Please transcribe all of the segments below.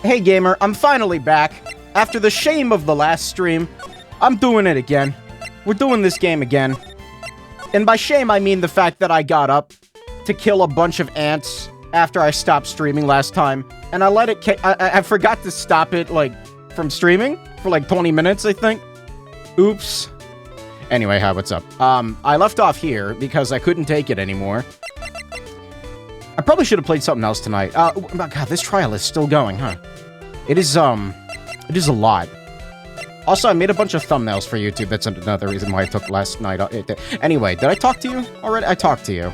Hey gamer, I'm finally back. After the shame of the last stream, I'm doing it again. We're doing this game again. And by shame, I mean the fact that I got up to kill a bunch of ants after I stopped streaming last time. And I let it... I forgot to stop it, like, from streaming for like 20 minutes, I think. Oops. Anyway, hi, what's up? I left off here because I couldn't take it anymore. I probably should have played something else tonight. Oh my god, this trial is still going, huh? It is a lot. Also, I made a bunch of thumbnails for YouTube. That's another reason why I took last night. Anyway, did I talk to you already? I talked to you.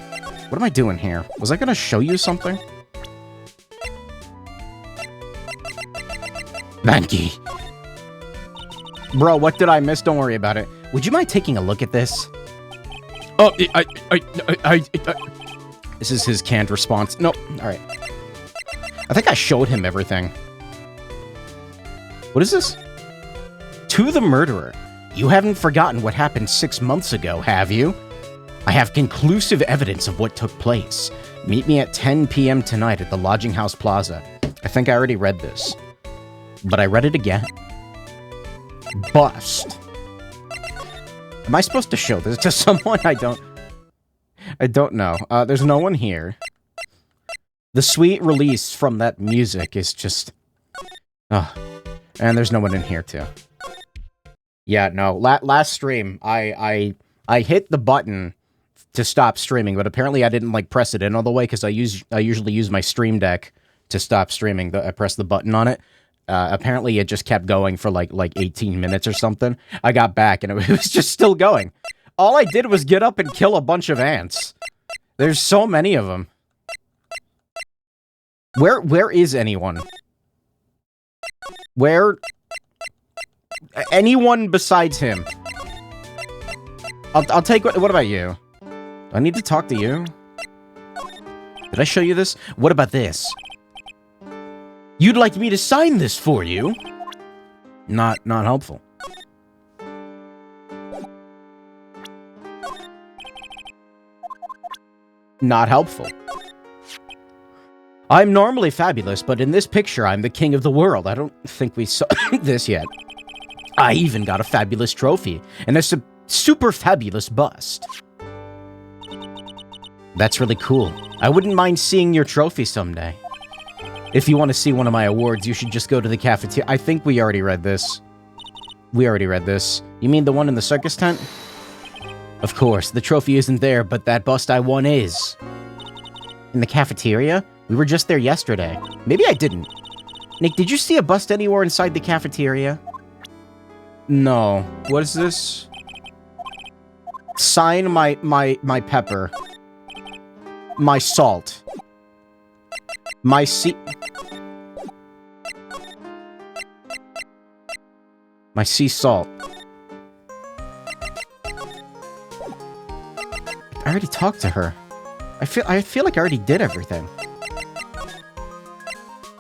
What am I doing here? Was I gonna show you something? Mankey. Bro, what did I miss? Don't worry about it. Would you mind taking a look at this? Oh, This is his canned response. Nope. Alright. I think I showed him everything. What is this? To the murderer. You haven't forgotten what happened 6 months ago, have you? I have conclusive evidence of what took place. Meet me at 10 p.m. tonight at the Lodging House Plaza. I think I already read this. But I read it again. Bust. Am I supposed to show this to someone? I don't know. There's no one here. The sweet release from that music is just... And there's no one in here, too. Yeah, no. Last stream, I hit the button to stop streaming, but apparently I didn't, like, press it in all the way, because I usually use my Stream Deck to stop streaming. I press the button on it. Apparently it just kept going for, like 18 minutes or something. I got back, and it was just still going. All I did was get up and kill a bunch of ants. There's so many of them. Where is anyone? Where... Anyone besides him. I'll take... What about you? Do I need to talk to you? Did I show you this? What about this? You'd like me to sign this for you? Not helpful. Not helpful. I'm normally fabulous, but in this picture, I'm the king of the world. I don't think we saw this yet. I even got a fabulous trophy, and a super fabulous bust. That's really cool. I wouldn't mind seeing your trophy someday. If you want to see one of my awards, you should just go to the cafeteria. I think we already read this. We already read this. You mean the one in the circus tent? Of course, the trophy isn't there, but that bust I won is. In the cafeteria? We were just there yesterday. Maybe I didn't. Nick, did you see a bust anywhere inside the cafeteria? No. What is this? Sign my pepper. My salt. My My sea salt. I already talked to her. I feel like I already did everything.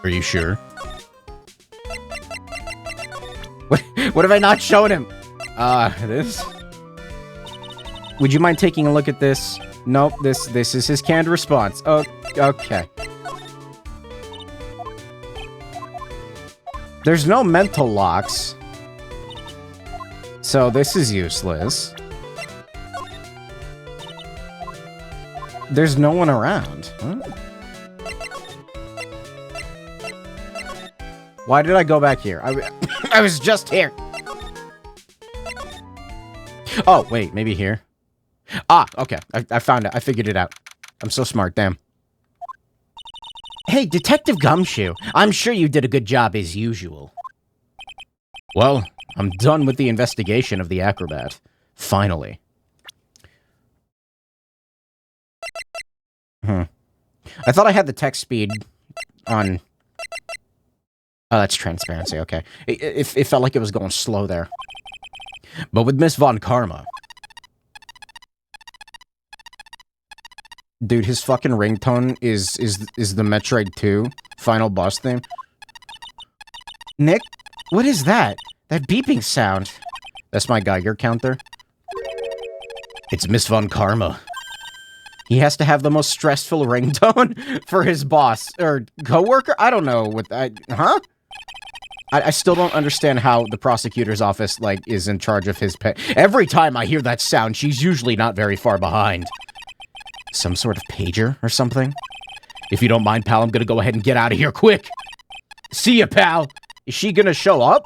Are you sure? What have I not shown him? This? Would you mind taking a look at this? Nope, this is his canned response. Oh, okay. There's no mental locks. So this is useless. There's no one around. Huh? Why did I go back here? I was just here. Oh, wait, maybe here. Ah, okay. I found it. I figured it out. I'm so smart, damn. Hey, Detective Gumshoe. I'm sure you did a good job as usual. Well, I'm done with the investigation of the acrobat. Finally. I thought I had the text speed on... Oh, that's transparency, okay. It felt like it was going slow there. But with Miss Von Karma... Dude, his fucking ringtone is the Metroid 2 final boss theme. Nick, what is that? That beeping sound. That's my Geiger counter. It's Miss Von Karma. He has to have the most stressful ringtone for his boss or coworker. I don't know what that. Huh? I still don't understand how the prosecutor's office, like, is in charge of his pay. Every time I hear that sound, she's usually not very far behind. Some sort of pager or something? If you don't mind, pal, I'm gonna go ahead and get out of here quick. See ya, pal. Is she gonna show up?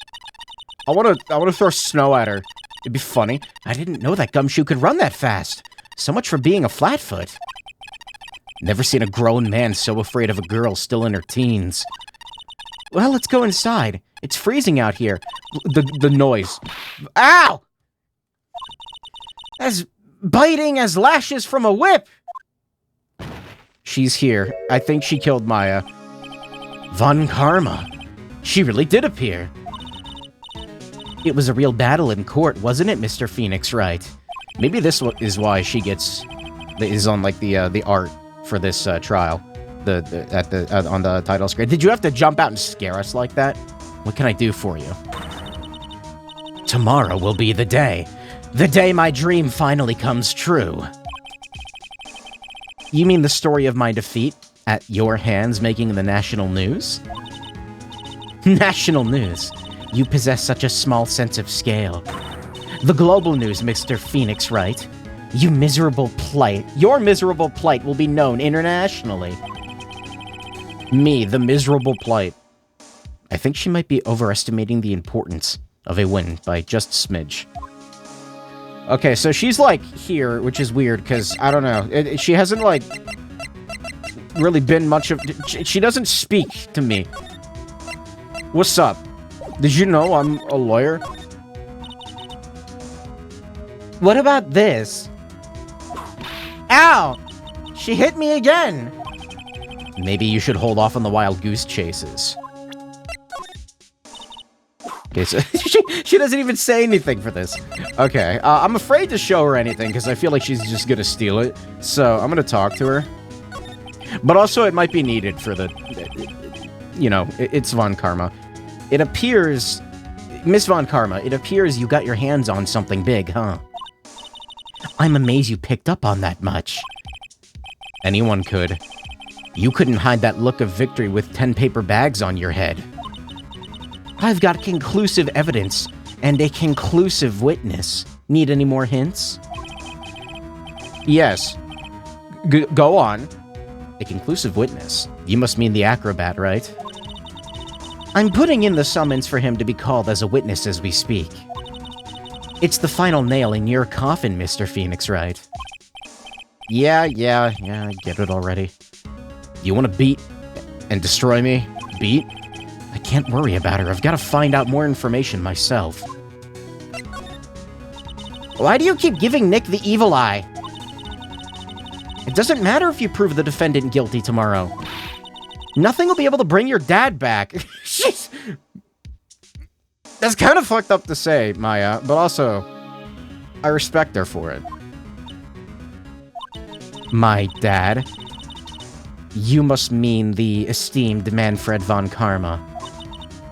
I wanna throw snow at her. It'd be funny. I didn't know that Gumshoe could run that fast. So much for being a flatfoot. Never seen a grown man so afraid of a girl still in her teens. Well, let's go inside. It's freezing out here. The noise. Ow! As biting as lashes from a whip. She's here. I think she killed Maya. Von Karma. She really did appear. It was a real battle in court, wasn't it, Mr. Phoenix Wright? Maybe this is why she is on, like, the art for this trial. On the title screen. Did you have to jump out and scare us like that? What can I do for you? Tomorrow will be the day. The day my dream finally comes true. You mean the story of my defeat at your hands making the national news? National news? You possess such a small sense of scale. The global news, Mr. Phoenix Wright. Your miserable plight will be known internationally. Me, the miserable plight. I think she might be overestimating the importance of a win by just a smidge. Okay, so she's, like, here, which is weird, because, I don't know, she hasn't, like, really been much of... She doesn't speak to me. What's up? Did you know I'm a lawyer? What about this? Ow! She hit me again! Maybe you should hold off on the wild goose chases. Okay, so she doesn't even say anything for this. Okay, I'm afraid to show her anything because I feel like she's just gonna steal it. So I'm gonna talk to her. But also it might be needed for the, you know, it's Von Karma. It appears, Miss Von Karma, it appears you got your hands on something big, huh? I'm amazed you picked up on that much. Anyone could. You couldn't hide that look of victory with 10 paper bags on your head. I've got conclusive evidence and a conclusive witness. Need any more hints? Yes. Go on. A conclusive witness? You must mean the acrobat, right? I'm putting in the summons for him to be called as a witness as we speak. It's the final nail in your coffin, Mr. Phoenix Wright. Yeah, I get it already. You want to beat and destroy me? Beat? I can't worry about her. I've got to find out more information myself. Why do you keep giving Nick the evil eye? It doesn't matter if you prove the defendant guilty tomorrow. Nothing will be able to bring your dad back. Jeez. That's kind of fucked up to say, Maya, but also, I respect her for it. My dad? You must mean the esteemed Manfred von Karma.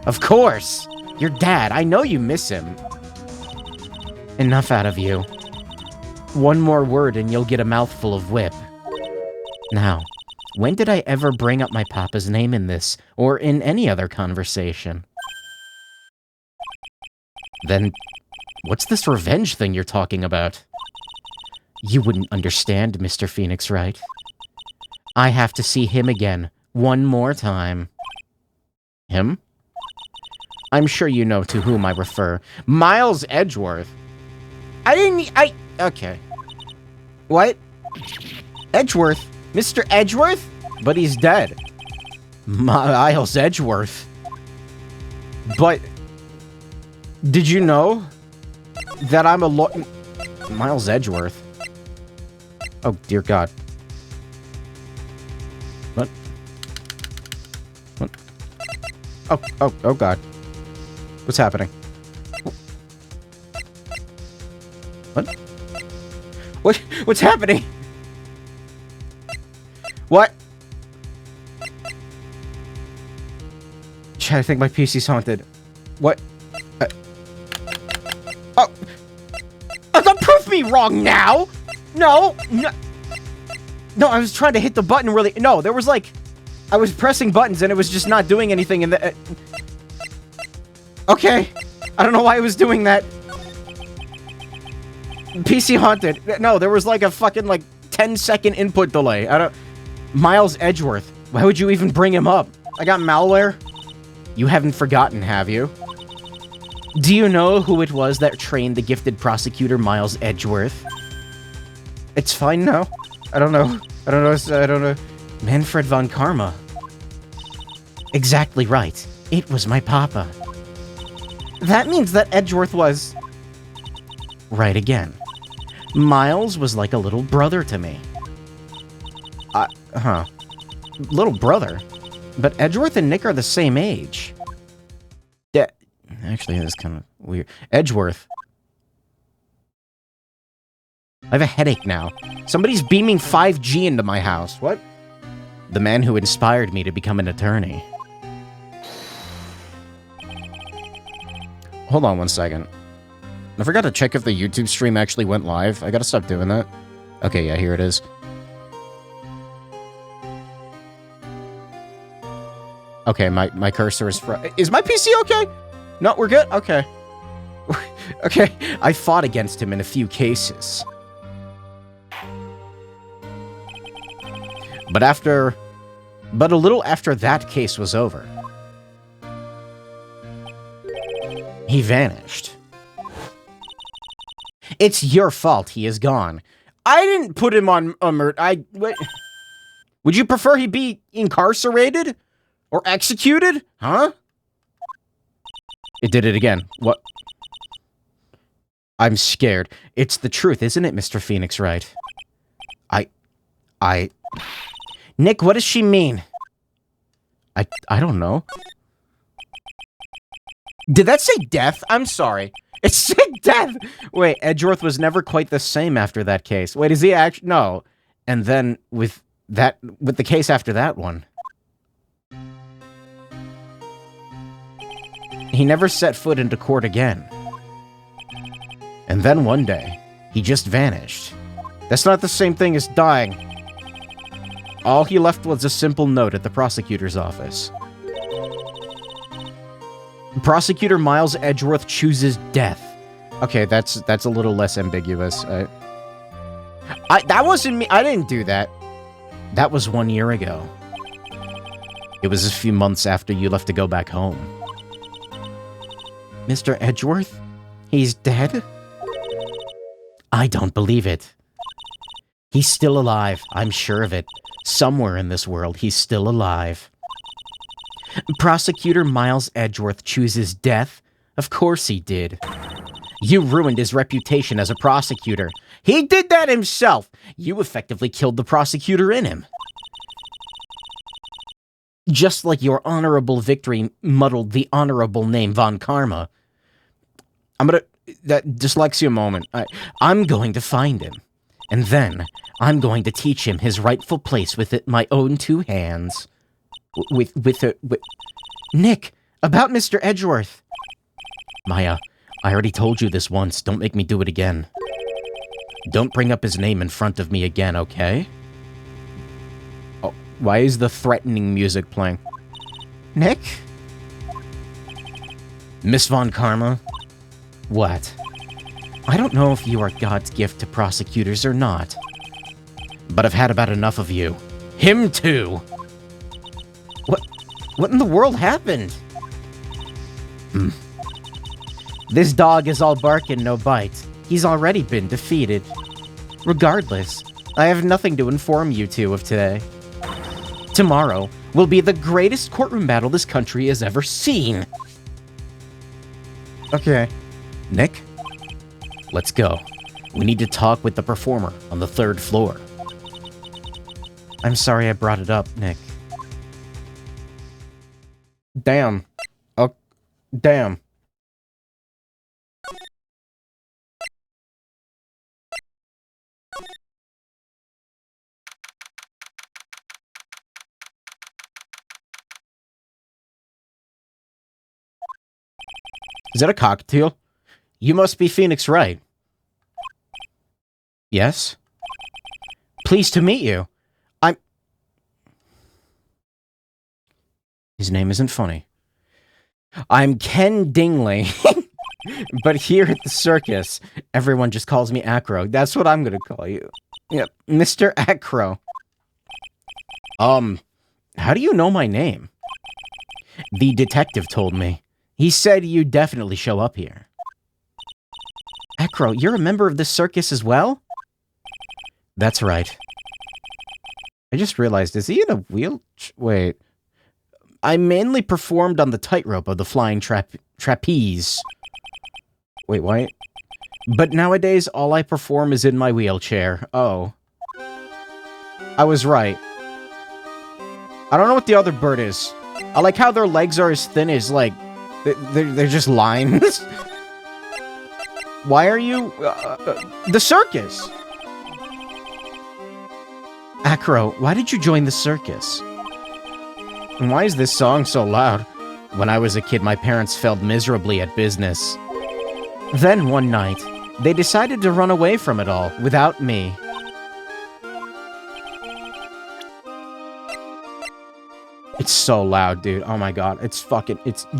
Of course! Your dad, I know you miss him. Enough out of you. One more word and you'll get a mouthful of whip. Now, when did I ever bring up my papa's name in this, or in any other conversation? Then, what's this revenge thing you're talking about? You wouldn't understand, Mr. Phoenix Wright. I have to see him again, one more time. Him? I'm sure you know to whom I refer. Miles Edgeworth. Okay. What? Edgeworth? Mr. Edgeworth? But he's dead. Miles Edgeworth. But... did you know that I'm a Miles Edgeworth? Oh, dear God. What? What? Oh, God. What's happening? What? What's happening? What? I think my PC's haunted. What? Oh! Don't prove me wrong now! No! No, I was trying to hit the button really... No, there was like... I was pressing buttons and it was just not doing anything and Okay. I don't know why I was doing that. PC haunted. No, there was like a fucking like 10-second input delay. I don't... Miles Edgeworth. Why would you even bring him up? I got malware? You haven't forgotten, have you? Do you know who it was that trained the gifted prosecutor Miles Edgeworth? It's fine now. I don't know. I don't know. Manfred von Karma. Exactly right. It was my papa. That means that Edgeworth was... right again. Miles was like a little brother to me. Little brother? But Edgeworth and Nick are the same age. Actually, that's kind of weird. Edgeworth. I have a headache now. Somebody's beaming 5G into my house. What? The man who inspired me to become an attorney. Hold on one second. I forgot to check if the YouTube stream actually went live. I gotta stop doing that. Okay, yeah, here it is. Okay, my cursor is... Is my PC okay? No, we're good? Okay. Okay, I fought against him in a few cases. But a little after that case was over, he vanished. It's your fault he is gone. I didn't put him on murder. Would you prefer he be incarcerated? Or executed? Huh? It did it again. What? I'm scared. It's the truth, isn't it, Mr. Phoenix Wright? Nick, what does she mean? I don't know. Did that say death? I'm sorry. It said death! Wait, Edgeworth was never quite the same after that case. Wait, is he actually... No. And then with the case after that one. He never set foot into court again. And then one day, he just vanished. That's not the same thing as dying. All he left was a simple note at the prosecutor's office. Prosecutor Miles Edgeworth chooses death. Okay, that's a little less ambiguous. That wasn't me. I didn't do that. That was 1 year ago. It was a few months after you left to go back home. Mr. Edgeworth? He's dead? I don't believe it. He's still alive, I'm sure of it. Somewhere in this world, he's still alive. Prosecutor Miles Edgeworth chooses death? Of course he did. You ruined his reputation as a prosecutor. He did that himself. You effectively killed the prosecutor in him. Just like your honorable victory muddled the honorable name Von Karma. That dyslexia moment. I'm going to find him. And then, I'm going to teach him his rightful place with my own two hands. Nick, about Mr. Edgeworth. Maya, I already told you this once. Don't make me do it again. Don't bring up his name in front of me again, okay? Oh, why is the threatening music playing? Nick? Miss Von Karma? What? I don't know if you are God's gift to prosecutors or not. But I've had about enough of you. Him too! What in the world happened? This dog is all bark and no bite. He's already been defeated. Regardless, I have nothing to inform you two of today. Tomorrow will be the greatest courtroom battle this country has ever seen. Okay. Nick? Let's go. We need to talk with the performer on the 3rd floor. I'm sorry I brought it up, Nick. Damn. Oh, damn. Is that a cockatiel? You must be Phoenix Wright. Yes? Pleased to meet you. His name isn't funny. I'm Ken Dingley. But here at the circus, everyone just calls me Acro. That's what I'm gonna call you. Yep, Mr. Acro. How do you know my name? The detective told me. He said you'd definitely show up here. Acro, you're a member of this circus as well? That's right. I just realized, is he in a wait. I mainly performed on the tightrope of the flying trapeze. Wait, what? But nowadays, all I perform is in my wheelchair. Oh. I was right. I don't know what the other bird is. I like how their legs are as thin as, like, they're just lines. Why are you... the circus! Acro, why did you join the circus? And why is this song so loud? When I was a kid, my parents failed miserably at business. Then, one night, they decided to run away from it all, without me. It's so loud, dude. Oh my god. It's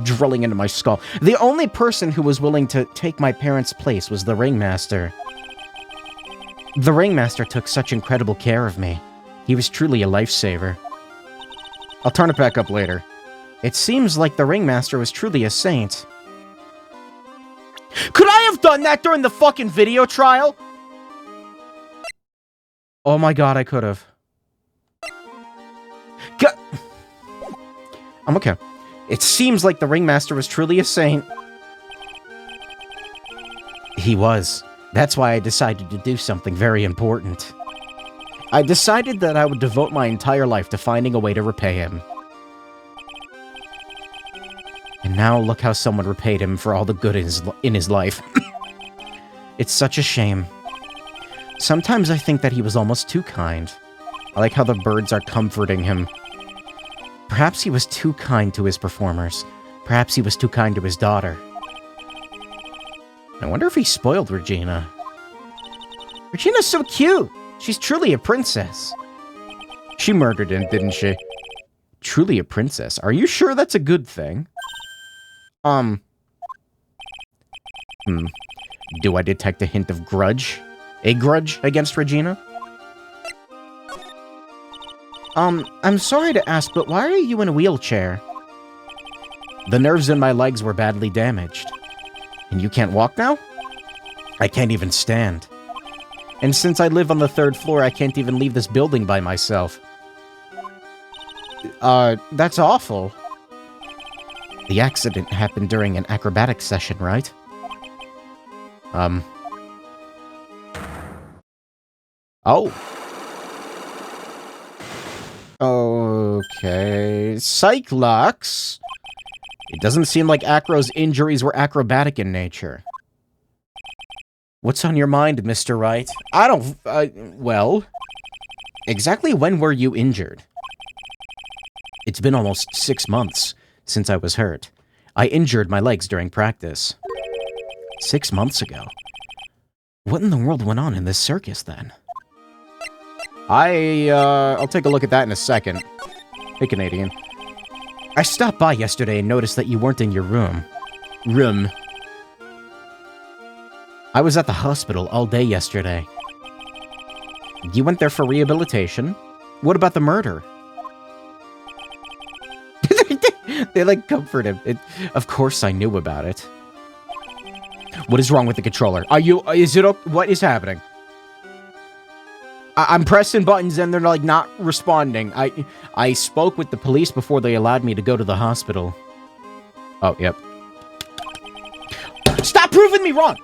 drilling into my skull. The only person who was willing to take my parents' place was the ringmaster. The ringmaster took such incredible care of me. He was truly a lifesaver. I'll turn it back up later. It seems like the ringmaster was truly a saint. Could I have done that during the fucking video trial? Oh my god, I could have. I'm okay. It seems like the ringmaster was truly a saint. He was. That's why I decided to do something very important. I decided that I would devote my entire life to finding a way to repay him. And now look how someone repaid him for all the good in his life. It's such a shame. Sometimes I think that he was almost too kind. I like how the birds are comforting him. Perhaps he was too kind to his performers. Perhaps he was too kind to his daughter. I wonder if he spoiled Regina. Regina's so cute! She's truly a princess. She murdered him, didn't she? Truly a princess. Are you sure that's a good thing? Do I detect a hint of grudge? A grudge against Regina? I'm sorry to ask, but why are you in a wheelchair? The nerves in my legs were badly damaged. And you can't walk now? I can't even stand. And since I live on the 3rd floor, I can't even leave this building by myself. That's awful. The accident happened during an acrobatic session, right? Oh. Okay. Cyclox. It doesn't seem like Acro's injuries were acrobatic in nature. What's on your mind, Mr. Wright? I don't... well... Exactly when were you injured? It's been almost 6 months since I was hurt. I injured my legs during practice. 6 months ago? What in the world went on in this circus, then? I'll take a look at that in a second. Hey, Canadian. I stopped by yesterday and noticed that you weren't in your room. I was at the hospital all day yesterday. You went there for rehabilitation? What about the murder? They, like, comfort him. Of course I knew about it. What is wrong with the controller? What is happening? I'm pressing buttons and they're, like, not responding. I spoke with the police before they allowed me to go to the hospital. Oh, yep. Stop proving me wrong!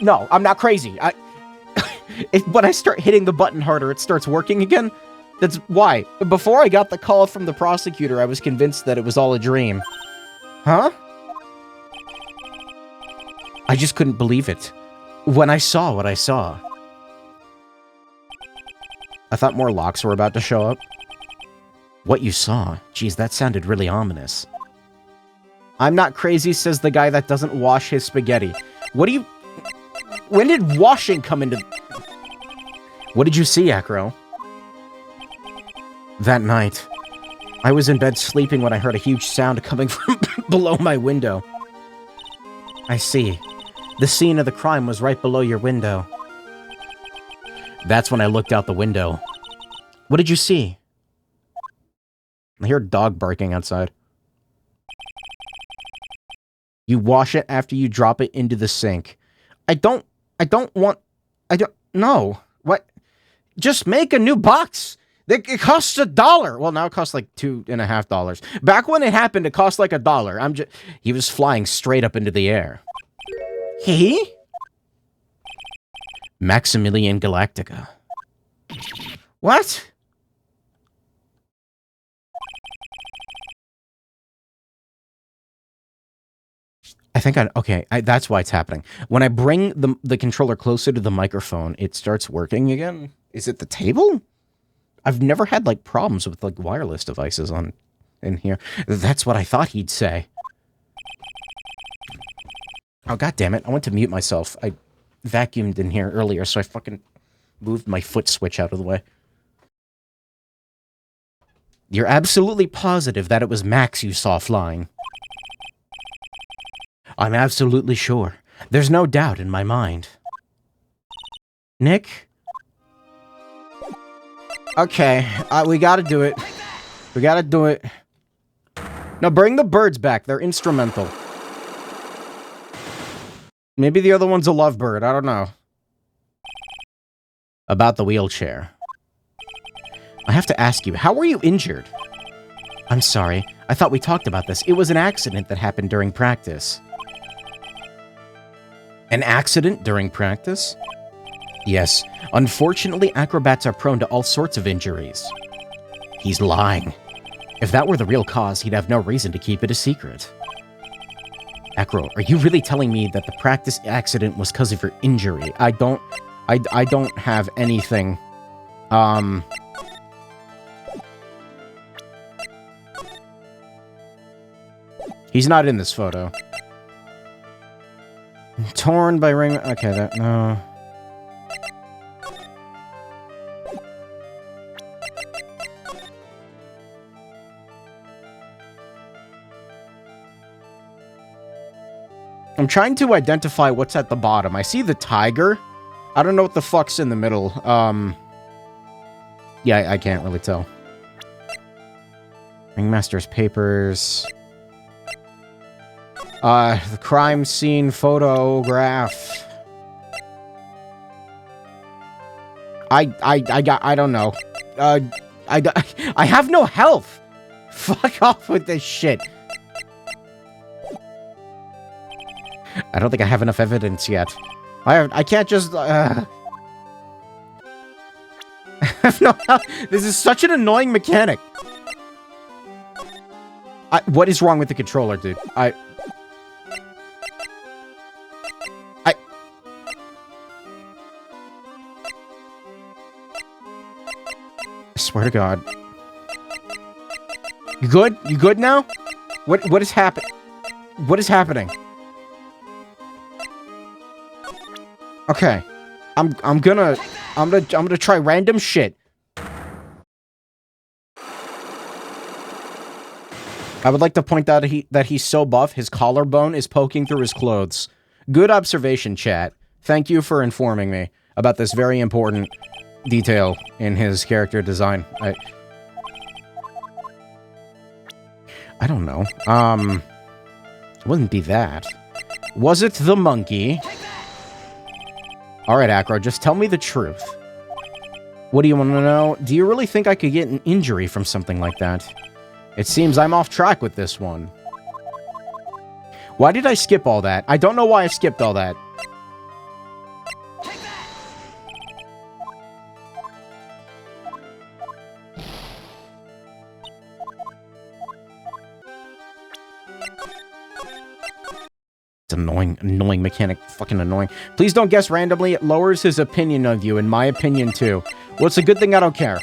No, I'm not crazy. When I start hitting the button harder, it starts working again. That's why. Before I got the call from the prosecutor, I was convinced that it was all a dream. Huh? I just couldn't believe it. When I saw what I saw. I thought more locks were about to show up. What you saw? Geez, that sounded really ominous. I'm not crazy, says the guy that doesn't wash his spaghetti. When did washing come into... What did you see, Acro? That night, I was in bed sleeping when I heard a huge sound coming below my window. I see. The scene of the crime was right below your window. That's when I looked out the window. What did you see? I hear a dog barking outside. You wash it after you drop it into the sink. I don't no. What? Just make a new box. It costs $1. Well, now it costs like $2.50. Back when it happened, it cost like $1. He was flying straight up into the air. He? Maximilian Galactica. What? That's why it's happening. When I bring the controller closer to the microphone, it starts working again. Is it the table? I've never had, like, problems with, like, wireless devices in here. That's what I thought he'd say. Oh, god damn it. I went to mute myself. I vacuumed in here earlier, so I fucking moved my foot switch out of the way. You're absolutely positive that it was Max you saw flying? I'm absolutely sure. There's no doubt in my mind. Nick? Okay, we gotta do it. We gotta do it. No, bring the birds back. They're instrumental. Maybe the other one's a lovebird. I don't know. About the wheelchair. I have to ask you, how were you injured? I'm sorry. I thought we talked about this. It was an accident that happened during practice. An accident during practice? Yes. Unfortunately, acrobats are prone to all sorts of injuries. He's lying. If that were the real cause, he'd have no reason to keep it a secret. Acro, are you really telling me that the practice accident was because of your injury? I don't have anything. He's not in this photo. Torn by ring... Okay, no. I'm trying to identify what's at the bottom. I see the tiger. I don't know what the fuck's in the middle. Yeah, I can't really tell. Ringmaster's papers. The crime scene photograph. I don't know. I have no health. Fuck off with this shit. I don't think I have enough evidence yet. I can't just, I have no health. This is such an annoying mechanic. What is wrong with the controller, dude? I swear to God. You good? You good now? What is happening? What is happening? Okay. I'm gonna try random shit. I would like to point out that he's so buff, his collarbone is poking through his clothes. Good observation, chat. Thank you for informing me about this very important detail in his character design. I don't know. It wouldn't be that. Was it the monkey? Alright, Acro, just tell me the truth. What do you want to know? Do you really think I could get an injury from something like that? It seems I'm off track with this one. Why did I skip all that? I don't know why I skipped all that. It's annoying mechanic, fucking annoying. Please don't guess randomly, it lowers his opinion of you, and my opinion too. Well, it's a good thing I don't care.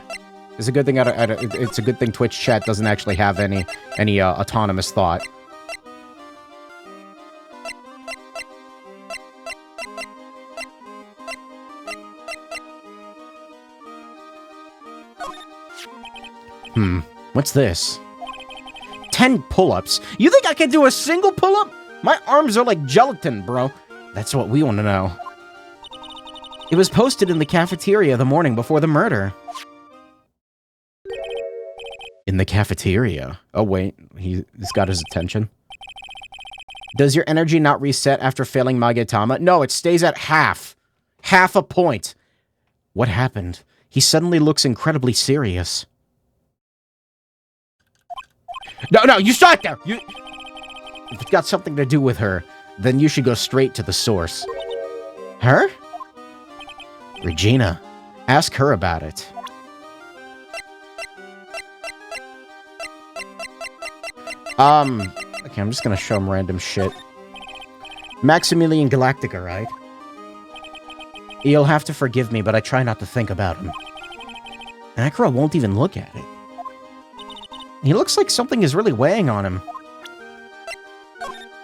It's a good thing it's a good thing Twitch chat doesn't actually have any autonomous thought. What's this? 10 pull-ups? You think I can do a single pull-up? My arms are like gelatin, bro. That's what we want to know. It was posted in the cafeteria the morning before the murder. In the cafeteria? Oh, wait. He's got his attention. Does your energy not reset after failing Magetama? No, it stays at half. Half a point. What happened? He suddenly looks incredibly serious. No, you stop there! If it's got something to do with her, then you should go straight to the source. Her? Regina. Ask her about it. Okay, I'm just gonna show him random shit. Maximilian Galactica, right? You'll have to forgive me, but I try not to think about him. Acro won't even look at it. He looks like something is really weighing on him.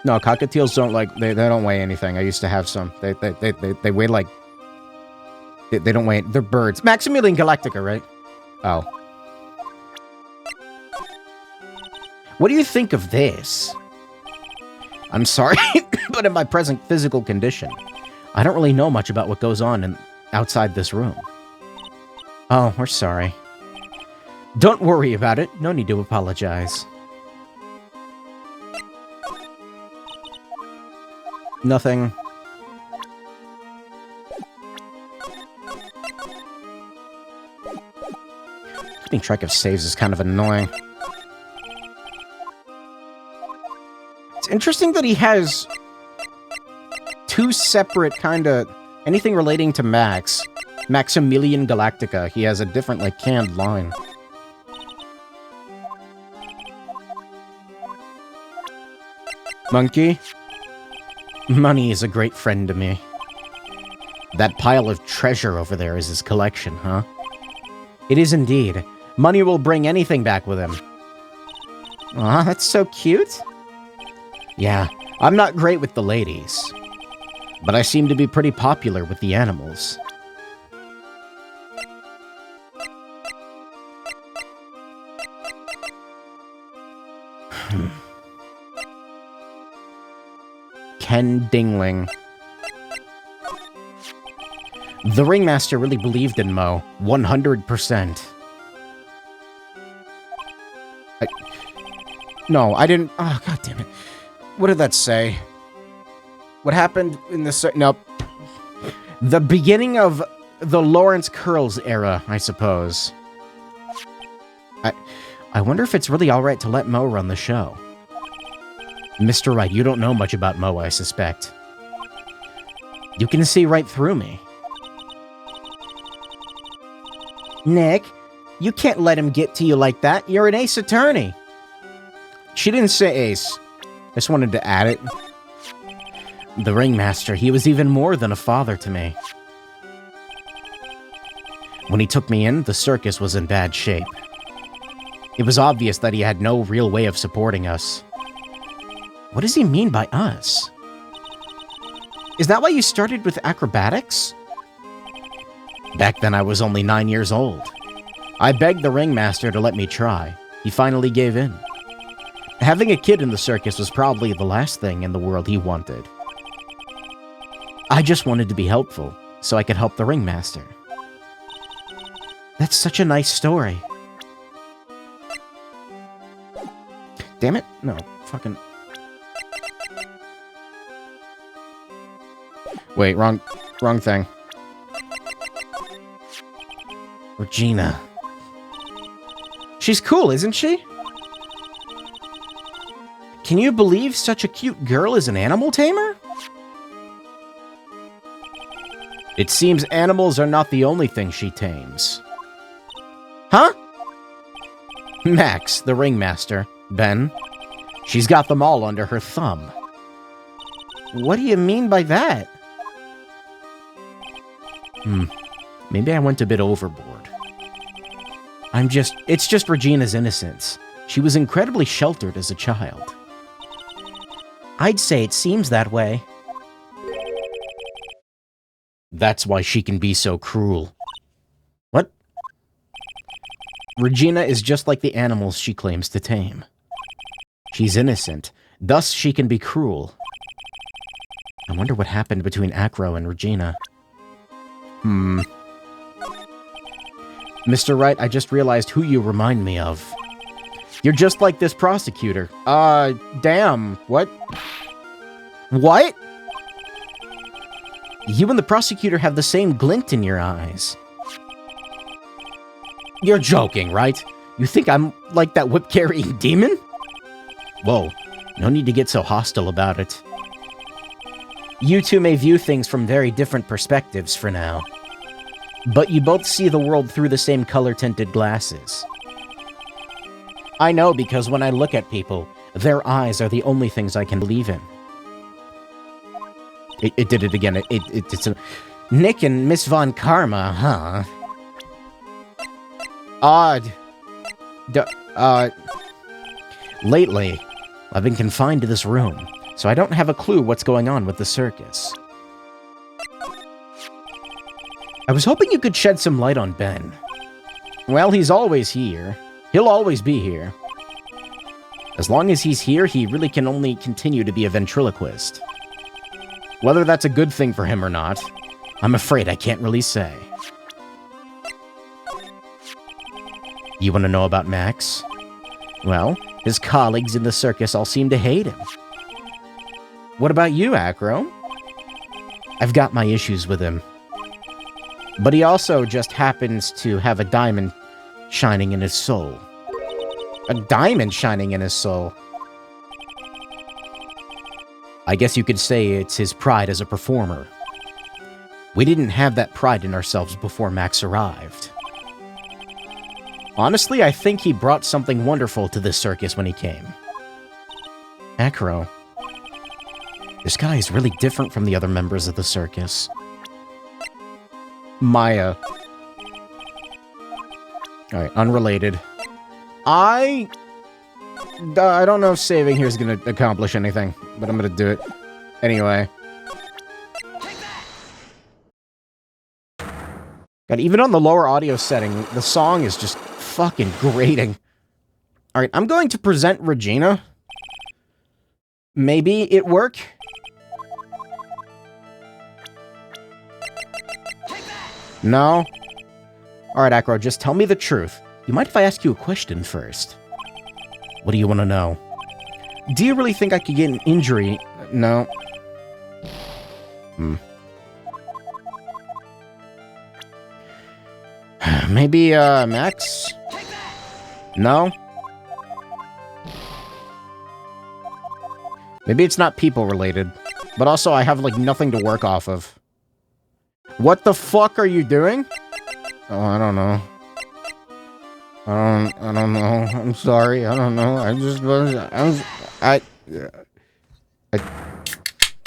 No, cockatiels don't they don't weigh anything. I used to have some. They weigh like... They don't weigh... They're birds. Maximilian Galactica, right? Oh. What do you think of this? I'm sorry, but in my present physical condition, I don't really know much about what goes on outside this room. Oh, we're sorry. Don't worry about it. No need to apologize. Nothing. Keeping track of saves is kind of annoying. It's interesting that he has two separate anything relating to Maximilian Galactica. He has a different, canned line. Monkey? Money is a great friend to me. That pile of treasure over there is his collection, huh? It is indeed. Money will bring anything back with him. Aw, that's so cute. Yeah, I'm not great with the ladies, but I seem to be pretty popular with the animals. Ken Dingling. The Ringmaster really believed in Mo, 100%. No, I didn't... Oh, god damn it. What did that say? What happened in the... Nope. The beginning of the Lawrence Curls era, I suppose. I wonder if it's really alright to let Mo run the show. Mr. Wright, you don't know much about Mo, I suspect. You can see right through me. Nick, you can't let him get to you like that. You're an ace attorney. She didn't say ace. I just wanted to add it. The Ringmaster, he was even more than a father to me. When he took me in, the circus was in bad shape. It was obvious that he had no real way of supporting us. What does he mean by us? Is that why you started with acrobatics? Back then I was only 9 years old. I begged the Ringmaster to let me try. He finally gave in. Having a kid in the circus was probably the last thing in the world he wanted. I just wanted to be helpful, so I could help the Ringmaster. That's such a nice story. Damn it. No, fucking... Wait, wrong thing. Regina. She's cool, isn't she? Can you believe such a cute girl is an animal tamer? It seems animals are not the only thing she tames. Huh? Max, the Ringmaster. Ben. She's got them all under her thumb. What do you mean by that? Maybe I went a bit overboard. It's just Regina's innocence. She was incredibly sheltered as a child. I'd say it seems that way. That's why she can be so cruel. What? Regina is just like the animals she claims to tame. She's innocent. Thus, she can be cruel. I wonder what happened between Acro and Regina. Mr. Wright, I just realized who you remind me of. You're just like this prosecutor. Damn. What? What? You and the prosecutor have the same glint in your eyes. You're joking, right? You think I'm like that whip-carrying demon? Whoa, no need to get so hostile about it. You two may view things from very different perspectives for now. But you both see the world through the same color-tinted glasses. I know because when I look at people, their eyes are the only things I can believe in. It did it again. It's a... Nick and Miss Von Karma, huh? Odd. Lately, I've been confined to this room, so I don't have a clue what's going on with the circus. I was hoping you could shed some light on Ben. Well, he's always here. He'll always be here. As long as he's here, he really can only continue to be a ventriloquist. Whether that's a good thing for him or not, I'm afraid I can't really say. You want to know about Max? Well, his colleagues in the circus all seem to hate him. What about you, Acro? I've got my issues with him. But he also just happens to have a diamond shining in his soul. A diamond shining in his soul. I guess you could say it's his pride as a performer. We didn't have that pride in ourselves before Max arrived. Honestly, I think he brought something wonderful to this circus when he came. Acro, this guy is really different from the other members of the circus. Maya. Alright, unrelated. I don't know if saving here is going to accomplish anything, but I'm going to do it anyway. God, even on the lower audio setting, the song is just fucking grating. Alright, I'm going to present Regina. Maybe it work? No? Alright, Acro, just tell me the truth. You mind if I ask you a question first? What do you want to know? Do you really think I could get an injury? No. Maybe, Max? No? Maybe it's not people-related. But also, I have, like, nothing to work off of. What the fuck are you doing? Oh, I don't know. I don't know. I'm sorry. I don't know.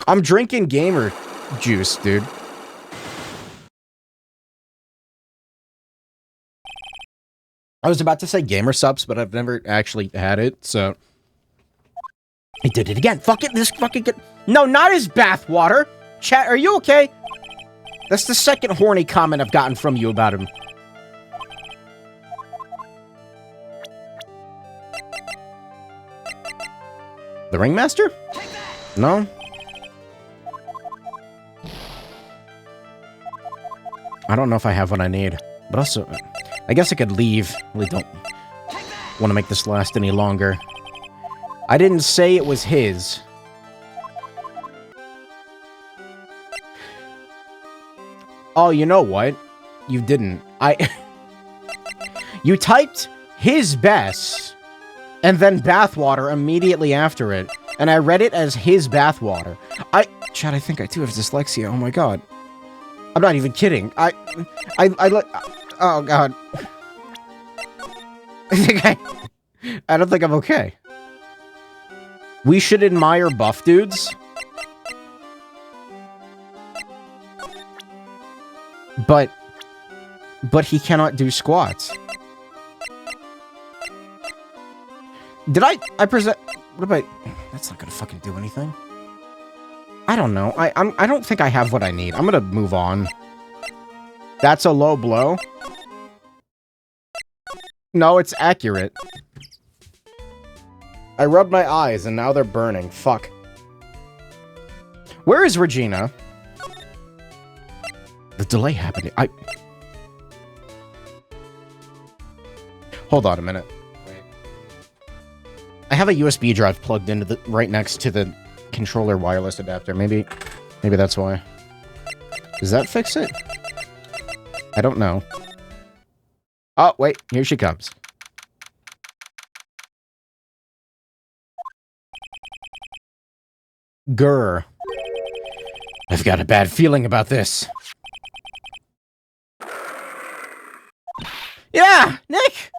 I'm drinking gamer juice, dude. I was about to say gamer subs, but I've never actually had it, so... He did it again. Fuck it, this fucking... No, not his bathwater! Chat, are you okay? That's the second horny comment I've gotten from you about him. The Ringmaster? No? I don't know if I have what I need. But also, I guess I could leave. I really don't want to make this last any longer. I didn't say it was his. Oh, you know what? You didn't. You typed his best, and then bathwater immediately after it, and I read it as his bathwater. Chad, I think I do have dyslexia. Oh my god. I'm not even kidding. Oh god. I don't think I'm okay. We should admire buff dudes. But he cannot do squats. Did I present... What about... That's not gonna fucking do anything. I don't know. I don't think I have what I need. I'm gonna move on. That's a low blow. No, it's accurate. I rubbed my eyes and now they're burning. Fuck. Where is Regina? The delay happened. Hold on a minute. Wait. I have a USB drive plugged into the right next to the controller wireless adapter. Maybe that's why. Does that fix it? I don't know. Oh, wait. Here she comes. Grr. I've got a bad feeling about this. Yeah, Nick!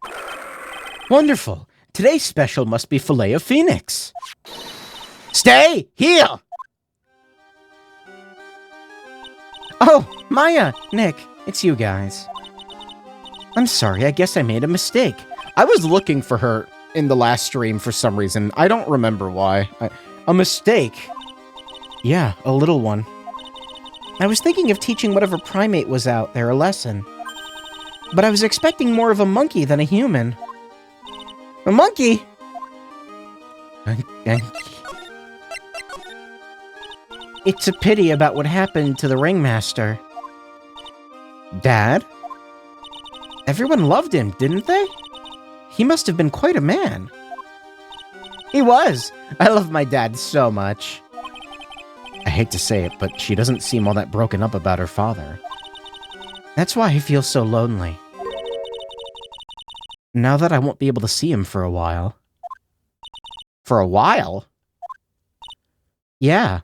Wonderful. Today's special must be filet of phoenix. Stay here! Oh, Maya, Nick, it's you guys. I'm sorry, I guess I made a mistake. I was looking for her in the last stream for some reason. I don't remember why. A mistake? Yeah, a little one. I was thinking of teaching whatever primate was out there a lesson. But I was expecting more of a monkey than a human. A monkey? It's a pity about what happened to the ringmaster. Dad? Everyone loved him, didn't they? He must have been quite a man. He was. I love my dad so much. I hate to say it, but she doesn't seem all that broken up about her father. That's why I feel so lonely. Now that I won't be able to see him for a while. For a while? Yeah.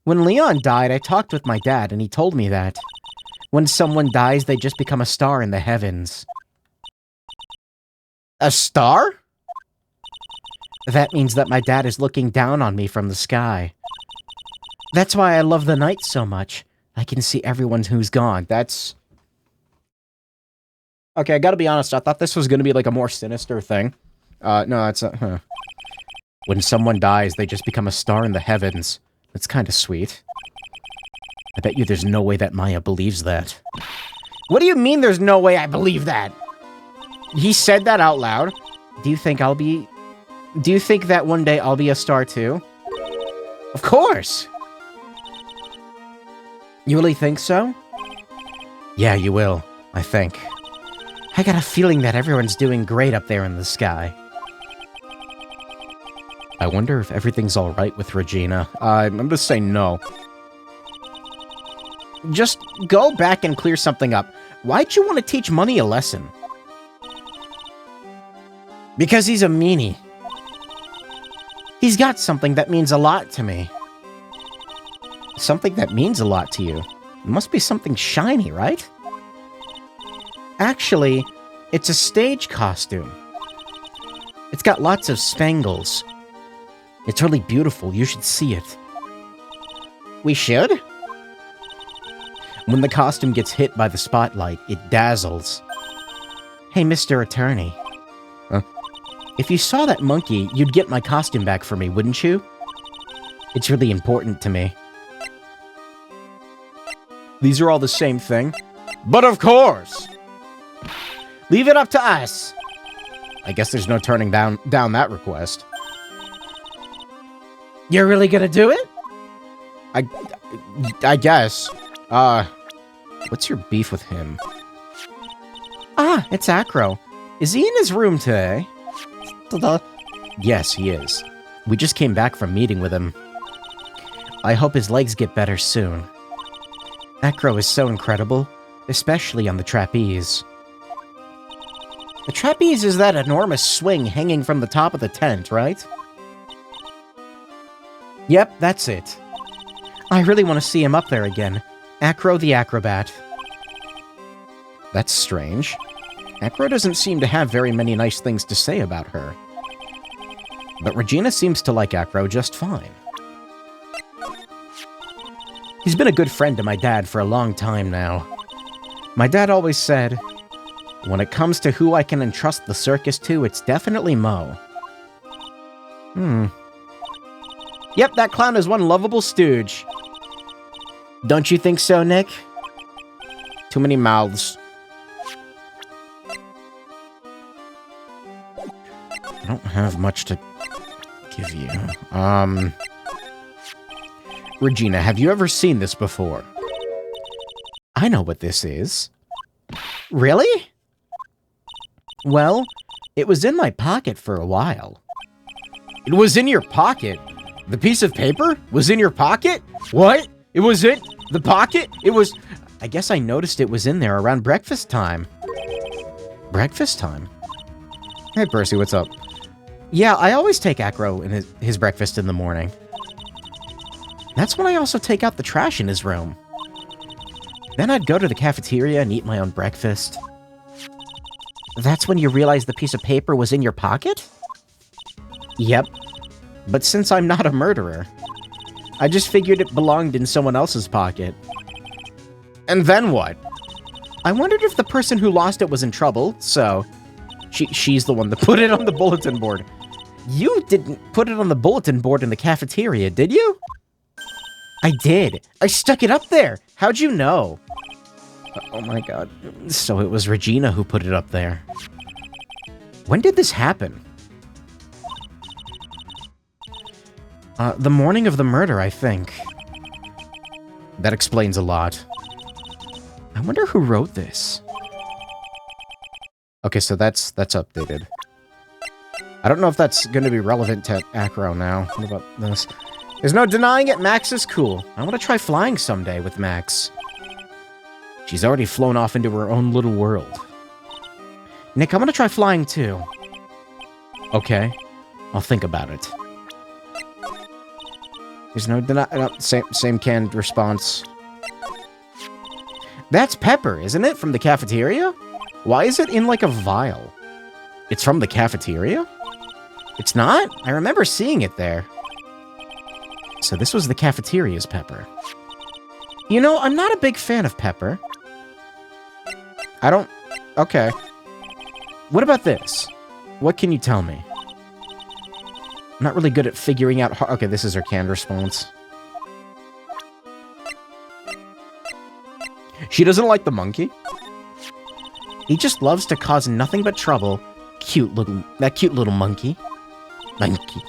When Leon died, I talked with my dad, and he told me that. When someone dies, they just become a star in the heavens. A star? That means that my dad is looking down on me from the sky. That's why I love the night so much. I can see everyone who's gone. That's... Okay, I gotta be honest, I thought this was gonna be like a more sinister thing. No, it's a... When someone dies, they just become a star in the heavens. That's kinda sweet. I bet you there's no way that Maya believes that. What do you mean there's no way I believe that? He said that out loud? Do you think that one day I'll be a star too? Of course! You really think so? Yeah, you will, I think. I got a feeling that everyone's doing great up there in the sky. I wonder if everything's alright with Regina. I'm gonna say no. Just go back and clear something up. Why'd you want to teach Money a lesson? Because he's a meanie. He's got something that means a lot to me. Something that means a lot to you. It must be something shiny, right? Actually, it's a stage costume. It's got lots of spangles. It's really beautiful. You should see it. We should? When the costume gets hit by the spotlight, it dazzles. Hey, Mr. Attorney. Huh? If you saw that monkey, you'd get my costume back for me, wouldn't you? It's really important to me. These are all the same thing. But of course! Leave it up to us! I guess there's no turning down that request. You're really gonna do it? I guess. What's your beef with him? Ah, it's Acro. Is he in his room today? Yes, he is. We just came back from meeting with him. I hope his legs get better soon. Acro is so incredible, especially on the trapeze. The trapeze is that enormous swing hanging from the top of the tent, right? Yep, that's it. I really want to see him up there again. Acro the Acrobat. That's strange. Acro doesn't seem to have very many nice things to say about her. But Regina seems to like Acro just fine. He's been a good friend to my dad for a long time now. My dad always said, when it comes to who I can entrust the circus to, it's definitely Mo. Yep, that clown is one lovable stooge. Don't you think so, Nick? Too many mouths. I don't have much to give you? Regina, have you ever seen this before? I know what this is. Really? Well, it was in my pocket for a while. It was in your pocket? The piece of paper was in your pocket? What? It was in the pocket? It was... I guess I noticed it was in there around breakfast time. Breakfast time? Hey, Percy, what's up? Yeah, I always take Acro in his breakfast in the morning. That's when I also take out the trash in his room. Then I'd go to the cafeteria and eat my own breakfast. That's when you realized the piece of paper was in your pocket? Yep. But since I'm not a murderer, I just figured it belonged in someone else's pocket. And then what? I wondered if the person who lost it was in trouble, so... She's the one that put it on the bulletin board. You didn't put it on the bulletin board in the cafeteria, did you? I did. I stuck it up there. How'd you know? Oh my god. So it was Regina who put it up there. When did this happen? The morning of the murder, I think. That explains a lot. I wonder who wrote this. Okay, so that's updated. I don't know if that's going to be relevant to Acro now. What about this? There's no denying it, Max is cool. I want to try flying someday with Max. She's already flown off into her own little world. Nick, I want to try flying too. Okay, I'll think about it. There's no same canned response. That's Pepper, isn't it? From the cafeteria? Why is it in, like, a vial? It's from the cafeteria? It's not? I remember seeing it there. So this was the cafeteria's Pepper. You know, I'm not a big fan of Pepper. I don't... Okay. What about this? What can you tell me? I'm not really good at figuring out... Okay, this is her canned response. She doesn't like the monkey. He just loves to cause nothing but trouble. That cute little monkey. Monkey.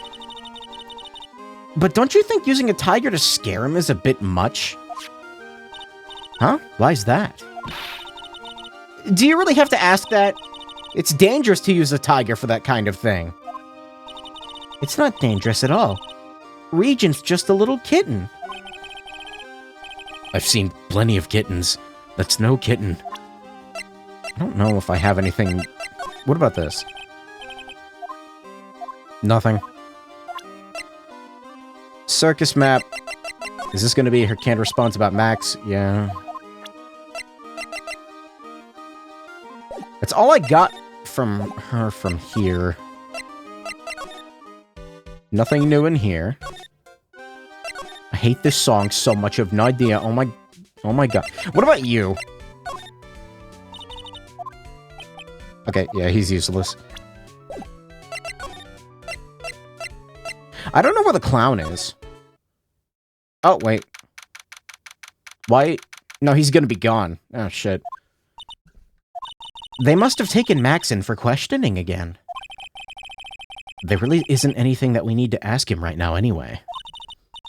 But don't you think using a tiger to scare him is a bit much? Huh? Why's that? Do you really have to ask that? It's dangerous to use a tiger for that kind of thing. It's not dangerous at all. Regent's just a little kitten. I've seen plenty of kittens. That's no kitten. I don't know if I have anything... What about this? Nothing. Circus map. Is this going to be her canned response about Max? Yeah. That's all I got from her from here. Nothing new in here. I hate this song so much. I have no idea. Oh my god. What about you? Okay, yeah, he's useless. I don't know where the clown is. Oh, wait. Why? No, he's gonna be gone. Oh, shit. They must have taken Max in for questioning again. There really isn't anything that we need to ask him right now anyway.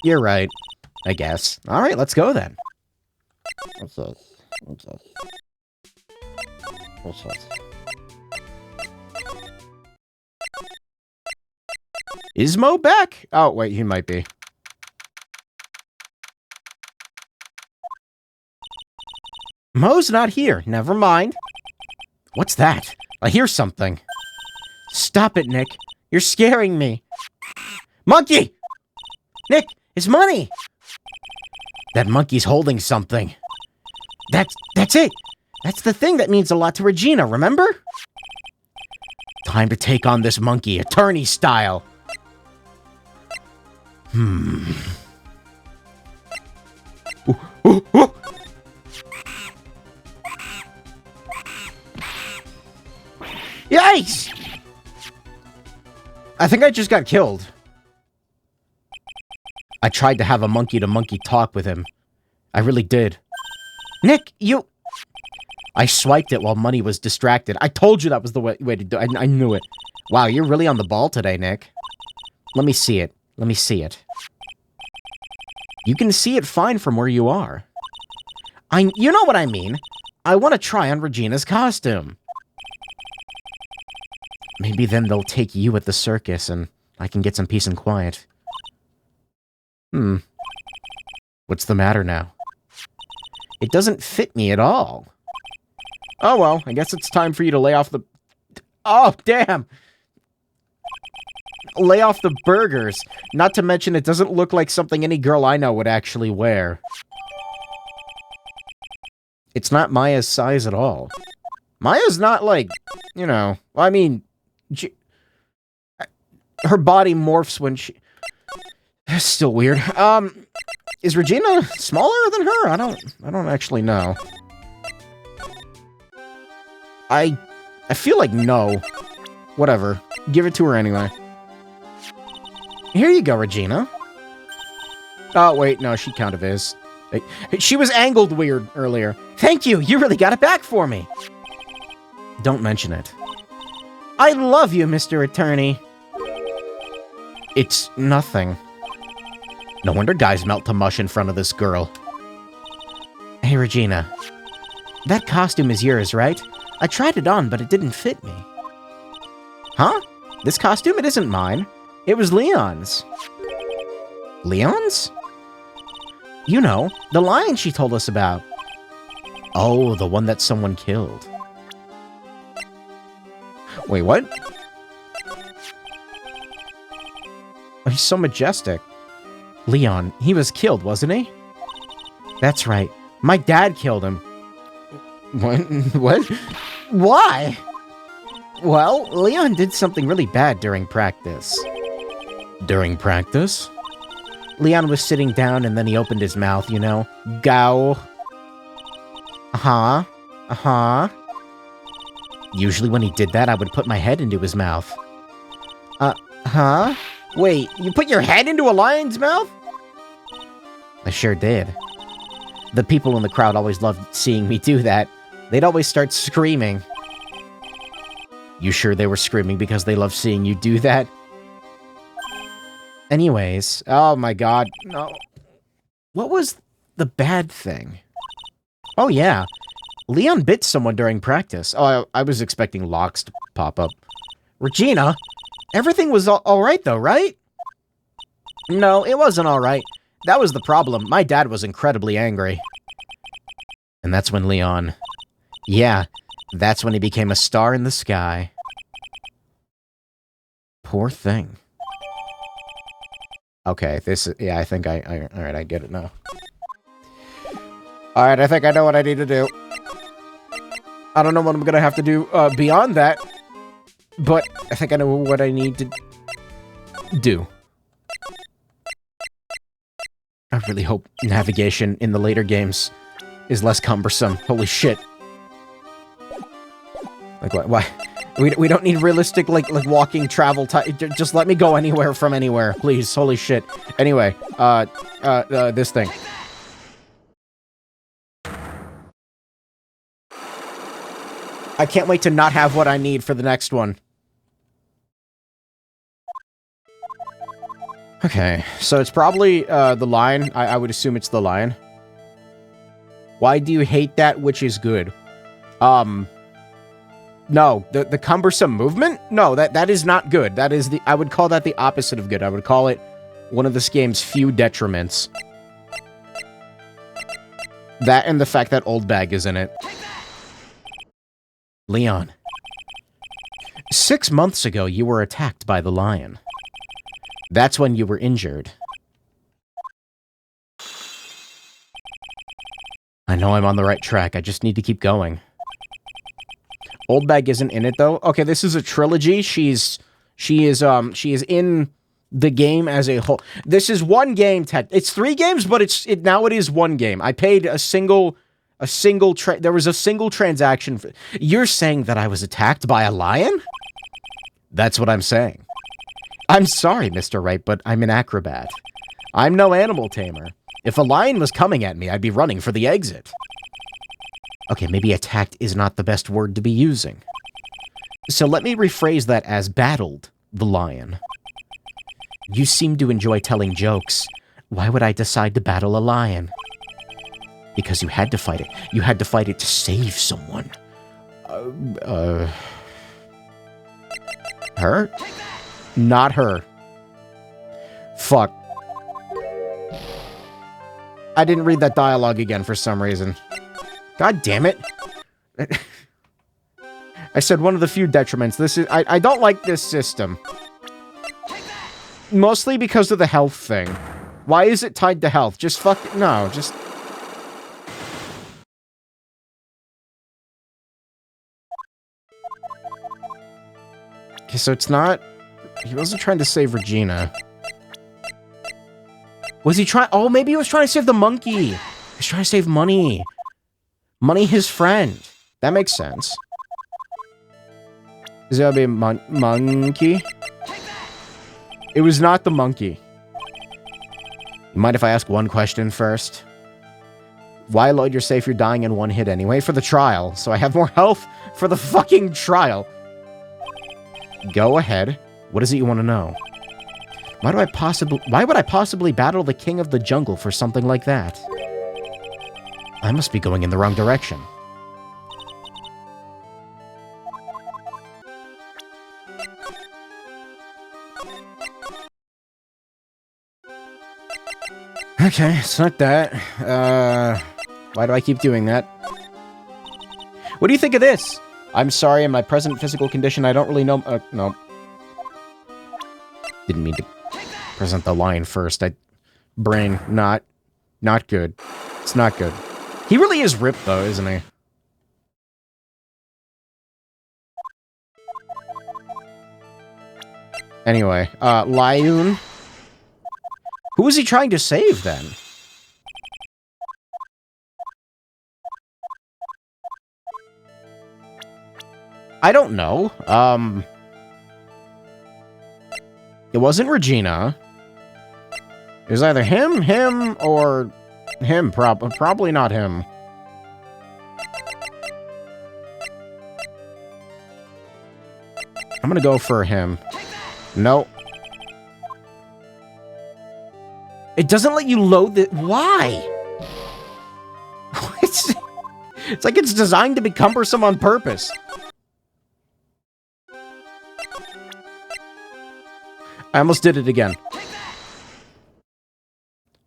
You're right, I guess. Alright, let's go then. What's this? What's this? What's this? Is Mo back? Oh, wait, he might be. Mo's not here. Never mind. What's that? I hear something. Stop it, Nick. You're scaring me. Monkey! Nick, it's money! That monkey's holding something. That's it! That's the thing that means a lot to Regina, remember? Time to take on this monkey, attorney style. Ooh, ooh, ooh. Yikes! I think I just got killed. I tried to have a monkey-to-monkey talk with him. I really did. Nick, you... I swiped it while Money was distracted. I told you that was the way to do it. I knew it. Wow, you're really on the ball today, Nick. Let me see it. Let me see it. You can see it fine from where you are. You know what I mean. I want to try on Regina's costume. Maybe then they'll take you at the circus and I can get some peace and quiet. What's the matter now? It doesn't fit me at all. Oh well, I guess it's time for you to lay off the... Oh, damn! Lay off the burgers. Not to mention it doesn't look like something any girl I know would actually wear. It's not Maya's size at all. Maya's not like, you know... I mean... her body morphs when she... That's still weird. Is Regina smaller than her? I don't actually know. I feel like no. Whatever. Give it to her anyway. Here you go, Regina. Oh, wait, no, she kind of is. She was angled weird earlier. Thank you, you really got it back for me. Don't mention it. I love you, Mr. Attorney. It's nothing. No wonder guys melt to mush in front of this girl. Hey, Regina. That costume is yours, right? I tried it on, but it didn't fit me. Huh? This costume? It isn't mine. It was Leon's. Leon's? You know, the lion she told us about. Oh, the one that someone killed. Wait, what? Oh, he's so majestic. Leon, he was killed, wasn't he? That's right. My dad killed him. What? What? Why? Well, Leon did something really bad during practice. During practice? Leon was sitting down and then he opened his mouth, you know. Gow. Uh-huh. Uh-huh. Usually when he did that, I would put my head into his mouth. Huh? Wait, you put your head into a lion's mouth? I sure did. The people in the crowd always loved seeing me do that. They'd always start screaming. You sure they were screaming because they loved seeing you do that? Anyways, oh my god, no. What was the bad thing? Oh yeah, Leon bit someone during practice. Oh, I was expecting locks to pop up. Regina? Everything was alright though, right? No, it wasn't alright. That was the problem. My dad was incredibly angry. And that's when Leon... Yeah, that's when he became a star in the sky. Poor thing. Okay, this is... Yeah, I think alright, I get it now. Alright, I think I know what I need to do. I don't know what I'm gonna have to do beyond that. But I think I know what I need to do. I really hope navigation in the later games is less cumbersome. Holy shit. Like, why? We don't need realistic, like walking travel time. Just let me go anywhere from anywhere, please. Holy shit. Anyway, this thing. I can't wait to not have what I need for the next one. Okay, so it's probably, the lion. I would assume it's the lion. Why do you hate that which is good? No, the cumbersome movement? No, that is not good. That is I would call that the opposite of good. I would call it one of this game's few detriments. That and the fact that Old Bag is in it. Leon. 6 months ago, you were attacked by the lion. That's when you were injured. I know I'm on the right track. I just need to keep going. Old Bag isn't in it, though. Okay, this is a trilogy. She is in the game as a whole. This is one game. It's 3 games, but now it is one game. I paid there was a single transaction. You're saying that I was attacked by a lion? That's what I'm saying. I'm sorry, Mr. Wright, but I'm an acrobat. I'm no animal tamer. If a lion was coming at me, I'd be running for the exit. Okay, maybe attacked is not the best word to be using. So let me rephrase that as battled the lion. You seem to enjoy telling jokes. Why would I decide to battle a lion? Because you had to fight it. You had to fight it to save someone. Her? Not her. Fuck. I didn't read that dialogue again for some reason. God damn it. I said one of the few detriments. This is I don't like this system. Mostly because of the health thing. Why is it tied to health? Just fuck it. No, just... Okay, so it's not... He wasn't trying to save Regina. Was he trying... Oh, maybe he was trying to save the monkey. He was trying to save Money. Money, his friend. That makes sense. Is that be a monkey? It was not the monkey. You mind if I ask one question first? Why load your safe? You're dying in one hit anyway? For the trial. So I have more health for the fucking trial. Go ahead. What is it you want to know? Why would I possibly battle the king of the jungle for something like that? I must be going in the wrong direction. Okay, it's not that. Why do I keep doing that? What do you think of this? I'm sorry, in my present physical condition, I don't really know... no. Didn't mean to present the line first. Brain, not good. It's not good. He really is ripped, though, isn't he? Anyway, Lyun. Who is he trying to save, then? I don't know. It wasn't Regina. It was either him, or him. Probably not him. I'm gonna go for him. Nope. It doesn't let you load the... Why? It's like it's designed to be cumbersome on purpose. I almost did it again.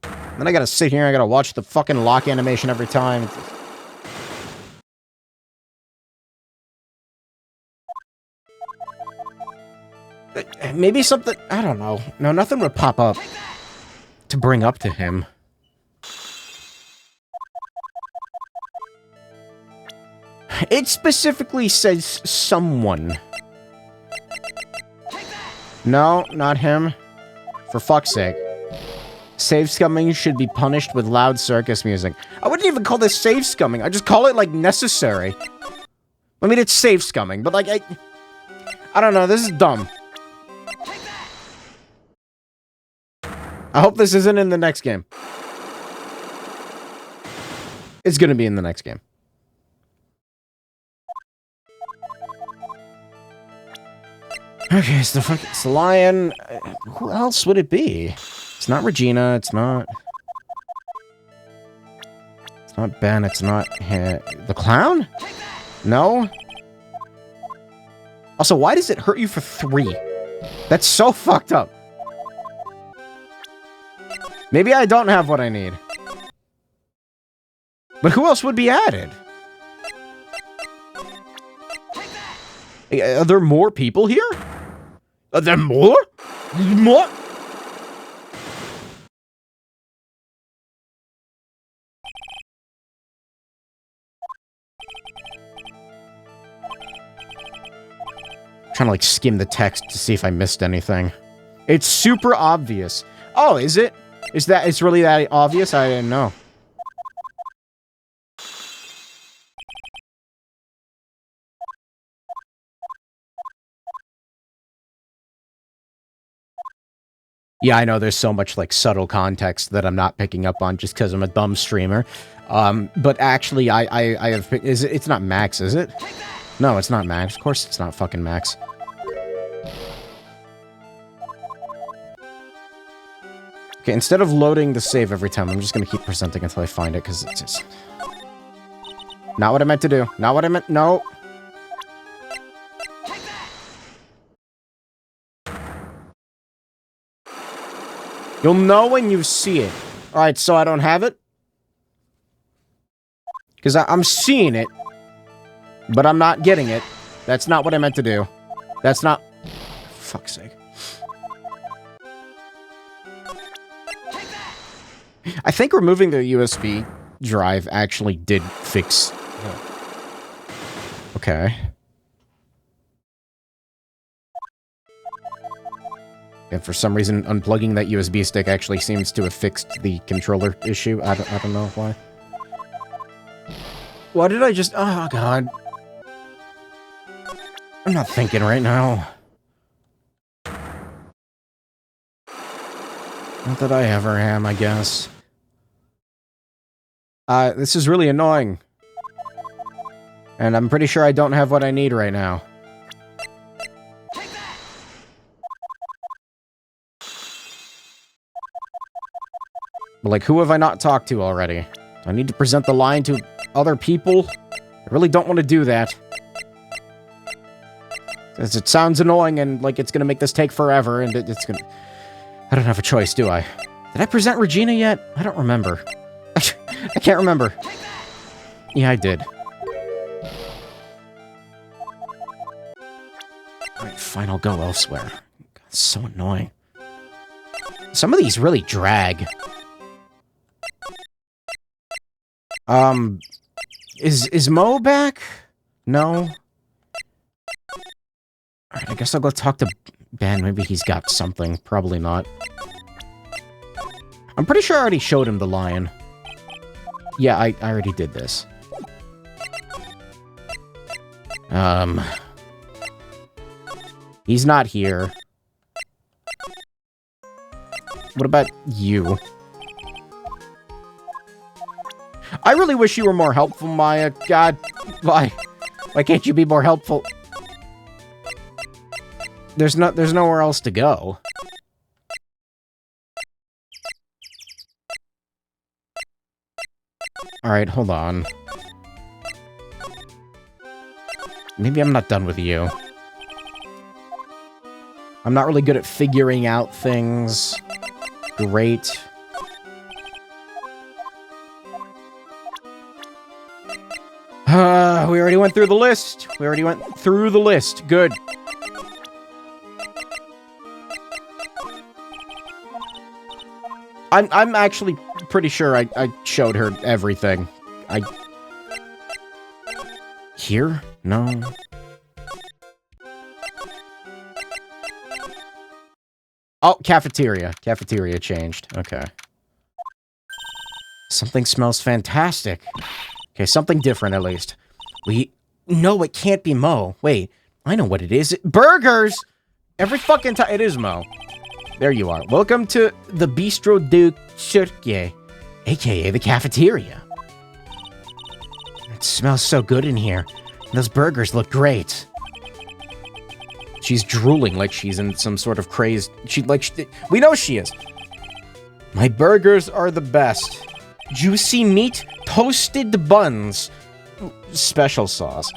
Then I gotta sit here and I gotta watch the fucking lock animation every time. Maybe something... I don't know. No, nothing would pop up to bring up to him. It specifically says someone. No, not him. For fuck's sake. Save scumming should be punished with loud circus music. I wouldn't even call this save scumming. I just call it, like, necessary. I mean, it's save scumming, but, like, I don't know. This is dumb. I hope this isn't in the next game. It's gonna be in the next game. Okay, it's the lion. Who else would it be? It's not Regina. It's not Ben. It's not the clown. No. Also, why does it hurt you for 3? That's so fucked up. Maybe I don't have what I need. But who else would be added? Are there more people here? Are there more? More? Trying to, like, skim the text to see if I missed anything. It's super obvious. Oh, is it? It's really that obvious? I didn't know. Yeah, I know there's so much, like, subtle context that I'm not picking up on just because I'm a dumb streamer. But actually, I have... It's not Max, is it? No, it's not Max. Of course it's not fucking Max. Okay, instead of loading the save every time, I'm just gonna keep presenting until I find it, because it's just... Not what I meant to do. Not what I meant... No! You'll know when you see it. Alright, so I don't have it? Because I'm seeing it, but I'm not getting it. That's not what I meant to do. That's not... Fuck's sake. I think removing the USB drive actually did fix... Okay. And for some reason, unplugging that USB stick actually seems to have fixed the controller issue. I don't know why. Why did I just... Oh, God. I'm not thinking right now. Not that I ever am, I guess. This is really annoying. And I'm pretty sure I don't have what I need right now. But, like, who have I not talked to already? Do I need to present the line to other people? I really don't want to do that. Because it sounds annoying and, like, it's gonna make this take forever, and it's gonna... I don't have a choice, do I? Did I present Regina yet? I don't remember. I can't remember. Yeah, I did. Alright, fine, I'll go elsewhere. God, it's so annoying. Some of these really drag. Is Mo back? No? Alright, I guess I'll go talk to Ben. Maybe he's got something. Probably not. I'm pretty sure I already showed him the lion. Yeah, I already did this. He's not here. What about you? I really wish you were more helpful, Maya. God, why? Why can't you be more helpful? There's nowhere else to go. Alright, hold on. Maybe I'm not done with you. I'm not really good at figuring out things. Great. We already went through the list. We already went through the list. Good. I'm actually pretty sure I showed her everything. Here? No. Oh, cafeteria. Cafeteria changed. Okay. Something smells fantastic. Okay, something different at least. No, it can't be Mo. Wait, I know what it is. Burgers! Every fucking time. It is Mo. There you are. Welcome to the Bistro du Cirque, aka the cafeteria. It smells so good in here. Those burgers look great. She's drooling like she's in some sort of crazed... we know she is. My burgers are the best. Juicy meat, toasted buns, special sauce.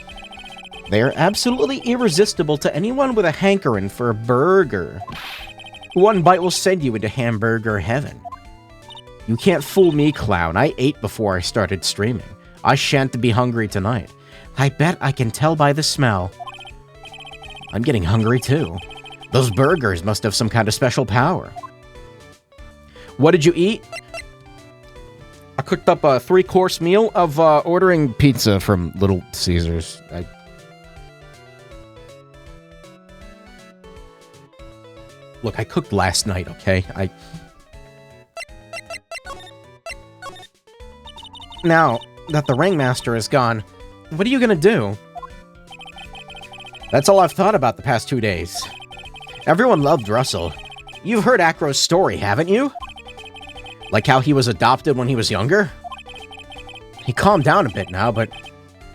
They are absolutely irresistible to anyone with a hankering for a burger. One bite will send you into hamburger heaven. You can't fool me, clown. I ate before I started streaming. I shan't be hungry tonight. I bet I can tell by the smell. I'm getting hungry too. Those burgers must have some kind of special power. What did you eat? I cooked up a 3-course meal of ordering pizza from Little Caesars. Look, I cooked last night, okay? Now that the ringmaster is gone, what are you gonna do? That's all I've thought about the past 2 days. Everyone loved Russell. You've heard Acro's story, haven't you? Like how he was adopted when he was younger? He calmed down a bit now, but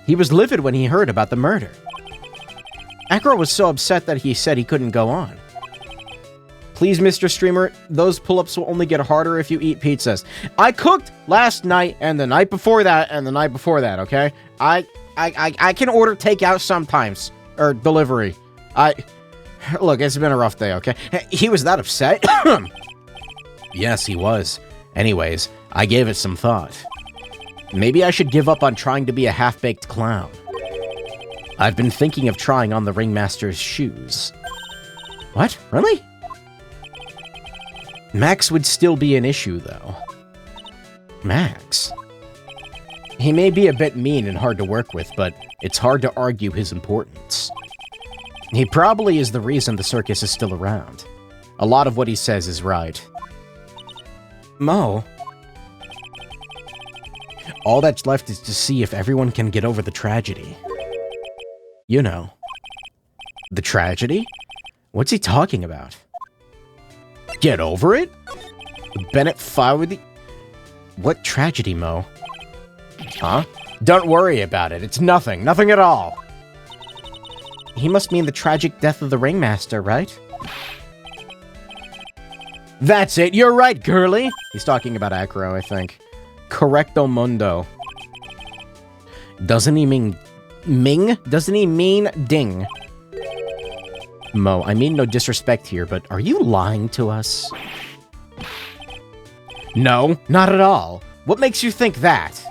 he was livid when he heard about the murder. Acro was so upset that he said he couldn't go on. Please, Mr. Streamer, those pull-ups will only get harder if you eat pizzas. I cooked last night, and the night before that, and the night before that, okay? I can order takeout sometimes. Or delivery. Look, it's been a rough day, okay? He was that upset? Yes, he was. Anyways, I gave it some thought. Maybe I should give up on trying to be a half-baked clown. I've been thinking of trying on the Ringmaster's shoes. What? Really? Max would still be an issue, though. Max? He may be a bit mean and hard to work with, but it's hard to argue his importance. He probably is the reason the circus is still around. A lot of what he says is right. Mo? All that's left is to see if everyone can get over the tragedy. You know. The tragedy? What's he talking about? Get over it? Bennett filed with the... What tragedy, Mo? Huh? Don't worry about it. It's nothing. Nothing at all. He must mean the tragic death of the Ringmaster, right? That's it. You're right, girly. He's talking about Acro, I think. Correcto mundo. Doesn't he mean... Ming? Doesn't he mean ding? Mo, I mean no disrespect here, but are you lying to us? No, not at all. What makes you think that?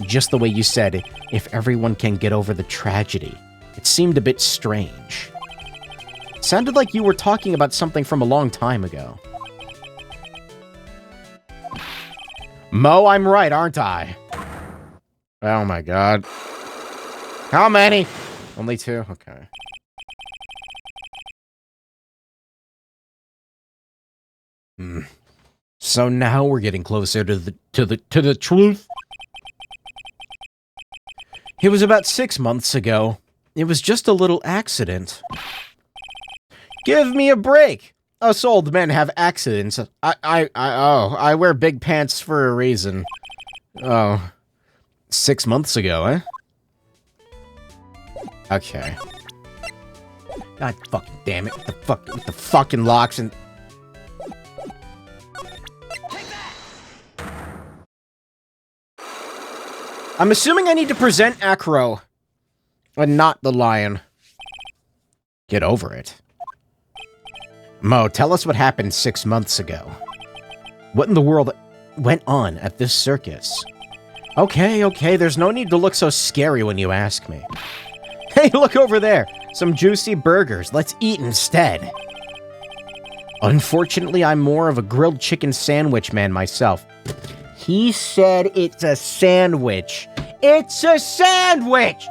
Just the way you said, if everyone can get over the tragedy. It seemed a bit strange. It sounded like you were talking about something from a long time ago. Mo, I'm right, aren't I? Oh my god. How many? Only 2? Okay. So now we're getting closer to the truth. It was about 6 months ago. It was just a little accident. Give me a break. Us old men have accidents. I wear big pants for a reason. Oh. 6 months ago, eh? Okay. God fucking damn it. With the fucking locks and... I'm assuming I need to present Acro. And not the lion. Get over it. Mo, tell us what happened 6 months ago. What in the world went on at this circus? Okay, there's no need to look so scary when you ask me. Hey, look over there! Some juicy burgers. Let's eat instead. Unfortunately, I'm more of a grilled chicken sandwich man myself. He said it's a sandwich. It's a sandwich!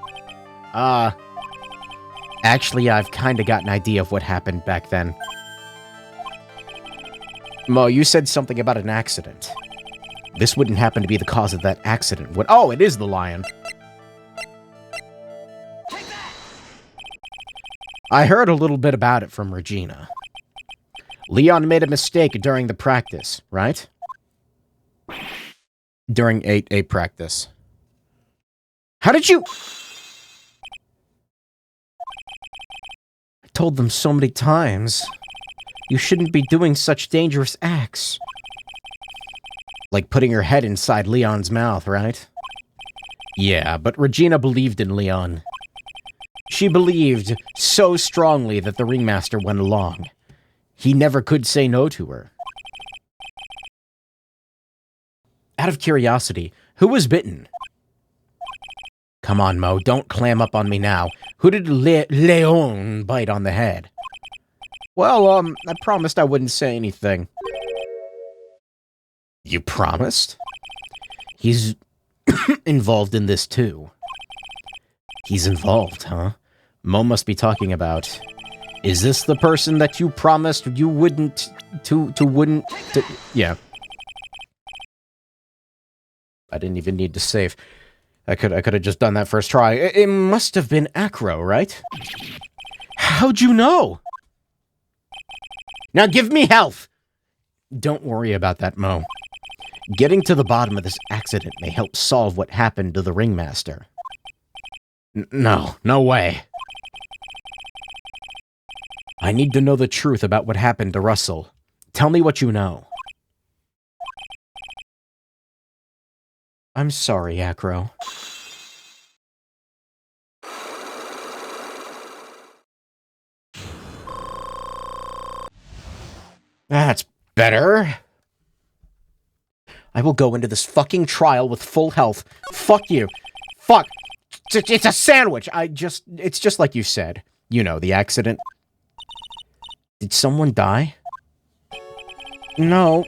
Actually, I've kinda got an idea of what happened back then. Mo, you said something about an accident. This wouldn't happen to be the cause of that accident, would— Oh, it is the lion. I heard a little bit about it from Regina. Leon made a mistake during the practice, right? During a practice. How did you... I told them so many times. You shouldn't be doing such dangerous acts. Like putting your head inside Leon's mouth, right? Yeah, but Regina believed in Leon. She believed so strongly that the Ringmaster went along. He never could say no to her. Out of curiosity, who was bitten? Come on, Mo, don't clam up on me now. Who did Leon bite on the head? Well, I promised I wouldn't say anything. You promised? He's involved in this too. He's involved, huh? Mo must be talking about... Is this the person that you promised you wouldn't... Yeah. I didn't even need to save. I could have just done that first try. It must have been Acro, right? How'd you know? Now give me health! Don't worry about that, Mo. Getting to the bottom of this accident may help solve what happened to the Ringmaster. No way. I need to know the truth about what happened to Russell. Tell me what you know. I'm sorry, Acro. That's better. I will go into this fucking trial with full health. Fuck you. Fuck. It's a sandwich. It's just like you said. You know, the accident. Did someone die? No.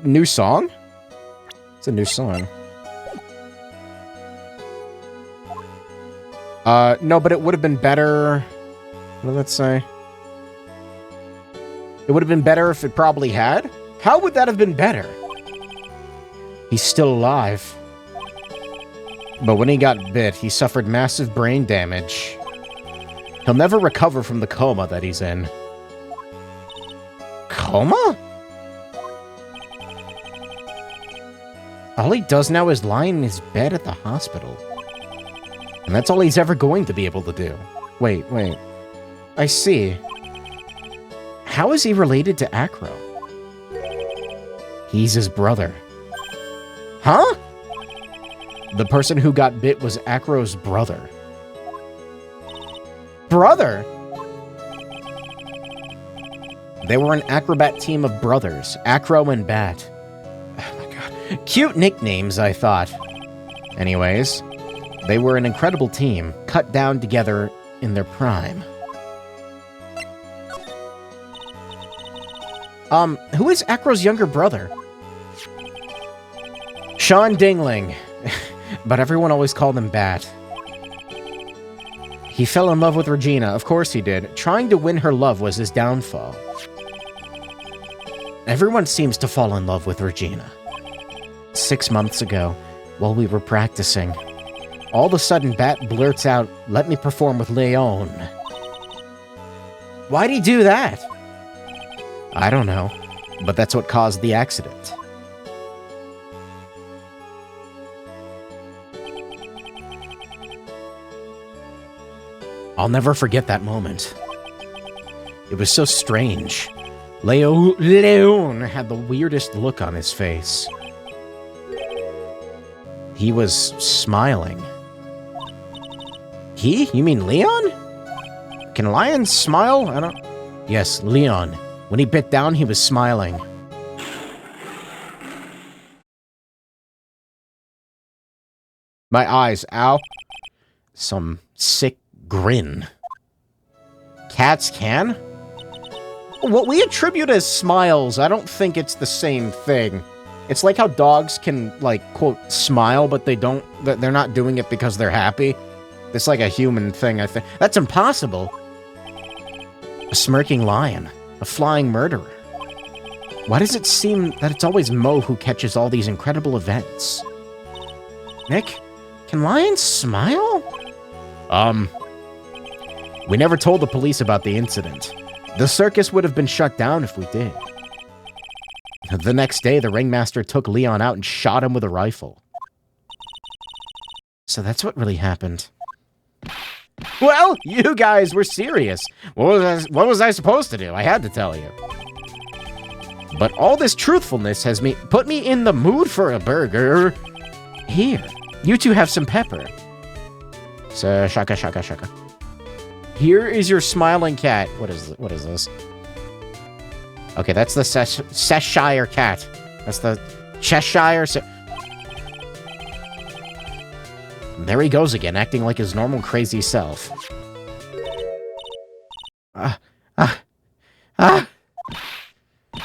New song? It's a new song. No, but it would have been better... What did that say? It would have been better if it probably had? How would that have been better? He's still alive. But when he got bit, he suffered massive brain damage. He'll never recover from the coma that he's in. Coma? All he does now is lie in his bed at the hospital. And that's all he's ever going to be able to do. Wait. I see. How is he related to Acro? He's his brother. Huh? The person who got bit was Acro's brother. Brother? They were an acrobat team of brothers, Acro and Bat. Oh my god. Cute nicknames, I thought. Anyways, they were an incredible team, cut down together in their prime. Who is Acro's younger brother? Sean Dingling. But everyone always called him Bat. He fell in love with Regina, of course he did. Trying to win her love was his downfall. Everyone seems to fall in love with Regina. 6 months ago, while we were practicing, all of a sudden Bat blurts out, "Let me perform with Leon." Why'd he do that? I don't know, but that's what caused the accident. I'll never forget that moment. It was so strange. Leon had the weirdest look on his face. He was smiling. He? You mean Leon? Can lions smile? I don't... Yes, Leon. When he bit down, he was smiling. My eyes, ow. Some sick grin. Cats can? What we attribute as smiles, I don't think it's the same thing. It's like how dogs can, like, quote, smile, but they don't, they're not doing it because they're happy. It's like a human thing, I think. That's impossible. A smirking lion. A flying murderer. Why does it seem that it's always Mo who catches all these incredible events? Nick, can lions smile? We never told the police about the incident. The circus would have been shut down if we did. The next day, the ringmaster took Leon out and shot him with a rifle. So that's what really happened. Well, you guys were serious. What was I supposed to do? I had to tell you. But all this truthfulness has put me in the mood for a burger. Here, you two have some pepper. So, shaka. Here is your smiling cat. What is this? Okay, that's the Cheshire cat. That's the Cheshire... There he goes again, acting like his normal crazy self.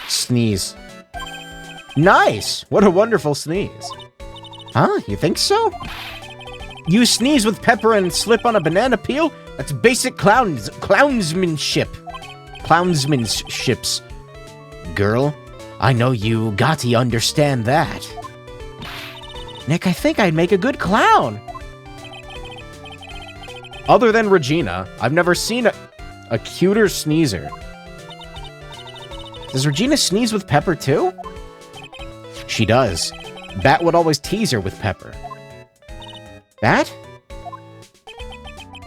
Sneeze. Nice! What a wonderful sneeze. Huh? You think so? You sneeze with pepper and slip on a banana peel? That's basic clownsmanship. Clownsmanships. Girl, I know you gotta understand that. Nick, I think I'd make a good clown. Other than Regina, I've never seen a cuter sneezer. Does Regina sneeze with pepper too? She does. Bat would always tease her with pepper. Bat?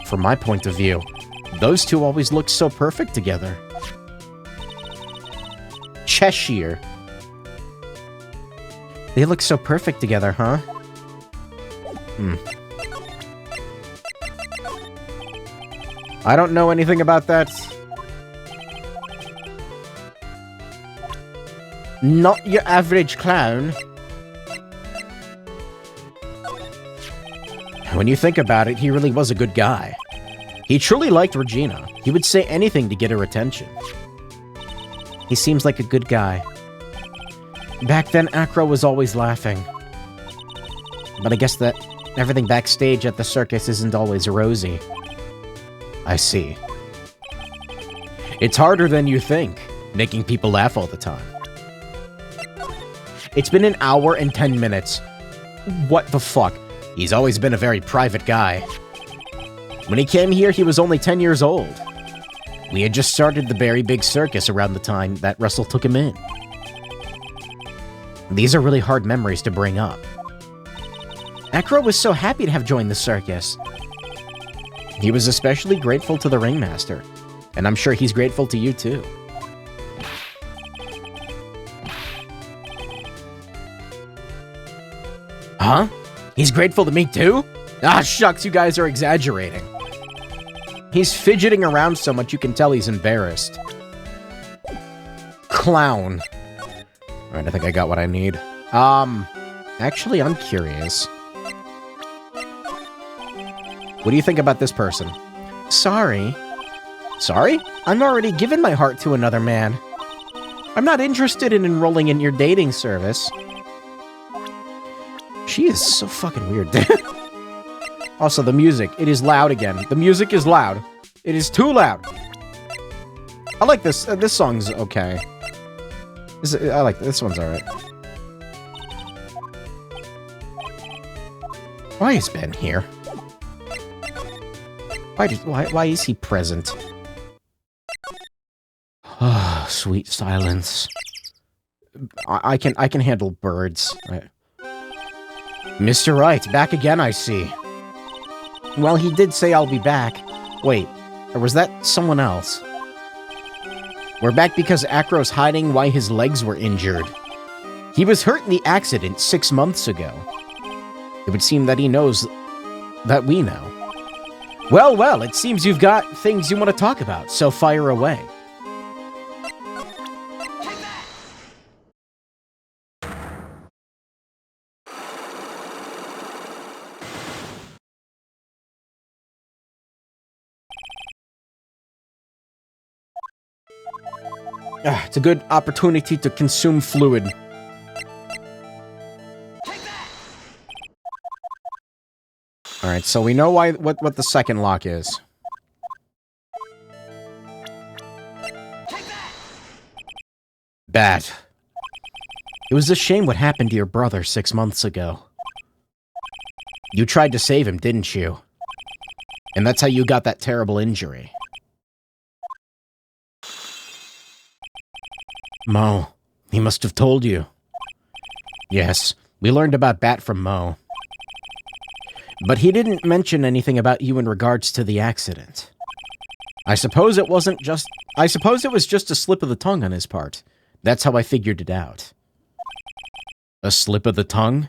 From my point of view, Those two always look so perfect together. Cheshire. They look so perfect together, huh? I don't know anything about that. Not your average clown. When you think about it, he really was a good guy. He truly liked Regina. He would say anything to get her attention. He seems like a good guy. Back then, Acro was always laughing. But I guess that everything backstage at the circus isn't always rosy. I see. It's harder than you think, making people laugh all the time. It's been an hour and 10 minutes. What the fuck? He's always been a very private guy. When he came here, he was only 10 years old. We had just started the very big circus around the time that Russell took him in. These are really hard memories to bring up. Acro was so happy to have joined the circus. He was especially grateful to the ringmaster, and I'm sure he's grateful to you too. Huh? He's grateful to me too? Ah, shucks, you guys are exaggerating. He's fidgeting around so much you can tell he's embarrassed. Clown. Alright, I think I got what I need. Actually, I'm curious. What do you think about this person? Sorry. Sorry? I'm already given my heart to another man. I'm not interested in enrolling in your dating service. She is so fucking weird. Also, the music. It is loud again. The music is loud. It is too loud. I like this. This song's okay. I like this one's alright. Why is Ben here? Why is he present? Ah, sweet silence. I can handle birds. Mr. Wright, back again, I see. Well, he did say I'll be back. Wait, or was that someone else? We're back because Acro's hiding why his legs were injured. He was hurt in the accident 6 months ago. It would seem that he knows that we know. Well, it seems you've got things you want to talk about, so fire away. It's a good opportunity to consume fluid. Alright, so we know what the second lock is. Bad. It was a shame what happened to your brother 6 months ago. You tried to save him, didn't you? And that's how you got that terrible injury. Mo, he must have told you. Yes, we learned about Bat from Mo. But he didn't mention anything about you in regards to the accident. I suppose it was just a slip of the tongue on his part. That's how I figured it out. A slip of the tongue?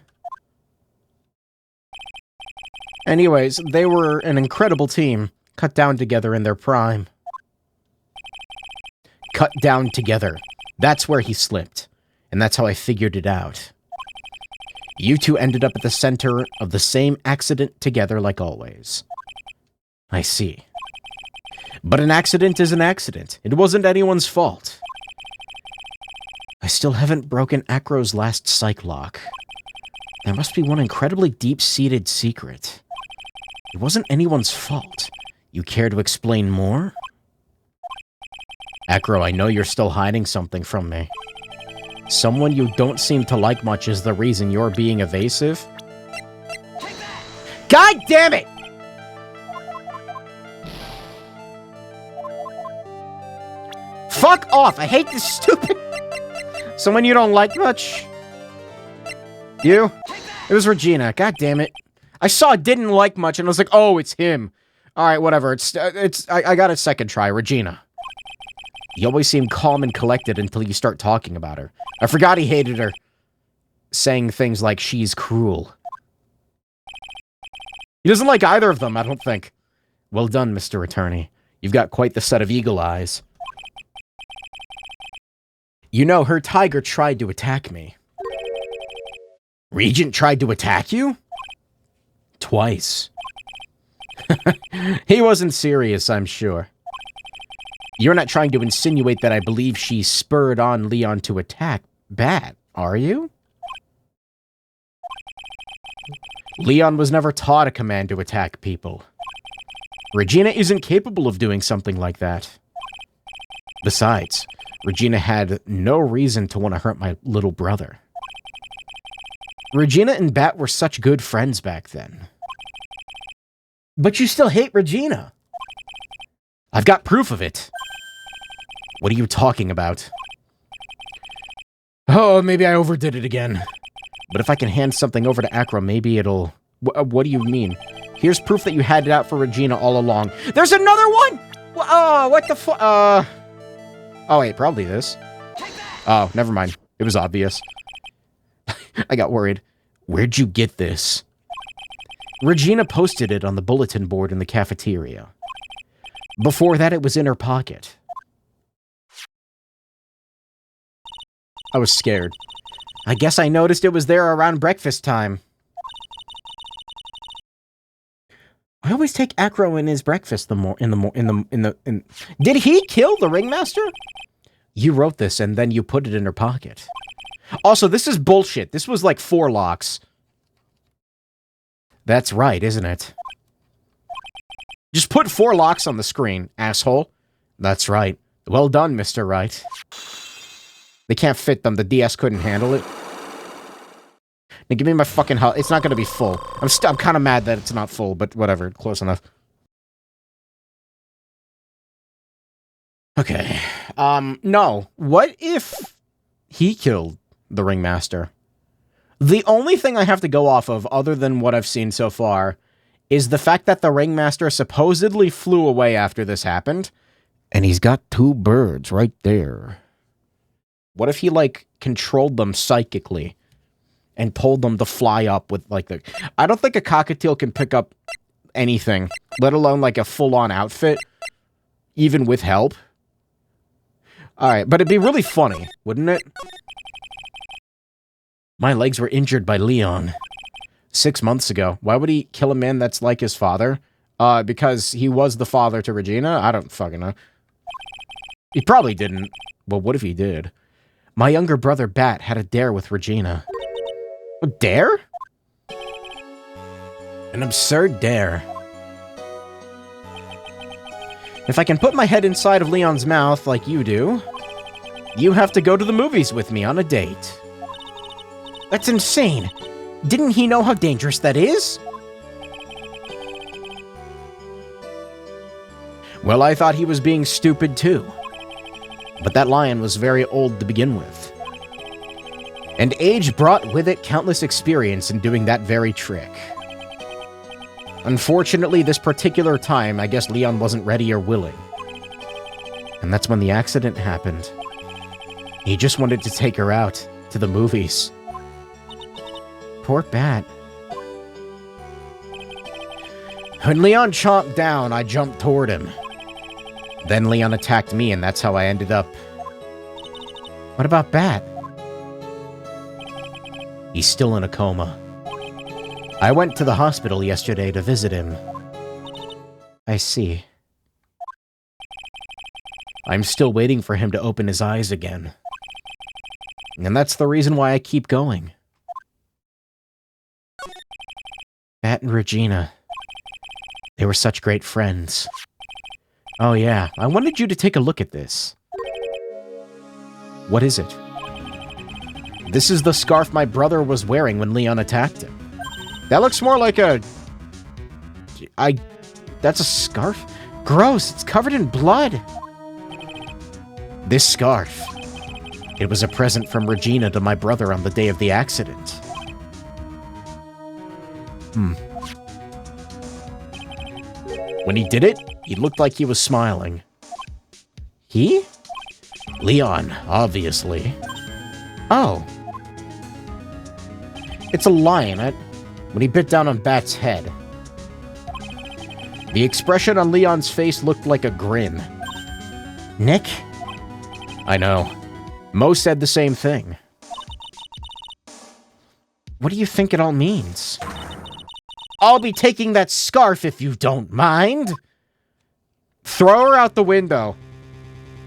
Anyways, they were an incredible team, cut down together in their prime. Cut down together. That's where he slipped, and that's how I figured it out. You two ended up at the center of the same accident together like always. I see. But an accident is an accident. It wasn't anyone's fault. I still haven't broken Acro's last psych lock. There must be one incredibly deep-seated secret. It wasn't anyone's fault. You care to explain more? Acro, I know you're still hiding something from me. Someone you don't seem to like much is the reason you're being evasive? God damn it! Fuck off! I hate this stupid... Someone you don't like much? You? It was Regina. God damn it. I saw didn't like much and I was like, oh, it's him. Alright, whatever. I got a second try. Regina. You always seem calm and collected until you start talking about her. I forgot he hated her. Saying things like she's cruel. He doesn't like either of them, I don't think. Well done, Mr. Attorney. You've got quite the set of eagle eyes. You know, her tiger tried to attack me. Regent tried to attack you? Twice. He wasn't serious, I'm sure. You're not trying to insinuate that I believe she spurred on Leon to attack Bat, are you? Leon was never taught a command to attack people. Regina isn't capable of doing something like that. Besides, Regina had no reason to want to hurt my little brother. Regina and Bat were such good friends back then. But you still hate Regina. I've got proof of it. What are you talking about? Oh, maybe I overdid it again. But if I can hand something over to Acro, maybe it'll... What do you mean? Here's proof that you had it out for Regina all along. There's another one! Oh, what the fu- Oh, wait, probably this. Oh, never mind. It was obvious. I got worried. Where'd you get this? Regina posted it on the bulletin board in the cafeteria. Before that, it was in her pocket. I was scared. I guess I noticed it was there around breakfast time. I always take Acro in his breakfast Did he kill the ringmaster? You wrote this and then you put it in her pocket. Also, this is bullshit. This was like 4 locks. That's right, isn't it? Just put 4 locks on the screen, asshole. That's right. Well done, Mr. Wright. They can't fit them. The DS couldn't handle it. Now give me my fucking health. It's not gonna be full. I'm kind of mad that it's not full, but whatever. Close enough. Okay. No. What if he killed the ringmaster? The only thing I have to go off of, other than what I've seen so far, is the fact that the ringmaster supposedly flew away after this happened, and he's got 2 birds right there. What if he, like, controlled them psychically and told them to fly up with, like, the... I don't think a cockatiel can pick up anything, let alone, like, a full-on outfit, even with help. Alright, but it'd be really funny, wouldn't it? My legs were injured by Leon 6 months ago. Why would he kill a man that's like his father? Because he was the father to Regina? I don't fucking know. He probably didn't. Well, what if he did? My younger brother, Bat, had a dare with Regina. A dare? An absurd dare. If I can put my head inside of Leon's mouth like you do, you have to go to the movies with me on a date. That's insane. Didn't he know how dangerous that is? Well, I thought he was being stupid too. But that lion was very old to begin with. And age brought with it countless experience in doing that very trick. Unfortunately, this particular time, I guess Leon wasn't ready or willing. And that's when the accident happened. He just wanted to take her out to the movies. Poor Bat. When Leon chomped down, I jumped toward him. Then Leon attacked me, and that's how I ended up. What about Bat? He's still in a coma. I went to the hospital yesterday to visit him. I see. I'm still waiting for him to open his eyes again. And that's the reason why I keep going. Bat and Regina. They were such great friends. Oh yeah, I wanted you to take a look at this. What is it? This is the scarf my brother was wearing when Leon attacked him. That looks more like a... That's a scarf? Gross, it's covered in blood. This scarf. It was a present from Regina to my brother on the day of the accident. When he did it, he looked like he was smiling. He? Leon, obviously. Oh. It's a lion, when he bit down on Bat's head. The expression on Leon's face looked like a grin. Nick? I know. Mo said the same thing. What do you think it all means? I'll be taking that scarf if you don't mind. Throw her out the window.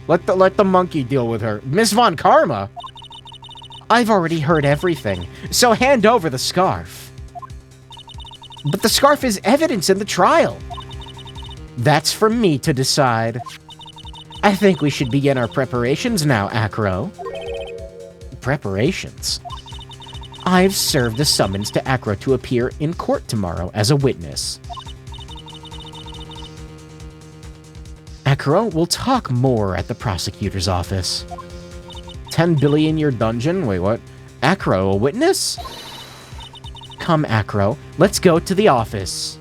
Let the monkey deal with her. Miss Von Karma? I've already heard everything, so hand over the scarf. But the scarf is evidence in the trial. That's for me to decide. I think we should begin our preparations now, Acro. Preparations? I've served a summons to Acro to appear in court tomorrow as a witness. Acro will talk more at the prosecutor's office. 10 billion year dungeon? Wait, what? Acro, a witness? Come, Acro. Let's go to the office.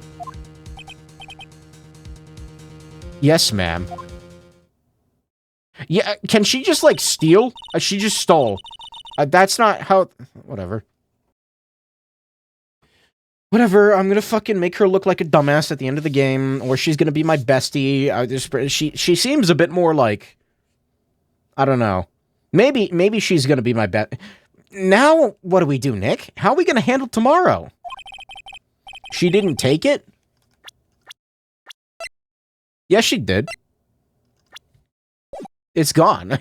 Yes, ma'am. Yeah, can she just, like, steal? She just stole. That's not how... Whatever. Whatever, I'm gonna fucking make her look like a dumbass at the end of the game, or she's gonna be my bestie. She seems a bit more like... I don't know. Maybe she's gonna be my bet. Now, what do we do, Nick? How are we gonna handle tomorrow? She didn't take it? Yes, she did. It's gone.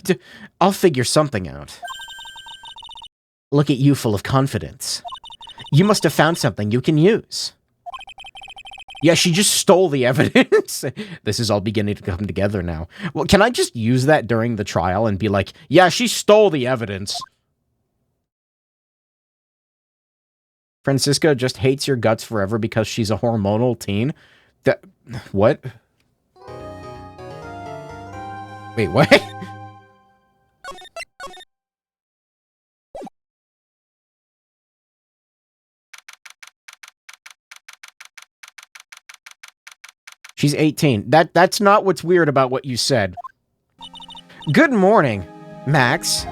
I'll figure something out. Look at you full of confidence. You must have found something you can use. Yeah, she just stole the evidence. This is all beginning to come together now. Well, can I just use that during the trial and be like, yeah, she stole the evidence. Francisca just hates your guts forever because she's a hormonal teen? What? Wait, what? She's 18. That's not what's weird about what you said. Good morning, Max.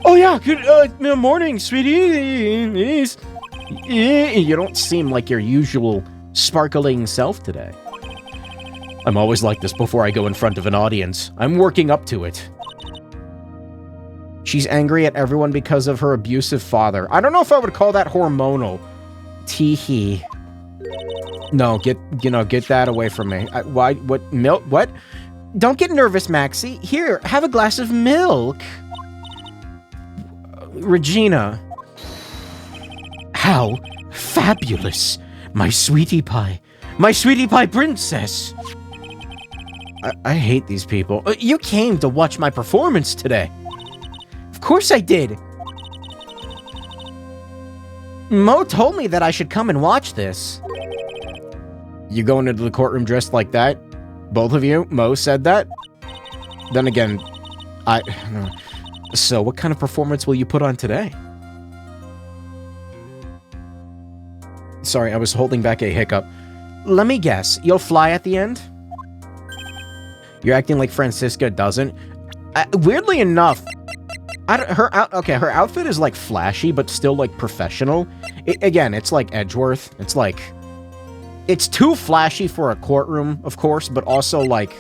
Oh yeah, good morning, sweeties. You don't seem like your usual sparkling self today. I'm always like this before I go in front of an audience. I'm working up to it. She's angry at everyone because of her abusive father. I don't know if I would call that hormonal. Tee-hee. No, get that away from me. Why? What? Milk? What? Don't get nervous, Maxie. Here, have a glass of milk. Regina. How fabulous. My sweetie pie. My sweetie pie princess. I hate these people. You came to watch my performance today. Of course I did. Mo told me that I should come and watch this. You going into the courtroom dressed like that? Both of you? Mo said that? Then again, So, what kind of performance will you put on today? Sorry, I was holding back a hiccup. Let me guess, you'll fly at the end? You're acting like Francisca doesn't? Weirdly enough, her outfit is, like, flashy, but still, like, professional. Again, it's like Edgeworth. It's, like... It's too flashy for a courtroom, of course, but also, like...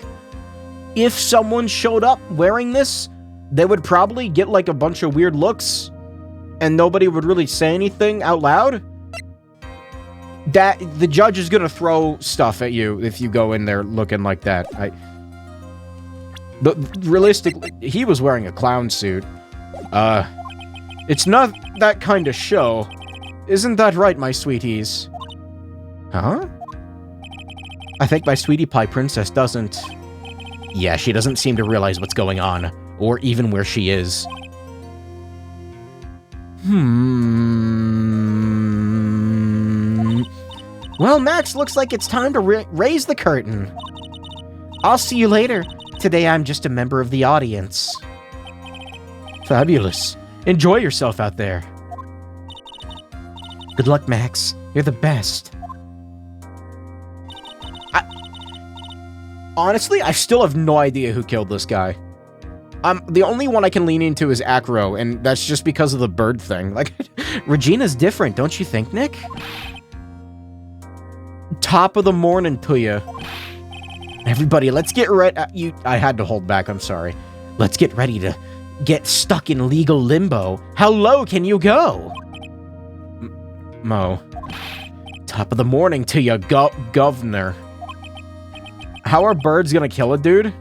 If someone showed up wearing this, they would probably get, like, a bunch of weird looks, and nobody would really say anything out loud. The judge is gonna throw stuff at you if you go in there looking like that. But realistically, he was wearing a clown suit. It's not that kind of show. Isn't that right, my sweeties? Huh? I think my sweetie pie princess doesn't... Yeah, she doesn't seem to realize what's going on, or even where she is. Well, Max, looks like it's time to raise the curtain. I'll see you later. Today I'm just a member of the audience. Fabulous. Enjoy yourself out there. Good luck, Max. You're the best. Honestly, I still have no idea who killed this guy. The only one I can lean into is Acro, and that's just because of the bird thing. Like, Regina's different, don't you think, Nick? Top of the morning to you. Everybody, let's get ready. I had to hold back, I'm sorry. Let's get ready to get stuck in legal limbo. How low can you go? Mo. Top of the morning to you, governor. How are birds gonna kill a dude?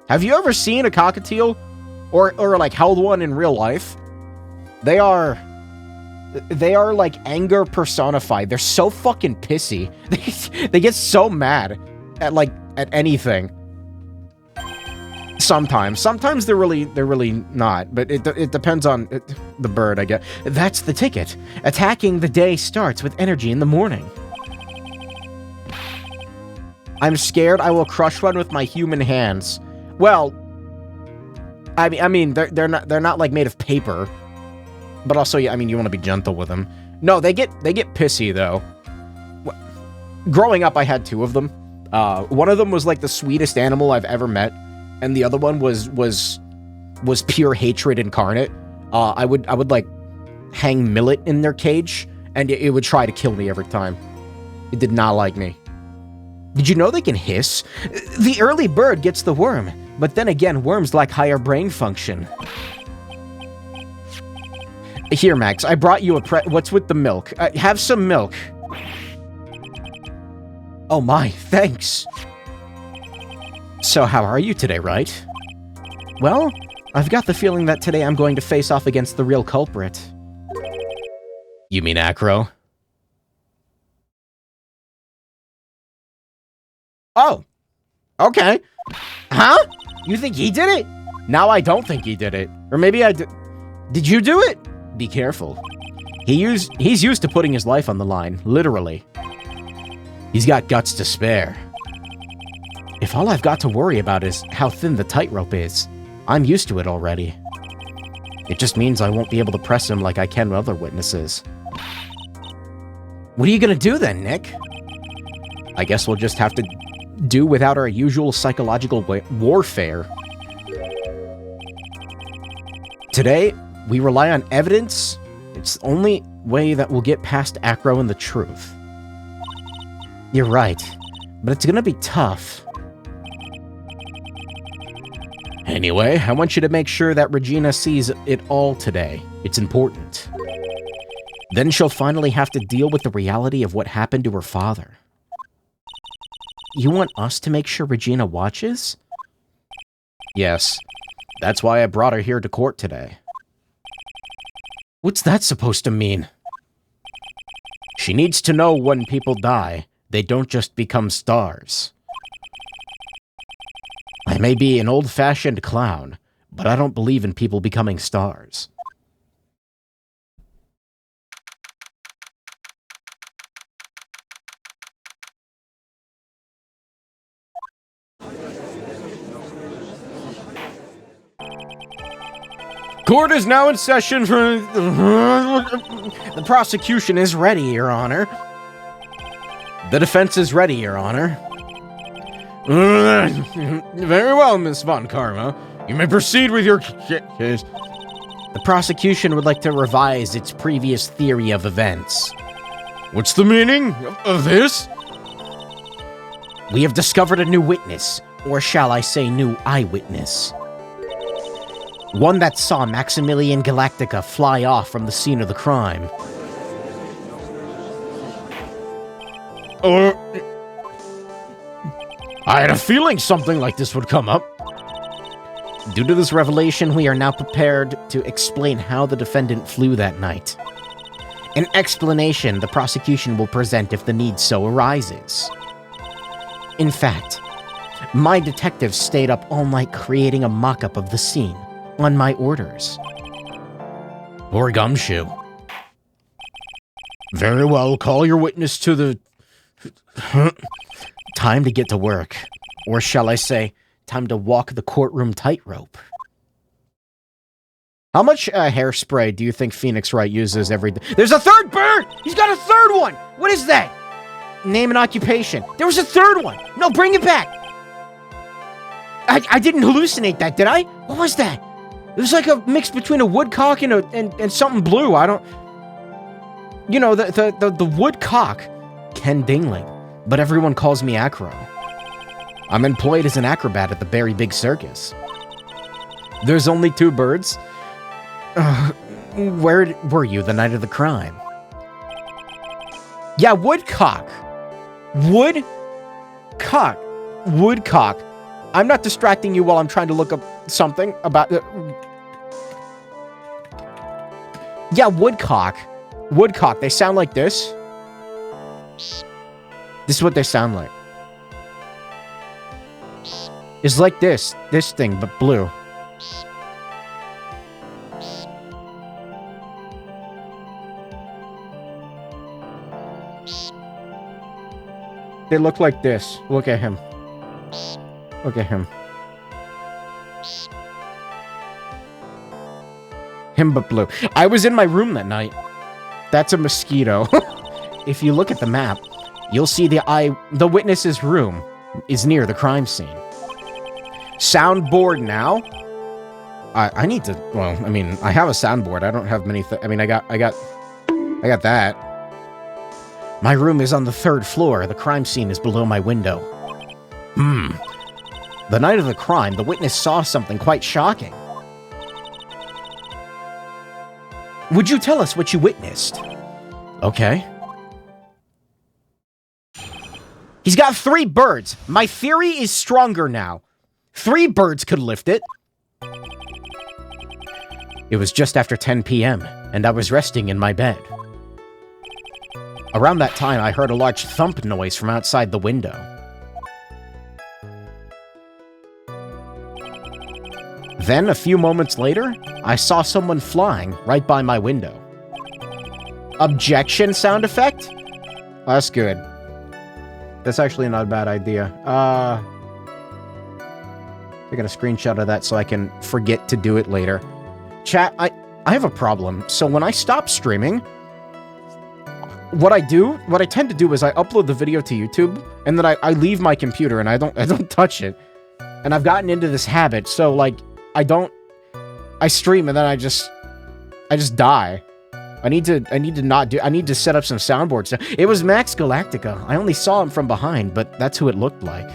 Have you ever seen a cockatiel? Or like held one in real life? They are like anger personified. They're so fucking pissy. They get so mad at anything. Sometimes they're really not, but it depends on the bird, I guess. That's the ticket. Attacking the day starts with energy in the morning. I'm scared I will crush one with my human hands. Well, I mean they're not like made of paper, but also yeah, I mean you want to be gentle with them. No, they get pissy though. Growing up, I had two of them. One of them was like the sweetest animal I've ever met, and the other one was pure hatred incarnate. I would like hang millet in their cage, and it would try to kill me every time. It did not like me. Did you know they can hiss? The early bird gets the worm, but then again, worms lack higher brain function. Here, Max, I brought you what's with the milk? Have some milk. Oh my, thanks. So how are you today, Wright? Well, I've got the feeling that today I'm going to face off against the real culprit. You mean Acro? Oh, okay. Huh? You think he did it? Now I don't think he did it. Or maybe I did. Did you do it? Be careful. He's used to putting his life on the line, literally. He's got guts to spare. If all I've got to worry about is how thin the tightrope is, I'm used to it already. It just means I won't be able to press him like I can with other witnesses. What are you gonna do then, Nick? I guess we'll just have to do without our usual psychological warfare. Today, we rely on evidence. It's the only way that we'll get past Acro and the truth. You're right, but it's gonna be tough. Anyway, I want you to make sure that Regina sees it all today. It's important. Then she'll finally have to deal with the reality of what happened to her father. You want us to make sure Regina watches? Yes. That's why I brought her here to court today. What's that supposed to mean? She needs to know when people die, they don't just become stars. I may be an old-fashioned clown, but I don't believe in people becoming stars. Court is now in session for... The prosecution is ready, Your Honor. The defense is ready, Your Honor. Very well, Miss Von Karma. You may proceed with your case. The prosecution would like to revise its previous theory of events. What's the meaning of this? We have discovered a new witness, or shall I say new eyewitness. One that saw Maximilian Galactica fly off from the scene of the crime. I had a feeling something like this would come up. Due to this revelation, we are now prepared to explain how the defendant flew that night. An explanation the prosecution will present if the need so arises. In fact, my detectives stayed up all night creating a mock-up of the scene. On my orders. Poor Gumshoe. Very well, call your witness to the... Time to get to work. Or shall I say, time to walk the courtroom tightrope. How much hairspray do you think Phoenix Wright uses every day? There's a third bird! He's got a third one! What is that? Name and occupation. There was a third one! No, bring it back! I didn't hallucinate that, did I? What was that? It was like a mix between a woodcock and something blue. I don't... You know, the woodcock. Ken Dingling. But everyone calls me Acro. I'm employed as an acrobat at the Very Big Circus. There's only 2 birds? Where were you the night of the crime? Yeah, woodcock. Woodcock. Woodcock. I'm not distracting you while I'm trying to look up something about... Yeah, woodcock. Woodcock. They sound like this. This is what they sound like. It's like this. This thing, but blue. They look like this. Look at him. Look at him. Him but blue. I was in my room that night. That's a mosquito. If you look at the map, you'll see the witness's room is near the crime scene. Soundboard now? I need to, well, I mean, I have a soundboard. I don't have many, I mean, I got that. My room is on the 3rd floor. The crime scene is below my window. The night of the crime, the witness saw something quite shocking. Would you tell us what you witnessed? Okay. He's got 3 birds. My theory is stronger now. 3 birds could lift it. It was just after 10 p.m., and I was resting in my bed. Around that time, I heard a large thump noise from outside the window. Then, a few moments later, I saw someone flying right by my window. Objection sound effect? That's good. That's actually not a bad idea. Taking a screenshot of that so I can forget to do it later. Chat, I have a problem. So when I stop streaming, what I tend to do is I upload the video to YouTube, and then I leave my computer and I don't touch it. And I've gotten into this habit, so like I stream and then I just die. I need to set up some soundboards. It was Max Galactica. I only saw him from behind, but that's who it looked like.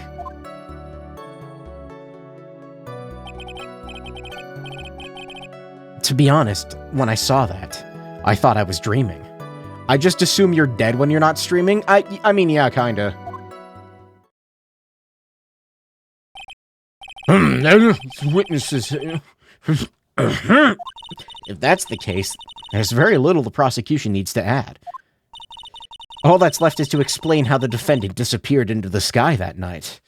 To be honest, when I saw that, I thought I was dreaming. I just assume you're dead when you're not streaming. I mean, yeah, kinda. Witnesses. If that's the case, there's very little the prosecution needs to add. All that's left is to explain how the defendant disappeared into the sky that night.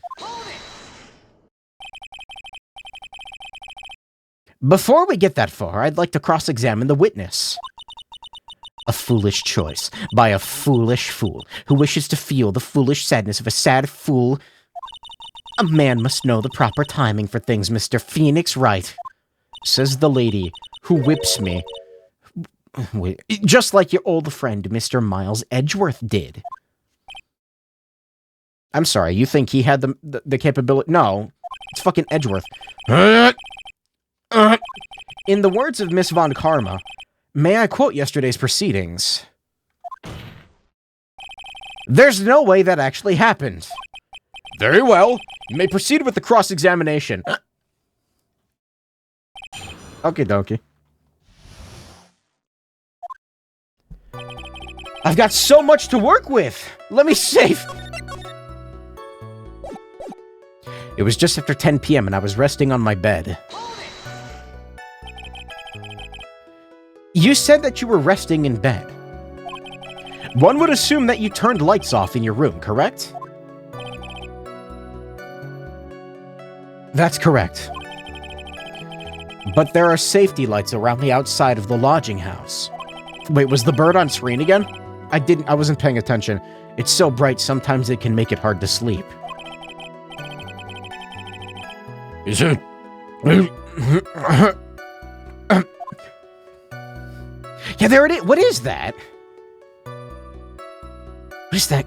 Before we get that far, I'd like to cross-examine the witness. A foolish choice by a foolish fool who wishes to feel the foolish sadness of a sad fool. A man must know the proper timing for things, Mr. Phoenix Wright, says the lady who whips me. Wait, just like your old friend, Mr. Miles Edgeworth did. I'm sorry, you think he had the capability? No, it's fucking Edgeworth. In the words of Miss Von Karma, may I quote yesterday's proceedings? There's no way that actually happened. Very well. You may proceed with the cross-examination. Okie dokie. I've got so much to work with. Let me save. It was just after 10 p.m. and I was resting on my bed. You said that you were resting in bed. One would assume that you turned lights off in your room, correct? That's correct. But there are safety lights around the outside of the lodging house. Wait, was the bird on screen again? I wasn't paying attention. It's so bright, sometimes it can make it hard to sleep. Is it? Yeah, there it is. What is that? What is that?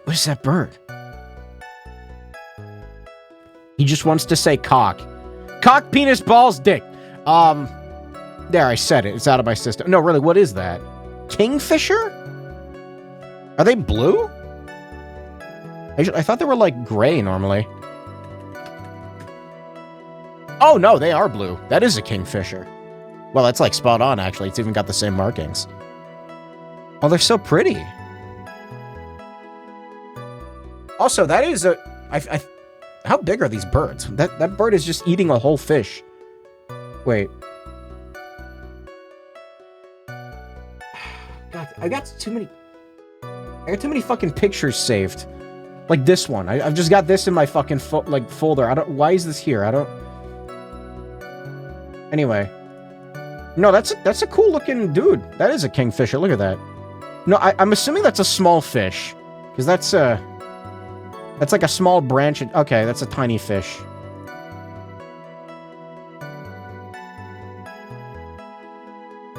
What is that bird? He just wants to say cock. Cock, penis, balls, dick. There, I said it. It's out of my system. No, really, what is that? Kingfisher? Are they blue? I thought they were, like, gray normally. Oh, no, they are blue. That is a kingfisher. Well, that's, like, spot on, actually. It's even got the same markings. Oh, they're so pretty. Also, that is a... how big are these birds? That bird is just eating a whole fish. Wait. God, I got too many fucking pictures saved. Like this one. I've just got this in my fucking folder. Why is this here? Anyway. No, that's a cool looking dude. That is a kingfisher. Look at that. No, I'm assuming that's a small fish. Because that's like a small branch. Okay, that's a tiny fish.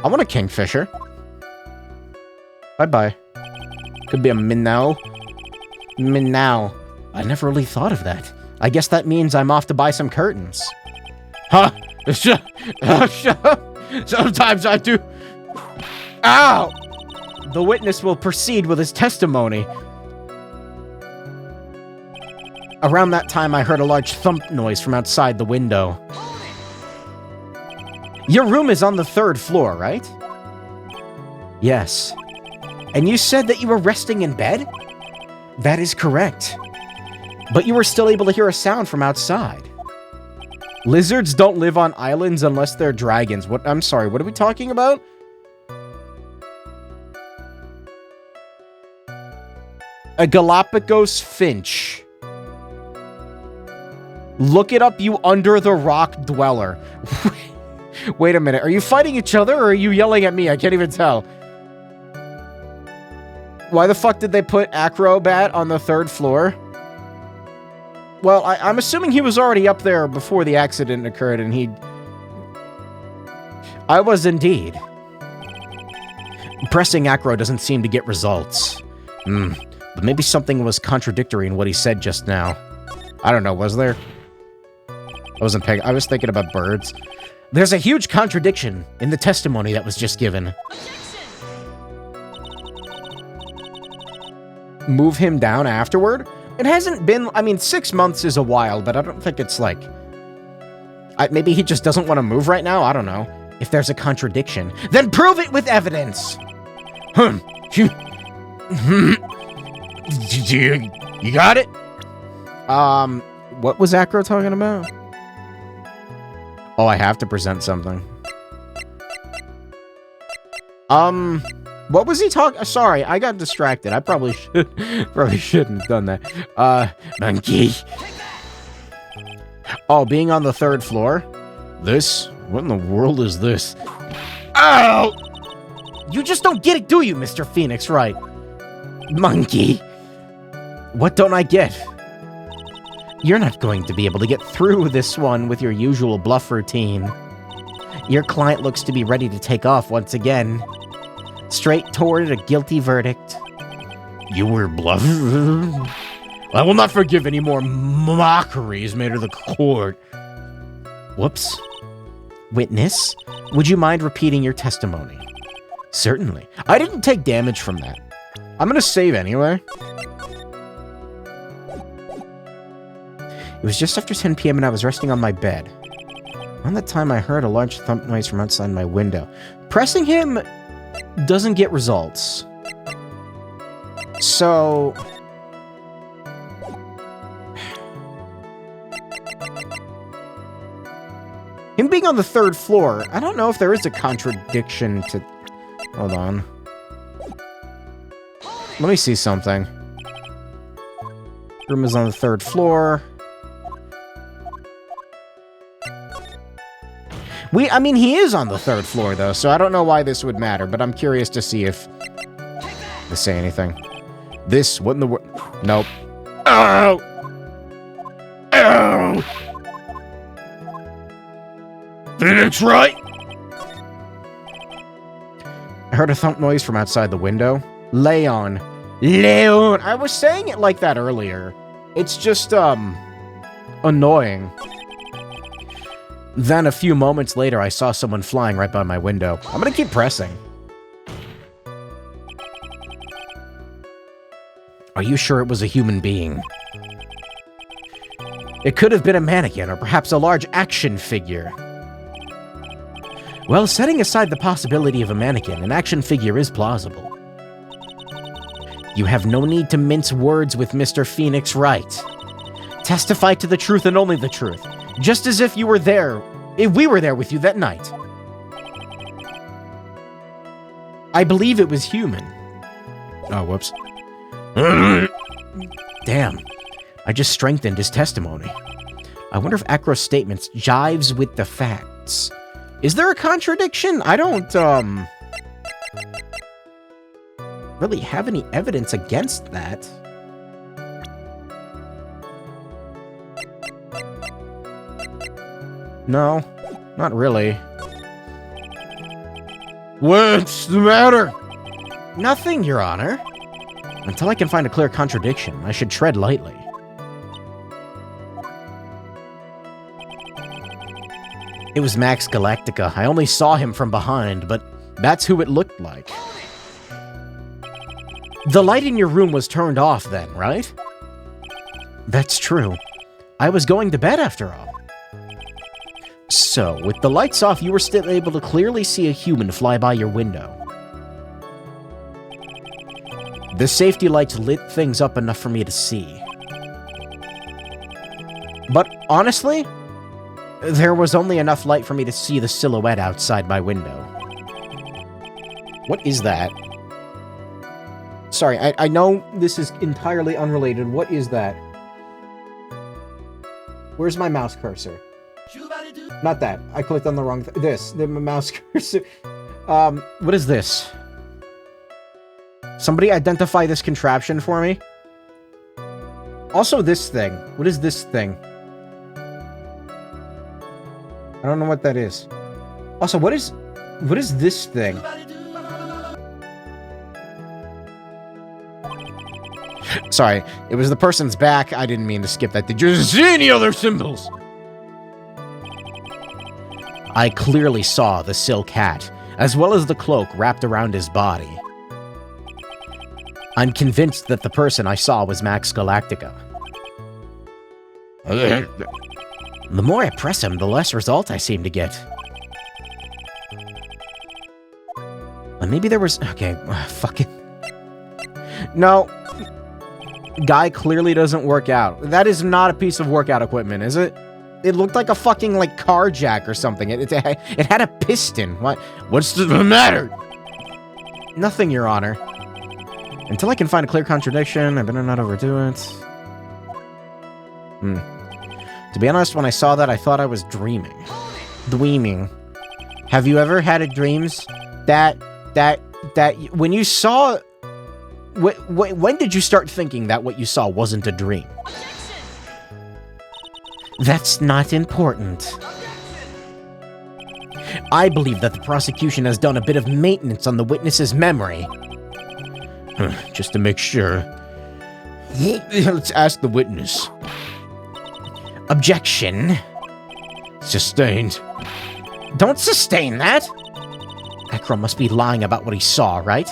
I want a kingfisher. Bye-bye. Could be a minnow. Minnow. I never really thought of that. I guess that means I'm off to buy some curtains. Huh? Shut up. Sometimes I do. Ow! The witness will proceed with his testimony. Around that time, I heard a large thump noise from outside the window. Your room is on the 3rd floor, right? Yes. And you said that you were resting in bed? That is correct. But you were still able to hear a sound from outside. Lizards don't live on islands unless they're dragons. What? I'm sorry, what are we talking about? A Galapagos finch. Look it up, you under the rock dweller. Wait a minute, are you fighting each other or are you yelling at me? I can't even tell. Why the fuck did they put Acrobat on the 3rd floor? Well, I'm assuming he was already up there before the accident occurred and he... I was indeed. Pressing Acro doesn't seem to get results. But maybe something was contradictory in what he said just now. I don't know, was there? I wasn't paying... I was thinking about birds. There's a huge contradiction in the testimony that was just given. Move him down afterward? It hasn't been... I mean, 6 months is a while, but I don't think it's like... maybe he just doesn't want to move right now? I don't know. If there's a contradiction, then prove it with evidence! You got it? What was Acro talking about? Oh, I have to present something. What was he talking? Sorry, I got distracted. I probably shouldn't have done that. Monkey. Oh, being on the 3rd floor? This? What in the world is this? Ow! You just don't get it, do you, Mr. Phoenix Wright? Monkey. What don't I get? You're not going to be able to get through this one with your usual bluff routine. Your client looks to be ready to take off once again. Straight toward a guilty verdict. You were bluff. I will not forgive any more mockeries made of the court. Whoops. Witness, would you mind repeating your testimony? Certainly. I didn't take damage from that. I'm gonna save anyway. It was just after 10 p.m. and I was resting on my bed. Around that time, I heard a large thump noise from outside my window. Pressing him doesn't get results. So... him being on the 3rd floor, I don't know if there is a contradiction to... Hold on. Let me see something. Room is on the 3rd floor. I mean, he is on the 3rd floor, though, so I don't know why this would matter, but I'm curious to see if they say anything. This, what in the world? Nope. Ow! Ow! Phoenix Wright! I heard a thump noise from outside the window. Leon. Leon! I was saying it like that earlier. It's just, annoying. Then a few moments later, I saw someone flying right by my window. I'm gonna keep pressing. Are you sure it was a human being? It could have been a mannequin, or perhaps a large action figure. Well, setting aside the possibility of a mannequin, an action figure is plausible. You have no need to mince words with Mr. Phoenix Wright. Testify to the truth and only the truth, just as if you were there, if we were there with you that night. I believe it was human. Oh, whoops. Damn. I just strengthened his testimony. I wonder if Acro's statements jives with the facts. Is there a contradiction? I don't, really have any evidence against that. No, not really. What's the matter? Nothing, Your Honor. Until I can find a clear contradiction, I should tread lightly. It was Max Galactica. I only saw him from behind, but that's who it looked like. The light in your room was turned off then, right? That's true. I was going to bed after all. So, with the lights off, you were still able to clearly see a human fly by your window. The safety lights lit things up enough for me to see. But honestly, there was only enough light for me to see the silhouette outside my window. What is that? Sorry, I know this is entirely unrelated. What is that? Where's my mouse cursor? Not that. I clicked on the wrong thing. This. The mouse cursor. What is this? Somebody identify this contraption for me. Also this thing. What is this thing? I don't know what that is. Also, what is this thing? Sorry, it was the person's back. I didn't mean to skip that. Did you see any other symbols? I clearly saw the silk hat, as well as the cloak wrapped around his body. I'm convinced that the person I saw was Max Galactica. The more I press him, the less result I seem to get. And maybe there was... Okay, fuck it. No. Guy clearly doesn't work out. That is not a piece of workout equipment, is it? It looked like a fucking, like, car jack or something. It had a piston. What's the matter? Nothing, Your Honor. Until I can find a clear contradiction, I better not overdo it. To be honest, when I saw that, I thought I was dreaming. Dreaming. Have you ever had dreams that when you saw... When did you start thinking that what you saw wasn't a dream? That's not important. I believe that the prosecution has done a bit of maintenance on the witness's memory. Just to make sure. Let's ask the witness. Objection. Sustained. Don't sustain that! Acro must be lying about what he saw, right?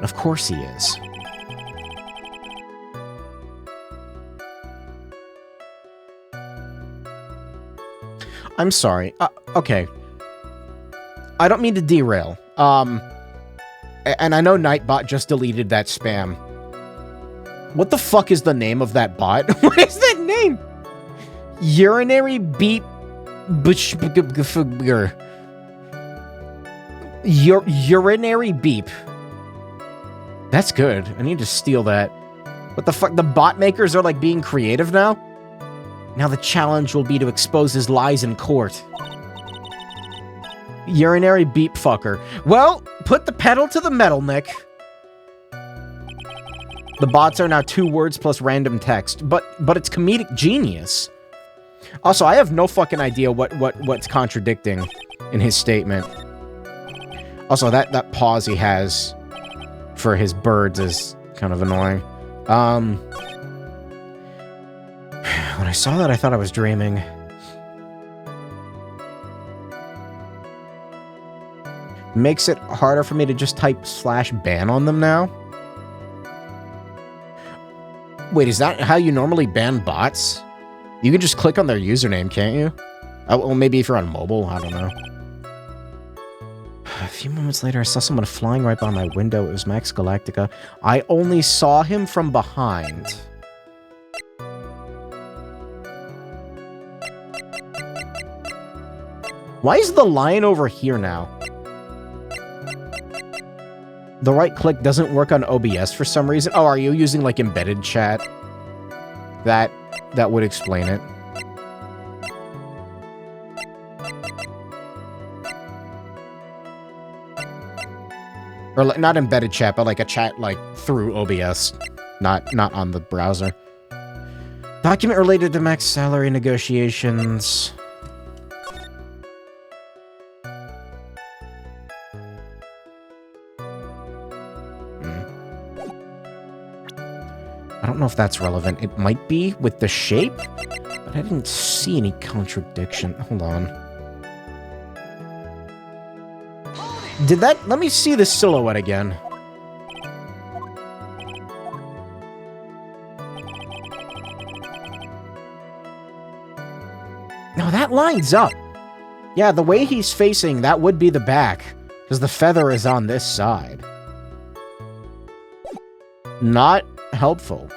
Of course he is. I'm sorry. Okay. I don't mean to derail. And I know Nightbot just deleted that spam. What the fuck is the name of that bot? What is that name? Urinary beep... Urinary beep. That's good. I need to steal that. What the fuck? The bot makers are like being creative now? Now the challenge will be to expose his lies in court. Urinary beep fucker. Well, put the pedal to the metal, Nick. The bots are now 2 words plus random text, but it's comedic genius. Also, I have no fucking idea what's contradicting in his statement. Also, that pause he has for his birds is kind of annoying. When I saw that, I thought I was dreaming. Makes it harder for me to just type /ban on them now. Wait, is that how you normally ban bots? You can just click on their username, can't you? Oh, well, maybe if you're on mobile, I don't know. A few moments later, I saw someone flying right by my window. It was Max Galactica. I only saw him from behind. Why is the line over here now? The right click doesn't work on OBS for some reason. Oh, are you using, like, embedded chat? That would explain it. Or, like, not embedded chat, but, like, a chat, like, through OBS. Not on the browser. Document related to max salary negotiations. I don't know if that's relevant. It might be with the shape, but I didn't see any contradiction. Hold on. Did that... Let me see the silhouette again. No, that lines up. Yeah, the way he's facing, that would be the back, because the feather is on this side. Not helpful.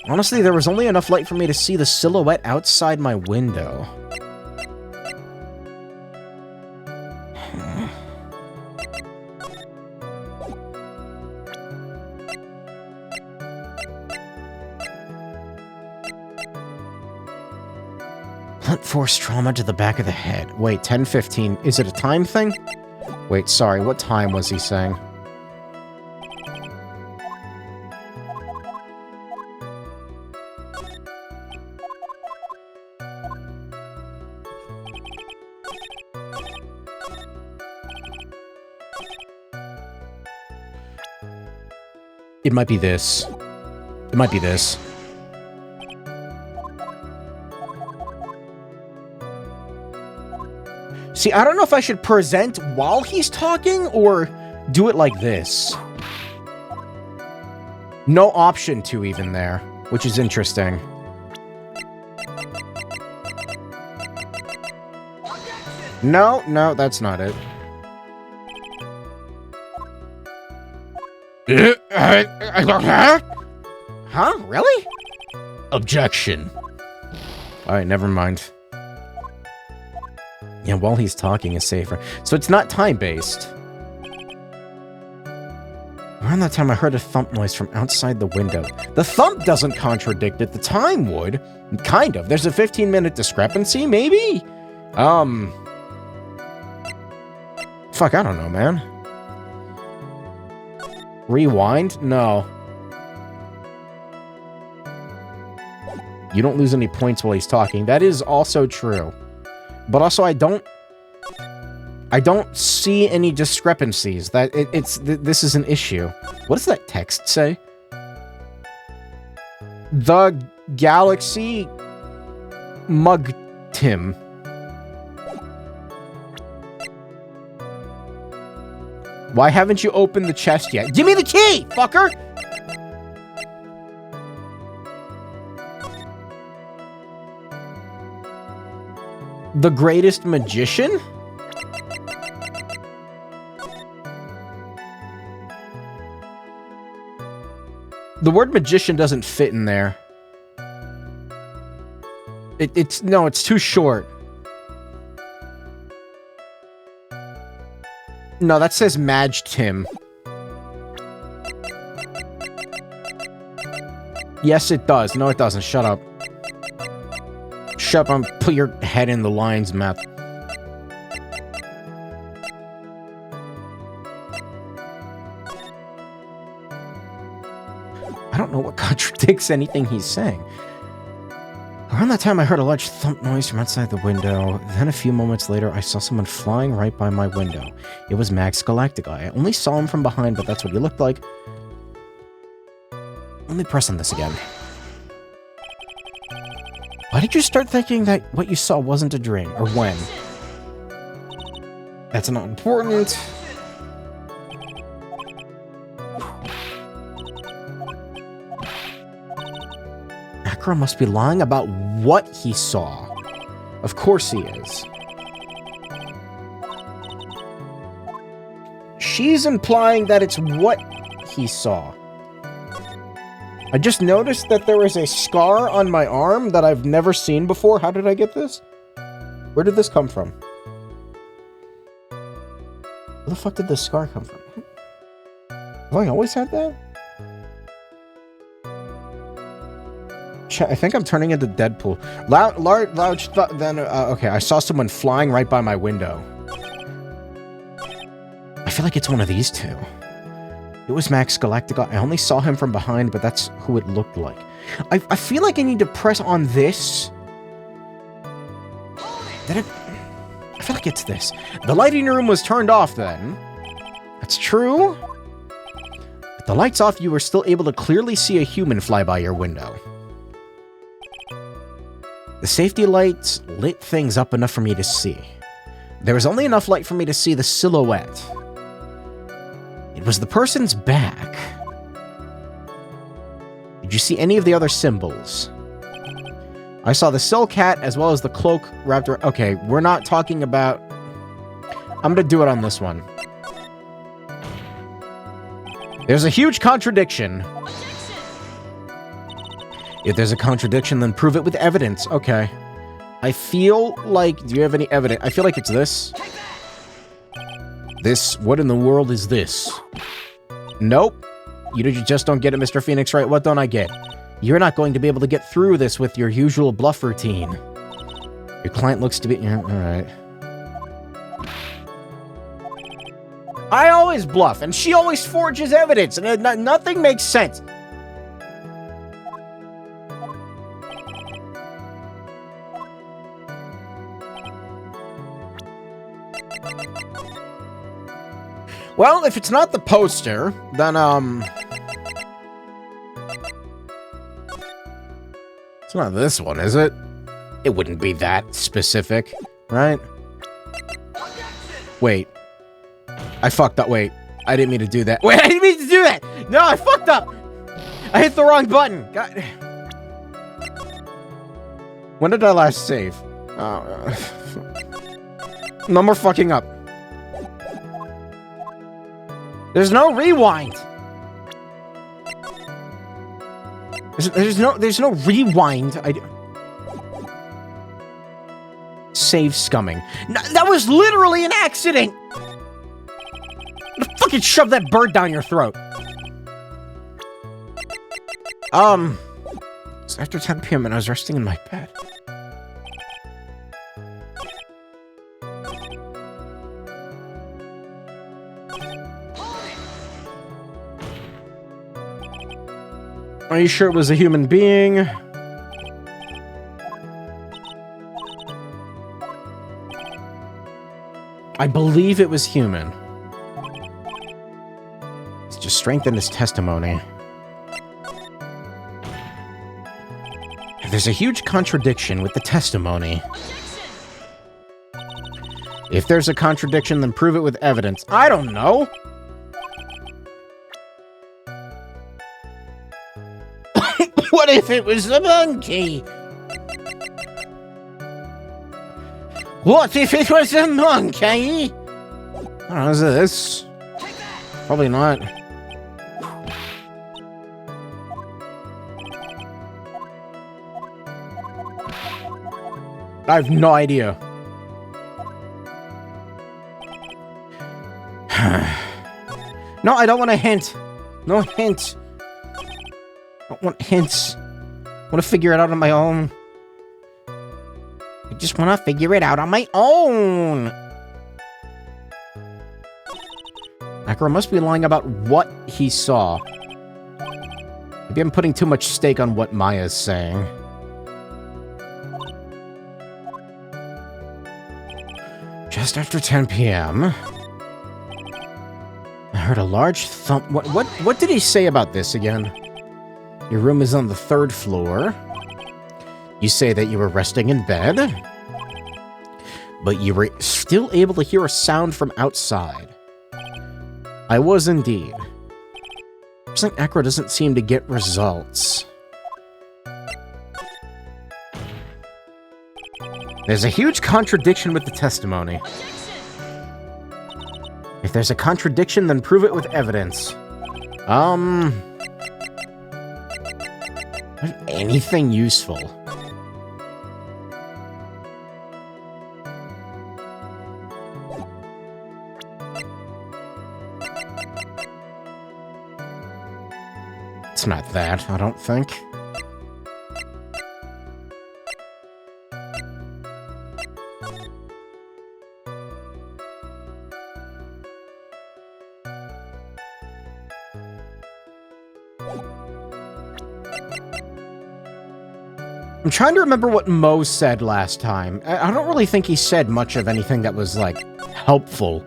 Honestly, there was only enough light for me to see the silhouette outside my window. Blunt force trauma to the back of the head. Wait, 10:15. Is it a time thing? Wait, sorry, what time was he saying? It might be this. It might be this. See, I don't know if I should present while he's talking or do it like this. No option to even there, which is interesting. No, that's not it. Huh? Really? Objection. Alright, never mind. Yeah, while he's talking is safer. So it's not time-based. Around that time, I heard a thump noise from outside the window. The thump doesn't contradict it. The time would. Kind of. There's a 15-minute discrepancy, maybe? Fuck, I don't know, man. Rewind? No. You don't lose any points while he's talking. That is also true. But also, I don't see any discrepancies. This is an issue. What does that text say? The Galaxy Mug Tim. Why haven't you opened the chest yet? Give me the key, fucker! The greatest magician? The word magician doesn't fit in there. It's too short. No, that says Madge Tim. Yes, it does. No, it doesn't. Shut up. Shut up and put your head in the lion's mouth. I don't know what contradicts anything he's saying. Around that time, I heard a large thump noise from outside the window. Then a few moments later, I saw someone flying right by my window. It was Max Galactica. I only saw him from behind, but that's what he looked like. Let me press on this again. did you start thinking that what you saw wasn't a dream? Or when? That's not important. Acro must be lying about what he saw. Of course he is. She's implying that it's what he saw. I just noticed that there is a scar on my arm that I've never seen before. How did I get this? Where did this come from? Where the fuck did this scar come from? Have I always had that? I think I'm turning into Deadpool. Okay, I saw someone flying right by my window. I feel like it's one of these two. It was Max Galactica. I only saw him from behind, but that's who it looked like. I feel like I need to press on this. I feel like it's this. The lighting room was turned off then. That's true. With the lights off, you were still able to clearly see a human fly by your window. The safety lights lit things up enough for me to see. There was only enough light for me to see the silhouette. It was the person's back. Did you see any of the other symbols? I saw the Cell Cat as well as the cloak wrapped around. Okay, we're not talking about... I'm gonna do it on this one. There's a huge contradiction. If there's a contradiction, then prove it with evidence. Okay. I feel like... Do you have any evidence? I feel like it's this. This... What in the world is this? Nope. You just don't get it, Mr. Phoenix, right? What don't I get? You're not going to be able to get through this with your usual bluff routine. Your client looks to be... Yeah, alright. I always bluff, and she always forges evidence, and nothing makes sense. Well, if it's not the poster, then, it's not this one, is it? It wouldn't be that specific, right? Wait. I fucked up. Wait. I didn't mean to do that. Wait, I didn't mean to do that! No, I fucked up! I hit the wrong button! God. When did I last save? Oh, no more fucking up. There's no rewind. There's no rewind. Save scumming. No, that was literally an accident. I'm gonna fucking shove that bird down your throat. It's after 10 p.m. and I was resting in my bed. Are you sure it was a human being? I believe it was human. It's just strengthened his testimony. There's a huge contradiction with the testimony. If there's a contradiction, then prove it with evidence. I don't know! What if it was a monkey? What if it was a monkey? I don't know, is it this? Probably not. I have no idea. No, I don't want a hint. No hint. I don't want hints. I want to figure it out on my own. I just want to figure it out on my own. Acro must be lying about what he saw. Maybe I'm putting too much stake on what Maya's saying. Just after 10 p.m. I heard a large thump. What did he say about this again? Your room is on the 3rd floor. You say that you were resting in bed, but you were still able to hear a sound from outside. I was indeed. Percent Acro doesn't seem to get results. There's a huge contradiction with the testimony. If there's a contradiction, then prove it with evidence. Anything useful? It's not that, I don't think. I'm trying to remember what Mo said last time. I don't really think he said much of anything that was, like, helpful,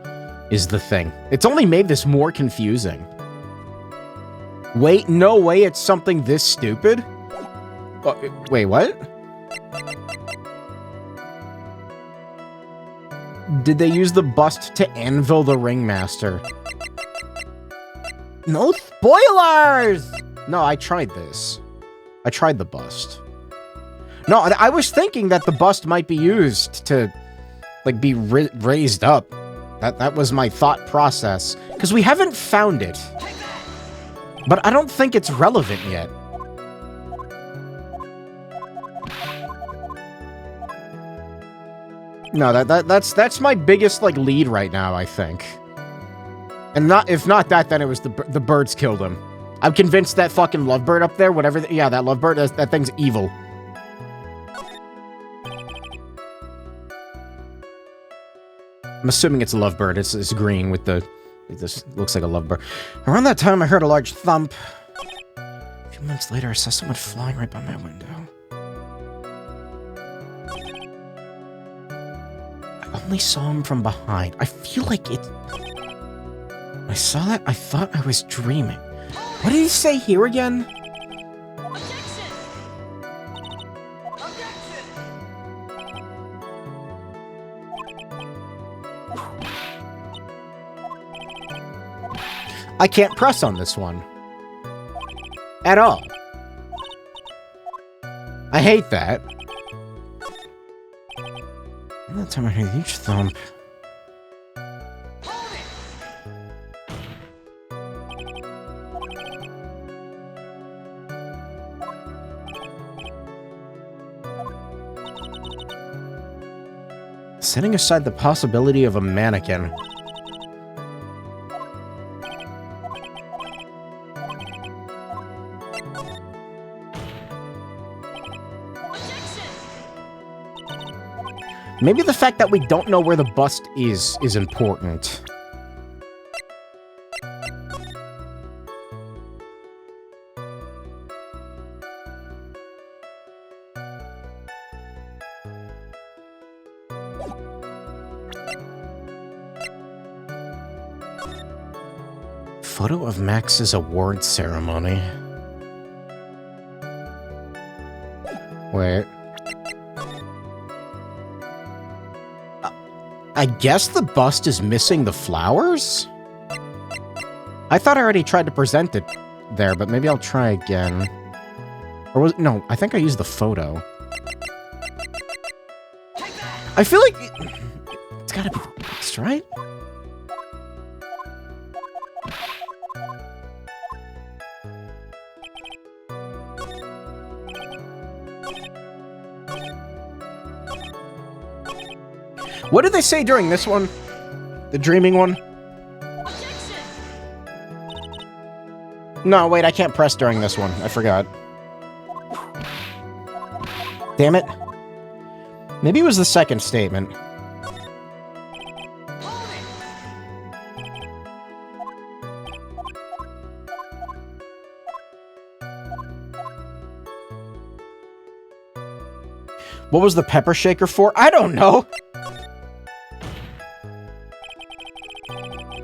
is the thing. It's only made this more confusing. Wait, no way it's something this stupid? Wait, what? Did they use the bust to anvil the ringmaster? No spoilers! No, I tried this. I tried the bust. No, I was thinking that the bust might be used to, like, be raised up. That was my thought process. Because we haven't found it. But I don't think it's relevant yet. No, that's my biggest, like, lead right now, I think. And if not that, then it was the birds killed him. I'm convinced that fucking lovebird up there, whatever, yeah, that lovebird, that thing's evil. I'm assuming it's a lovebird. It's green with the... This looks like a lovebird. Around that time, I heard a large thump. A few months later, I saw someone flying right by my window. I only saw him from behind. I feel like it... When I saw that, I thought I was dreaming. What did he say here again? I can't press on this one. At all. I hate that. That time I heard a huge thump. Setting aside the possibility of a mannequin. Maybe the fact that we don't know where the bust is important. Photo of Max's award ceremony. Wait. I guess the bust is missing the flowers? I thought I already tried to present it there, but maybe I'll try again. Or was... No, I think I used the photo. I feel like... It's gotta be fixed, right? What did they say during this one? The dreaming one? No, wait, I can't press during this one. I forgot. Damn it. Maybe it was the second statement. What was the pepper shaker for? I don't know.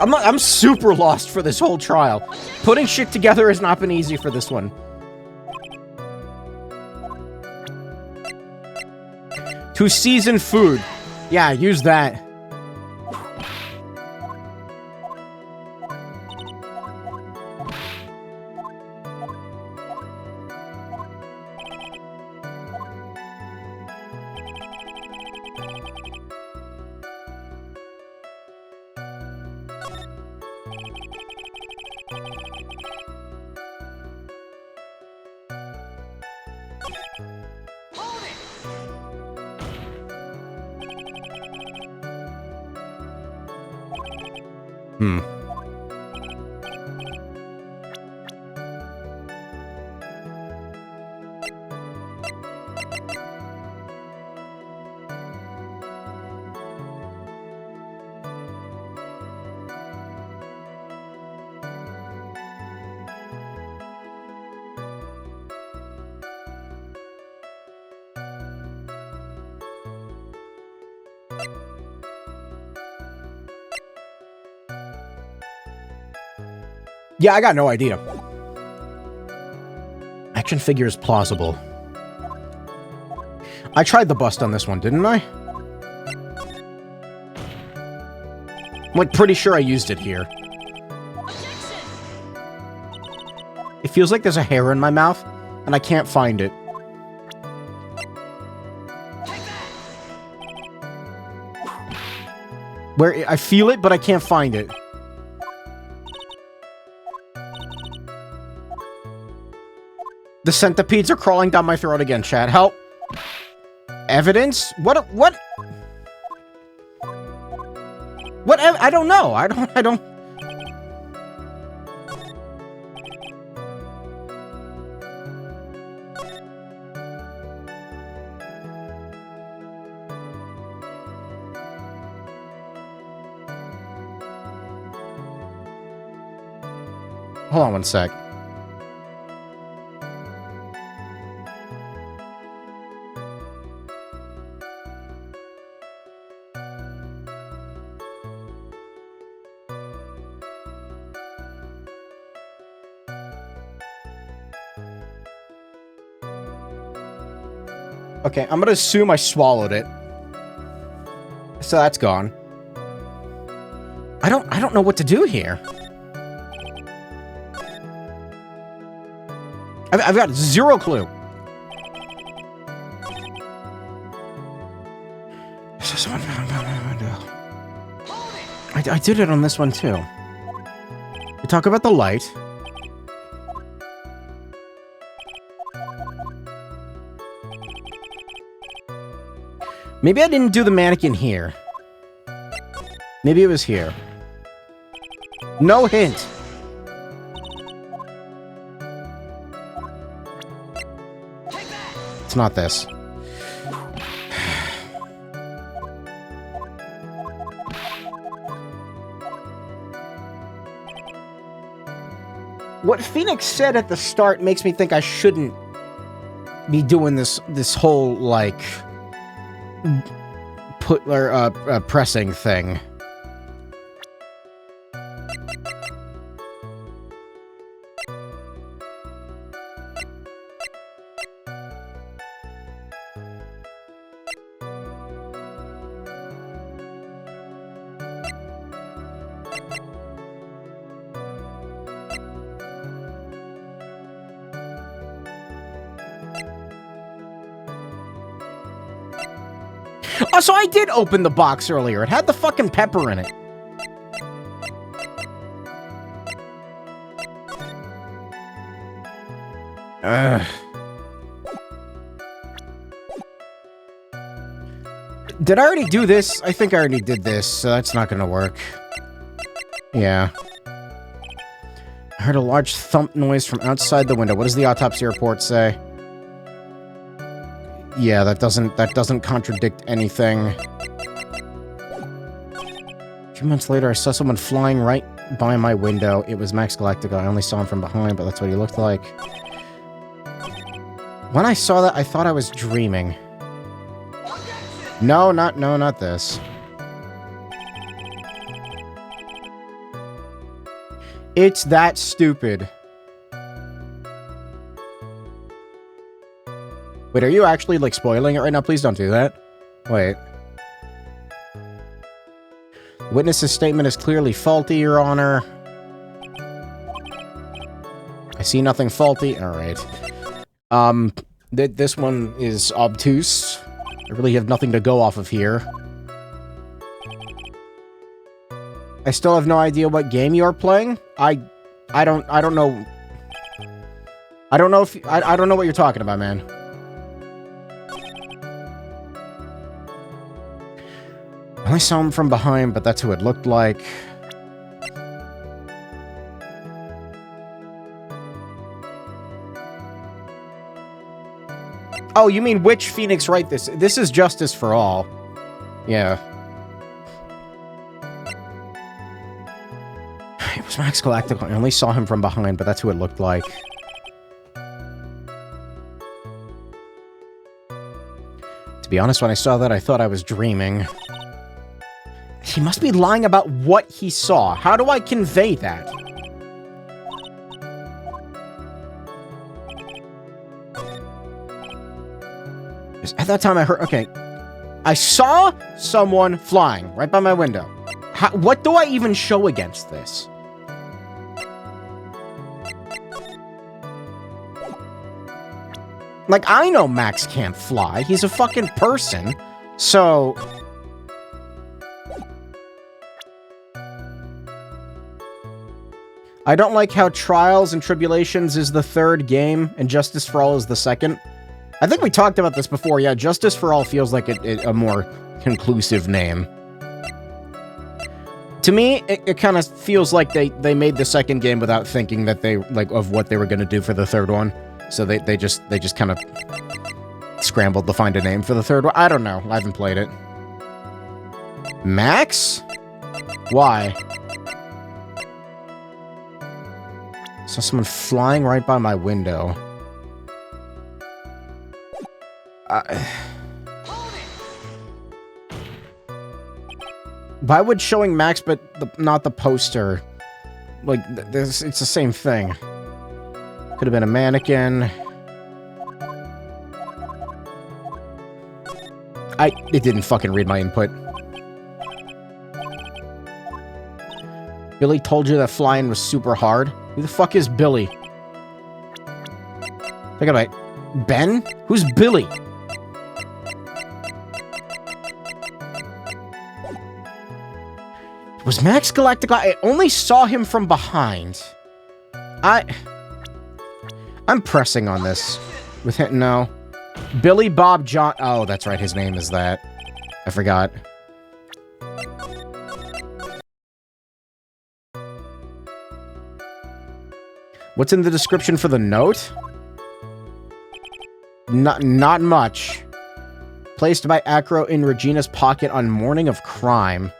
I'm super lost for this whole trial. Putting shit together has not been easy for this one. To season food. Yeah, use that. Yeah, I got no idea. Action figure is plausible. I tried the bust on this one, didn't I? I'm like pretty sure I used it here. It feels like there's a hair in my mouth, and I can't find it. Where I feel it, but I can't find it. The centipedes are crawling down my throat again, Chad. Help. Evidence? What? I don't know. I don't... Hold on one sec. Okay, I'm gonna assume I swallowed it. So that's gone. I don't know what to do here. I've got zero clue. I did it on this one too. We talk about the light. Maybe I didn't do the mannequin here. Maybe it was here. No hint. It's not this. What Phoenix said at the start makes me think I shouldn't be doing this whole, like, pressing thing. Oh, so I did open the box earlier. It had the fucking pepper in it. Did I already do this? I think I already did this, so that's not gonna work. Yeah. I heard a large thump noise from outside the window. What does the autopsy report say? Yeah, that doesn't contradict anything. A few months later, I saw someone flying right by my window. It was Max Galactica. I only saw him from behind, but that's what he looked like. When I saw that, I thought I was dreaming. No, not this. It's that stupid. Wait, are you actually, like, spoiling it right now? Please don't do that. Wait. Witness's statement is clearly faulty, Your Honor. I see nothing faulty. Alright. This one is obtuse. I really have nothing to go off of here. I still have no idea what game you're playing. I don't know. I don't know if... I don't know what you're talking about, man. I only saw him from behind, but that's who it looked like. Oh, you mean which Phoenix Wright this? This is Justice for All. Yeah. It was Max Galactic. I only saw him from behind, but that's who it looked like. To be honest, when I saw that, I thought I was dreaming. He must be lying about what he saw. How do I convey that? At that time, I heard... Okay. I saw someone flying right by my window. What do I even show against this? Like, I know Max can't fly. He's a fucking person. So... I don't like how Trials and Tribulations is the third game, and Justice for All is the second. I think we talked about this before. Yeah, Justice for All feels like a more conclusive name. To me, it kind of feels like they made the second game without thinking that of what they were going to do for the third one. So they just kind of scrambled to find a name for the third one. I don't know. I haven't played it. Max? Why? Saw someone flying right by my window. Why would showing Max but not the poster? Like, it's the same thing. Could have been a mannequin. It didn't fucking read my input. Billy told you that flying was super hard? Who the fuck is Billy? Think about it. Ben? Who's Billy? Was Max Galactic? I only saw him from behind. I'm pressing on this. With him, no. Billy Bob John... Oh, that's right, his name is that. I forgot. What's in the description for the note? Not much. Placed by Acro in Regina's pocket on morning of crime.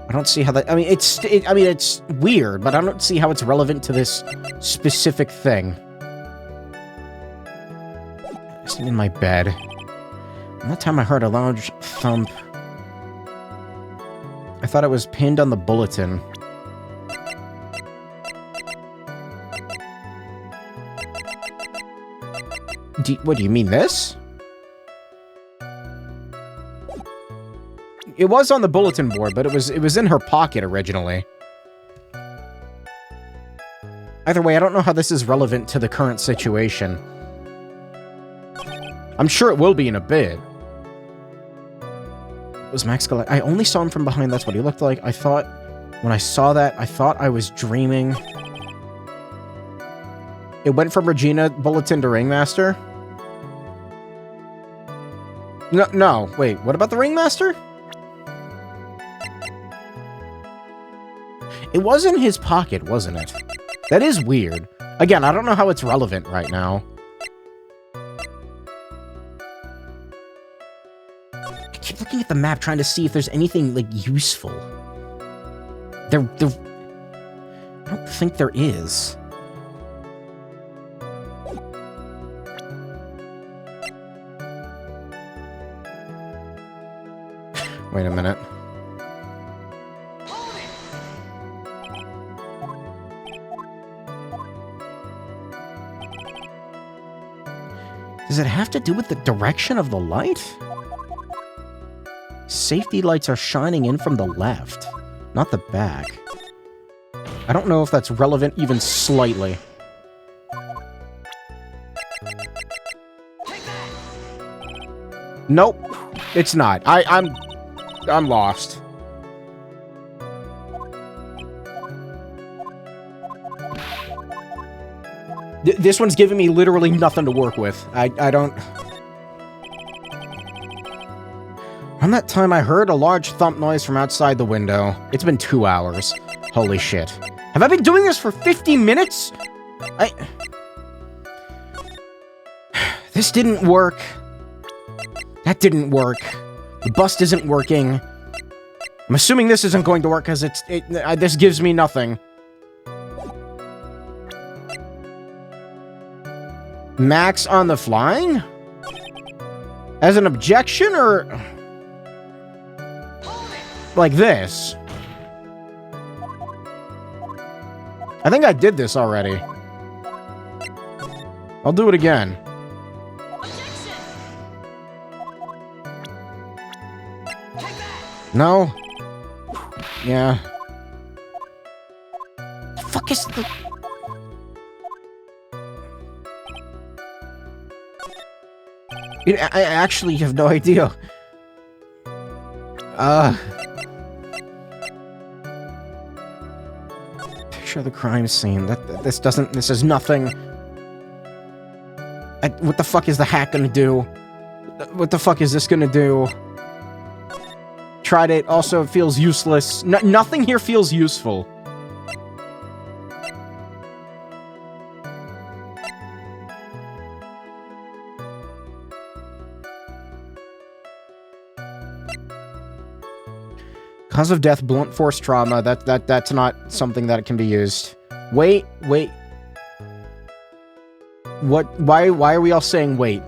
I don't see how that... I mean, it's weird, but I don't see how it's relevant to this specific thing. I'm sitting in my bed. And that time I heard a loud thump. I thought it was pinned on the bulletin. What do you mean, this? It was on the bulletin board, but it was in her pocket originally. Either way, I don't know how this is relevant to the current situation. I'm sure it will be in a bit. Was Max Galactic? I only saw him from behind, that's what he looked like. I thought, when I saw that, I thought I was dreaming. It went from Regina Bulletin to Ringmaster? No, wait, what about the Ringmaster? It was in his pocket, wasn't it? That is weird. Again, I don't know how it's relevant right now. I keep looking at the map, trying to see if there's anything, like, useful. I don't think there is. Wait a minute. Does it have to do with the direction of the light? Safety lights are shining in from the left, not the back. I don't know if that's relevant even slightly. Nope, it's not. I'm lost. This one's giving me literally nothing to work with. I don't... On that time, I heard a large thump noise from outside the window. It's been 2 hours. Holy shit. Have I been doing this for 50 minutes? This didn't work. That didn't work. The bust isn't working. I'm assuming this isn't going to work because this gives me nothing. Max on the flying? As an objection, or... like this? I think I did this already. I'll do it again. No? Yeah. The fuck is the... I actually have no idea. Picture the crime scene. This is nothing. What the fuck is the hack gonna do? What the fuck is this gonna do? Tried it, also it feels useless. Nothing here feels useful. Cause of death, blunt force trauma. That's not something that can be used. Wait. What? Why are we all saying wait?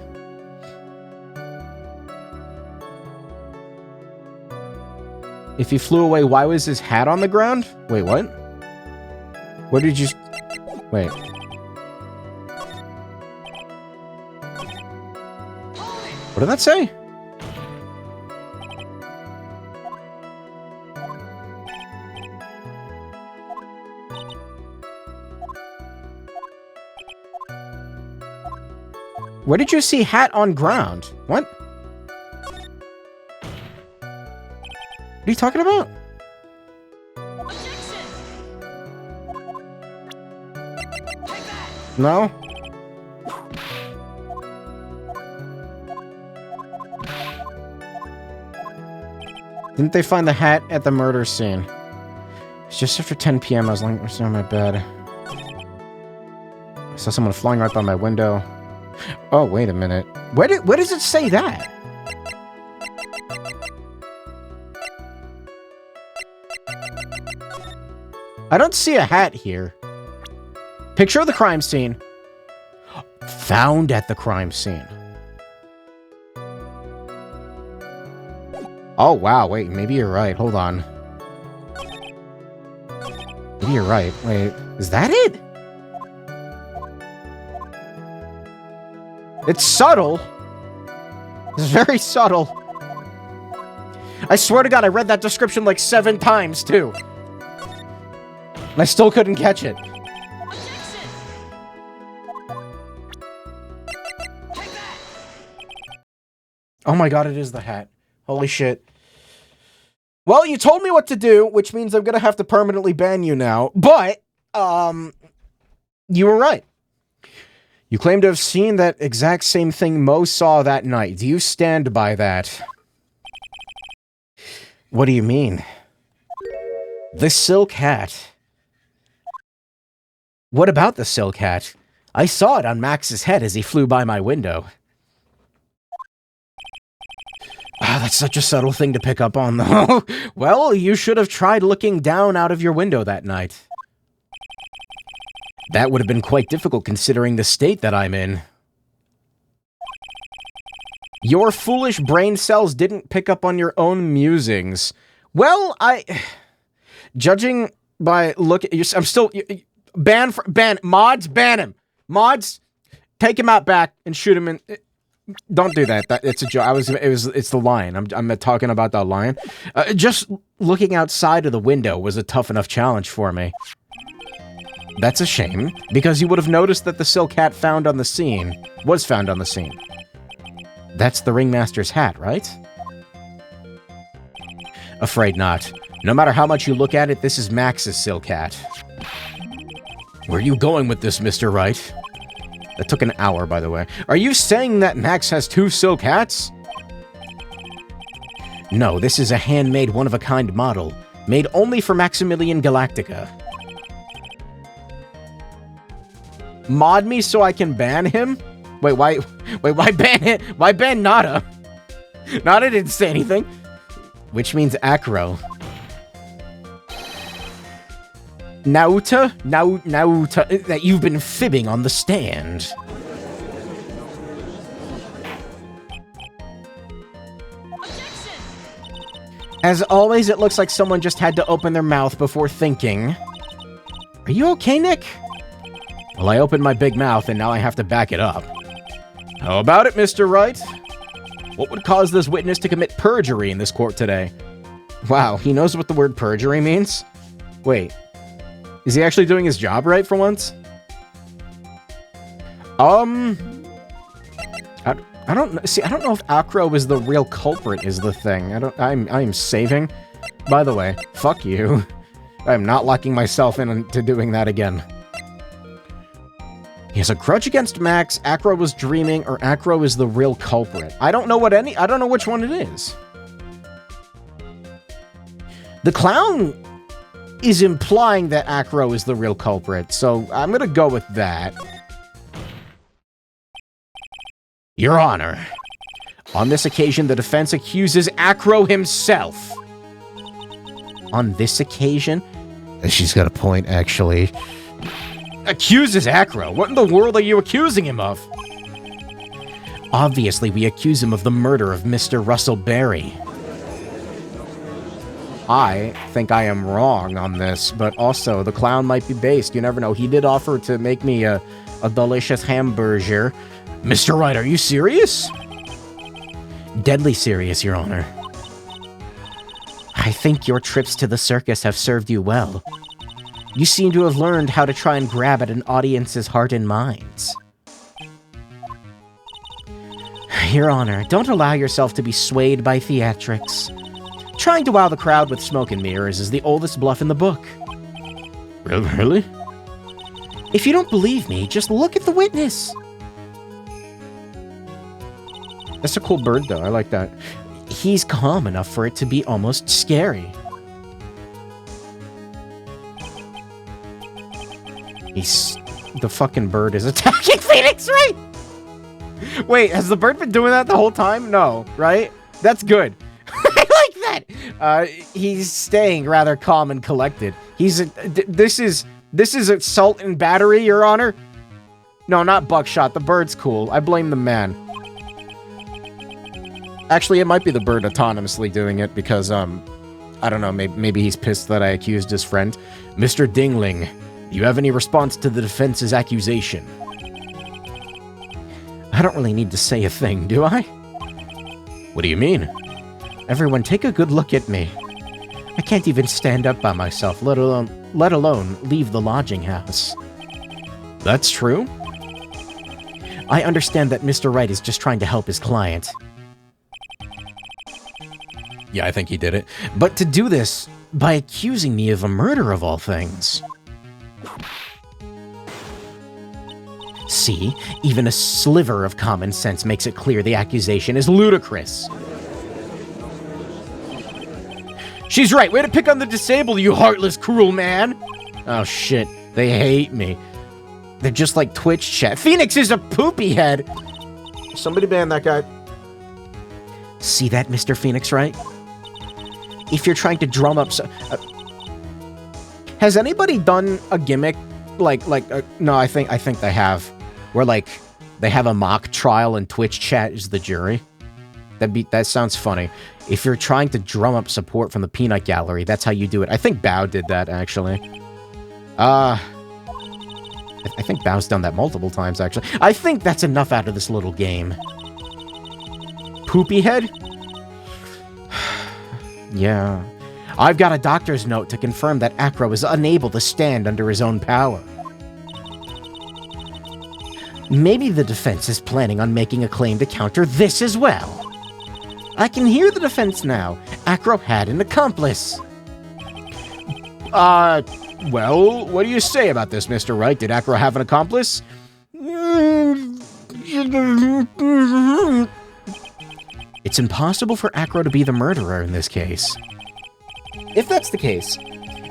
If he flew away, why was his hat on the ground? Wait, what? What did you... Wait. What did that say? Where did you see hat on ground? What? What are you talking about? No? Didn't they find the hat at the murder scene? It's just after 10 p.m. I was lying on my bed. I saw someone flying right by my window. Oh, wait a minute. Where does it say that? I don't see a hat here. Picture of the crime scene. Found at the crime scene. Oh, wow. Wait, maybe you're right. Hold on. Maybe you're right. Wait, is that it? It's subtle. It's very subtle. I swear to God, I read that description like 7 times, too. And I still couldn't catch it. Oh my God, it is the hat. Holy shit. Well, you told me what to do, which means I'm gonna have to permanently ban you now. But, you were right. You claim to have seen that exact same thing Mo saw that night. Do you stand by that? What do you mean? The silk hat. What about the silk hat? I saw it on Max's head as he flew by my window. Ah, that's such a subtle thing to pick up on, though. Well, you should have tried looking down out of your window that night. That would have been quite difficult considering the state that I'm in. Your foolish brain cells didn't pick up on your own musings. Well, judging by I'm still... Ban... Mods, ban him. Mods, take him out back and shoot him in... Don't do that. It's a joke. It's the lion. I'm talking about that lion. Just looking outside of the window was a tough enough challenge for me. That's a shame, because you would have noticed that the silk hat was found on the scene. That's the ringmaster's hat, right? Afraid not. No matter how much you look at it, this is Max's silk hat. Where are you going with this, Mr. Wright? That took an hour, by the way. Are you saying that Max has 2 silk hats? No, this is a handmade one-of-a-kind model, made only for Maximilian Galactica. Mod me so I can ban him? Wait, why ban him? Why ban Nada? Nada didn't say anything. Which means Acro. Nauta, that you've been fibbing on the stand. As always, it looks like someone just had to open their mouth before thinking. Are you okay, Nick? Well, I opened my big mouth and now I have to back it up. How about it, Mr. Wright? What would cause this witness to commit perjury in this court today? Wow, he knows what the word perjury means? Wait. Is he actually doing his job right for once? I don't know. See, I don't know if Acro is the real culprit is the thing. I'm saving. By the way, fuck you. I'm not locking myself into doing that again. He has a grudge against Max, Acro was dreaming, or Acro is the real culprit. I don't know which one it is. The clown is implying that Acro is the real culprit, so I'm gonna go with that. Your Honor, on this occasion, the defense accuses Acro himself. On this occasion? She's got a point, actually. Accuses Acro? What in the world are you accusing him of? Obviously, we accuse him of the murder of Mr. Russell Berry. I think I am wrong on this, but also the clown might be based. You never know. He did offer to make me a delicious hamburger. Mr. Wright, are you serious? Deadly serious, Your Honor. I think your trips to the circus have served you well. You seem to have learned how to try and grab at an audience's heart and minds. Your Honor, don't allow yourself to be swayed by theatrics. Trying to wow the crowd with smoke and mirrors is the oldest bluff in the book. Really? If you don't believe me, just look at the witness. That's a cool bird, though. I like that. He's calm enough for it to be almost scary. The fucking bird is attacking Phoenix, right? Wait, has the bird been doing that the whole time? No, right? That's good. I like that. He's staying rather calm and collected. This is assault and battery, Your Honor. No, not buckshot. The bird's cool. I blame the man. Actually, it might be the bird autonomously doing it because, I don't know, maybe he's pissed that I accused his friend. Mr. Dingling, do you have any response to the defense's accusation? I don't really need to say a thing, do I? What do you mean? Everyone, take a good look at me. I can't even stand up by myself, let alone leave the lodging house. That's true? I understand that Mr. Wright is just trying to help his client. Yeah, I think he did it. But to do this by accusing me of a murder of all things. See, even a sliver of common sense makes it clear the accusation is ludicrous. She's right, way to pick on the disabled, you heartless, cruel man! Oh shit, they hate me. They're just like Twitch chat. Phoenix is a poopy head! Somebody ban that guy. See that, Mr. Phoenix, right? If you're trying to drum up has anybody done a gimmick no, I think they have, where like they have a mock trial and Twitch chat is the jury? That sounds funny. If you're trying to drum up support from the peanut gallery, that's how you do it. I think Bao did that, actually. I think Bao's done that multiple times, actually. I think that's enough out of this little game. poopy head? Yeah. I've got a doctor's note to confirm that Acro is unable to stand under his own power. Maybe the defense is planning on making a claim to counter this as well. I can hear the defense now. Acro had an accomplice. Well, what do you say about this, Mr. Wright? Did Acro have an accomplice? It's impossible for Acro to be the murderer in this case. If that's the case,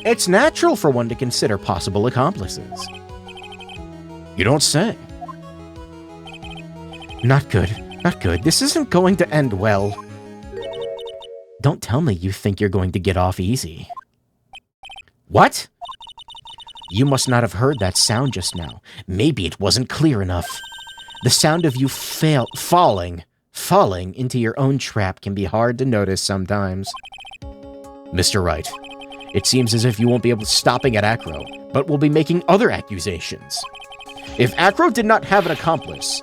it's natural for one to consider possible accomplices. You don't say. Not good. Not good. This isn't going to end well. Don't tell me you think you're going to get off easy. What? You must not have heard that sound just now. Maybe it wasn't clear enough. The sound of you falling into your own trap can be hard to notice sometimes. Mr. Wright, it seems as if you won't be able to stopping at Acro, but will be making other accusations. If Acro did not have an accomplice,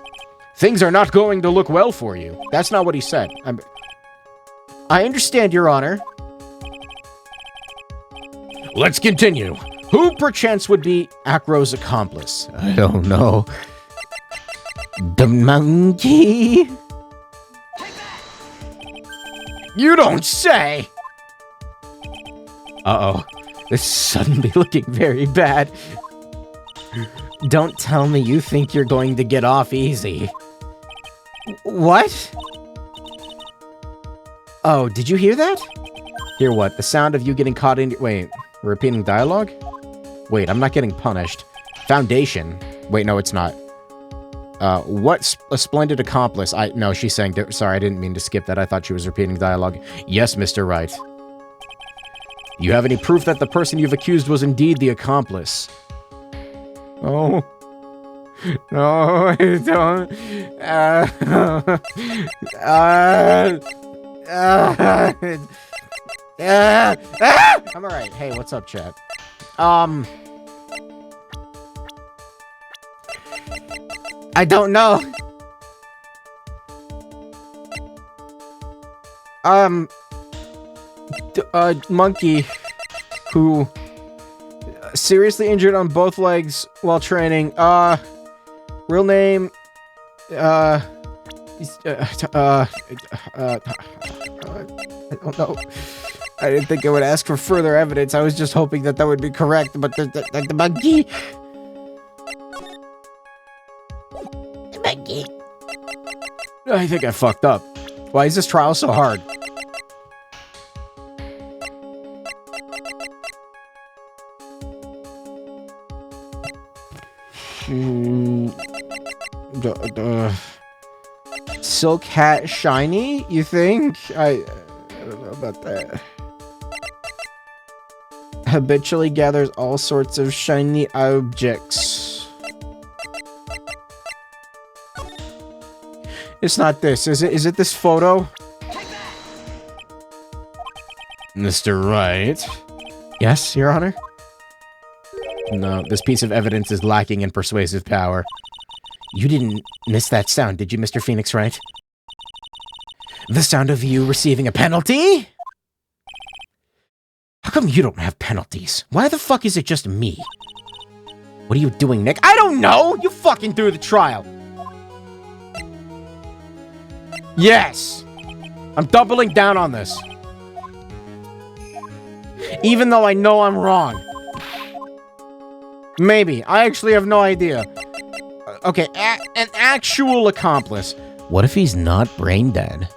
things are not going to look well for you. That's not what he said. I understand, Your Honor. Let's continue. Who perchance would be Acro's accomplice? I don't know. The monkey? You don't say! Uh-oh. This is suddenly looking very bad. Don't tell me you think you're going to get off easy. What? Oh, did you hear that? Hear what? The sound of you getting caught in... Wait, repeating dialogue? Wait, I'm not getting punished. Foundation. Wait, no, it's not. What a splendid accomplice. No, she's saying... Sorry, I didn't mean to skip that. I thought she was repeating dialogue. Yes, Mr. Wright. You have any proof that the person you've accused was indeed the accomplice? Oh. No, I don't. I'm alright. Hey, what's up, chat? I don't know. Monkey who seriously injured on both legs while training. Real name, I don't know. I didn't think it would ask for further evidence. I was just hoping that would be correct, but the monkey. The monkey. I think I fucked up. Why is this trial so hard? Silk hat shiny, you think? I don't know about that. Habitually gathers all sorts of shiny objects. It's not this, is it? Is it this photo? Mr. Wright? Yes, Your Honor? No, this piece of evidence is lacking in persuasive power. You didn't miss that sound, did you, Mr. Phoenix Wright? The sound of you receiving a penalty? How come you don't have penalties? Why the fuck is it just me? What are you doing, Nick? I don't know! You fucking threw the trial! Yes! I'm doubling down on this. Even though I know I'm wrong. Maybe. I actually have no idea. Okay, an actual accomplice. What if he's not brain dead?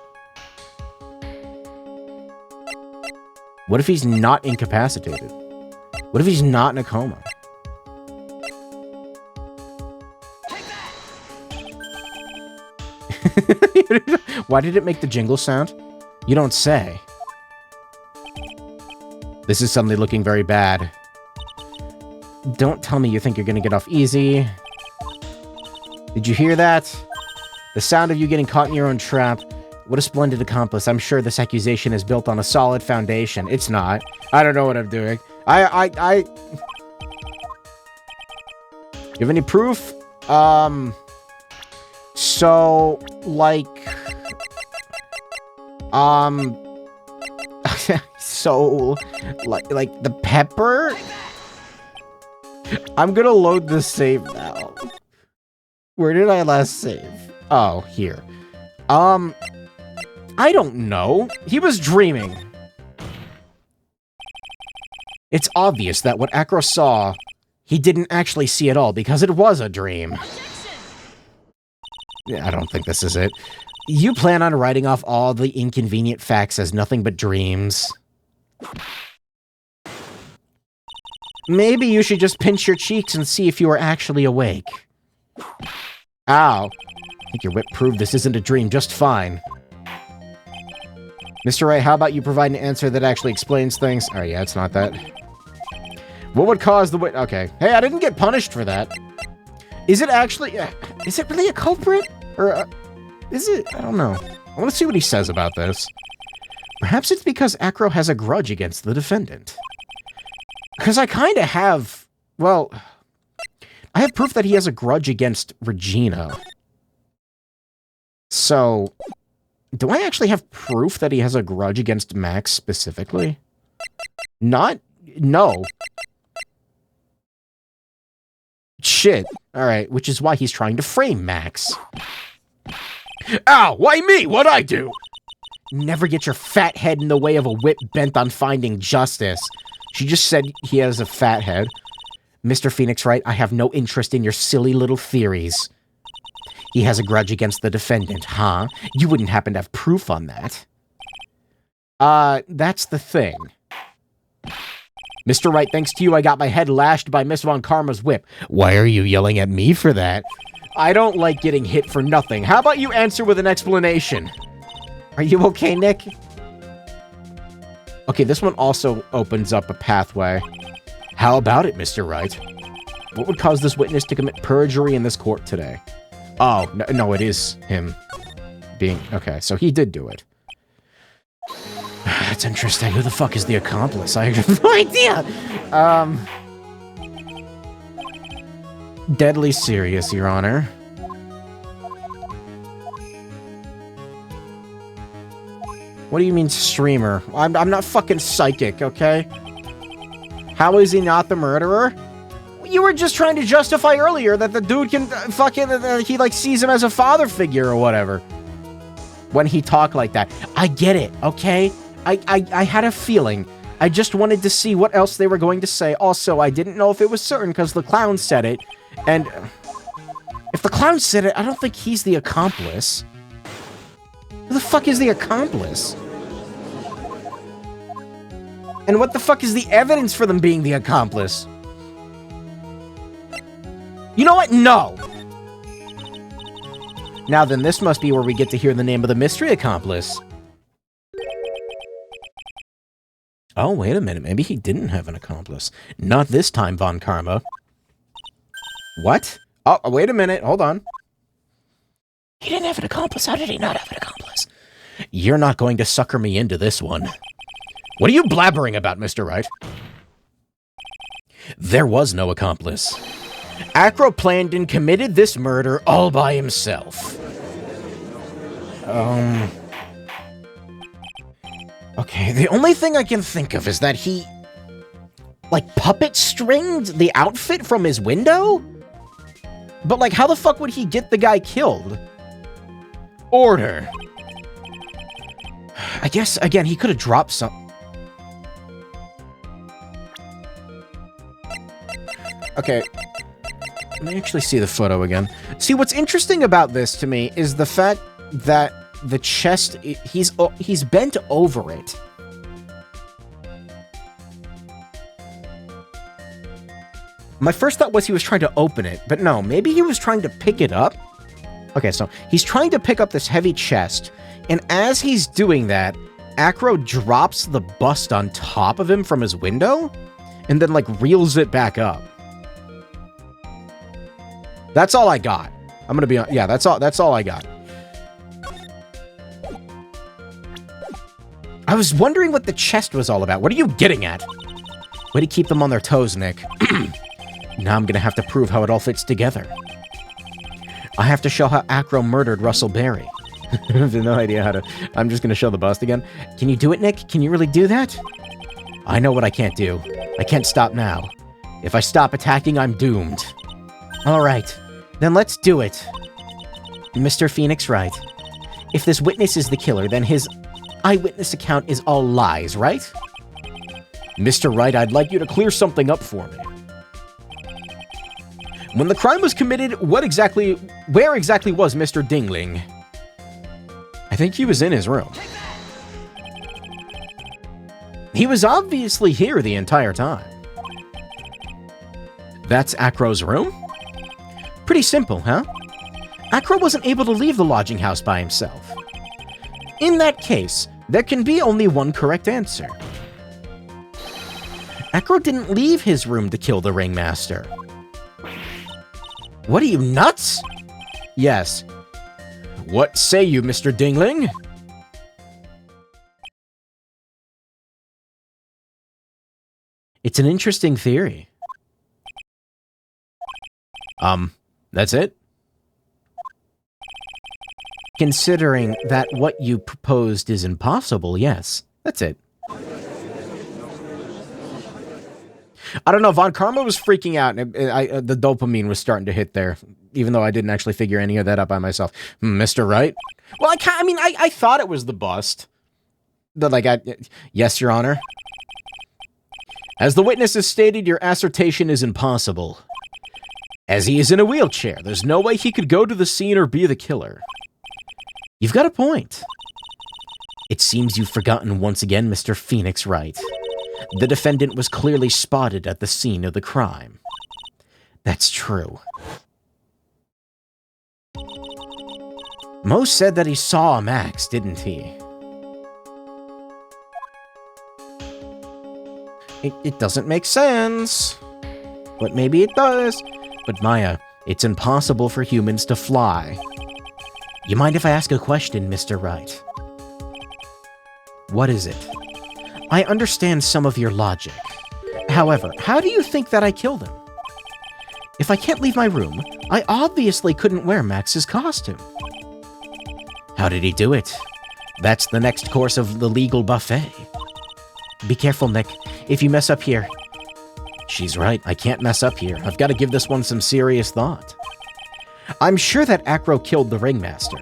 What if he's not incapacitated? What if he's not in a coma? Why did it make the jingle sound? You don't say. This is suddenly looking very bad. Don't tell me you think you're gonna get off easy. Did you hear that? The sound of you getting caught in your own trap. What a splendid accomplice. I'm sure this accusation is built on a solid foundation. It's not. I don't know what I'm doing. You have any proof? So, like... So, like the pepper? I'm gonna load the save now. Where did I last save? Oh, here. I don't know. He was dreaming. It's obvious that what Acro saw, he didn't actually see at all because it was a dream. Yeah, I don't think this is it. You plan on writing off all the inconvenient facts as nothing but dreams. Maybe you should just pinch your cheeks and see if you are actually awake. Ow. I think your whip proved this isn't a dream just fine. Mr. Wright, how about you provide an answer that actually explains things? Oh yeah, it's not that. What would cause the whip? Okay. Hey, I didn't get punished for that. Is it actually... is it really a culprit? Or... is it? I don't know. I want to see what he says about this. Perhaps it's because Acro has a grudge against the defendant. Because I kind of have... well... I have proof that he has a grudge against Regina. So... do I actually have proof that he has a grudge against Max specifically? Not... no. Shit. Alright, which is why he's trying to frame Max. Ow! Why me? What'd I do? Never get your fat head in the way of a whip bent on finding justice. She just said he has a fat head. Mr. Phoenix Wright, I have no interest in your silly little theories. He has a grudge against the defendant, huh? You wouldn't happen to have proof on that. That's the thing. Mr. Wright, thanks to you, I got my head lashed by Miss Von Karma's whip. Why are you yelling at me for that? I don't like getting hit for nothing. How about you answer with an explanation? Are you okay, Nick? Okay, this one also opens up a pathway. How about it, Mr. Wright? What would cause this witness to commit perjury in this court today? Oh, no, it is him being... okay, so he did do it. That's interesting. Who the fuck is the accomplice? I have no idea! Deadly serious, Your Honor. What do you mean, streamer? I'm not fucking psychic, okay? How is he not the murderer? You were just trying to justify earlier that the dude can he like sees him as a father figure or whatever. When he talked like that. I get it, okay? I had a feeling. I just wanted to see what else they were going to say. Also, I didn't know if it was certain because the clown said it. And if the clown said it, I don't think he's the accomplice. Who the fuck is the accomplice? And what the fuck is the evidence for them being the accomplice? You know what? No! Now then, this must be where we get to hear the name of the mystery accomplice. Oh, wait a minute. Maybe he didn't have an accomplice. Not this time, Von Karma. What? Oh, wait a minute. Hold on. He didn't have an accomplice. How did he not have an accomplice? You're not going to sucker me into this one. What are you blabbering about, Mr. Wright? There was no accomplice. Acro planned and committed this murder all by himself. Okay, the only thing I can think of is that he... like, puppet stringed the outfit from his window? But, like, how the fuck would he get the guy killed? Order. I guess, again, he could have dropped some... Okay. Let me actually see the photo again. See, what's interesting about this to me is the fact that the chest, he's bent over it. My first thought was he was trying to open it, but no, maybe he was trying to pick it up? Okay, so he's trying to pick up this heavy chest, and as he's doing that, Acro drops the bust on top of him from his window, and then, like, reels it back up. That's all I got. I'm gonna be on... yeah, that's all I got. I was wondering what the chest was all about. What are you getting at? Way to keep them on their toes, Nick. Now I'm gonna have to prove how it all fits together. I have to show how Acro murdered Russell Berry. I have no idea how to... I'm just gonna show the bust again. Can you do it, Nick? Can you really do that? I know what I can't do. I can't stop now. If I stop attacking, I'm doomed. Alright, then let's do it. Mr. Phoenix Wright. If this witness is the killer, then his eyewitness account is all lies, right? Mr. Wright, I'd like you to clear something up for me. When the crime was committed, where exactly was Mr. Dingling? I think he was in his room. He was obviously here the entire time. That's Acro's room? Pretty simple, huh? Acro wasn't able to leave the lodging house by himself. In that case, there can be only one correct answer. Acro didn't leave his room to kill the ringmaster. What are you, nuts? Yes. What say you, Mr. Dingling? It's an interesting theory. That's it? Considering that what you proposed is impossible, yes, that's it. I don't know, Von Karma was freaking out, and the dopamine was starting to hit there, even though I didn't actually figure any of that out by myself. Mr. Wright? Well, I thought it was the bust. Yes, Your Honor. As the witness has stated, your assertion is impossible. As he is in a wheelchair, there's no way he could go to the scene or be the killer. You've got a point. It seems you've forgotten once again, Mr. Phoenix Wright. The defendant was clearly spotted at the scene of the crime. That's true. Mo said that he saw Max, didn't he? It doesn't make sense. But maybe it does. But Maya, it's impossible for humans to fly. You mind if I ask a question, Mr. Wright? What is it? I understand some of your logic. However, how do you think that I killed him? If I can't leave my room, I obviously couldn't wear Max's costume. How did he do it? That's the next course of the legal buffet. Be careful, Nick. If you mess up here... She's right, I can't mess up here. I've got to give this one some serious thought. I'm sure that Acro killed the ringmaster.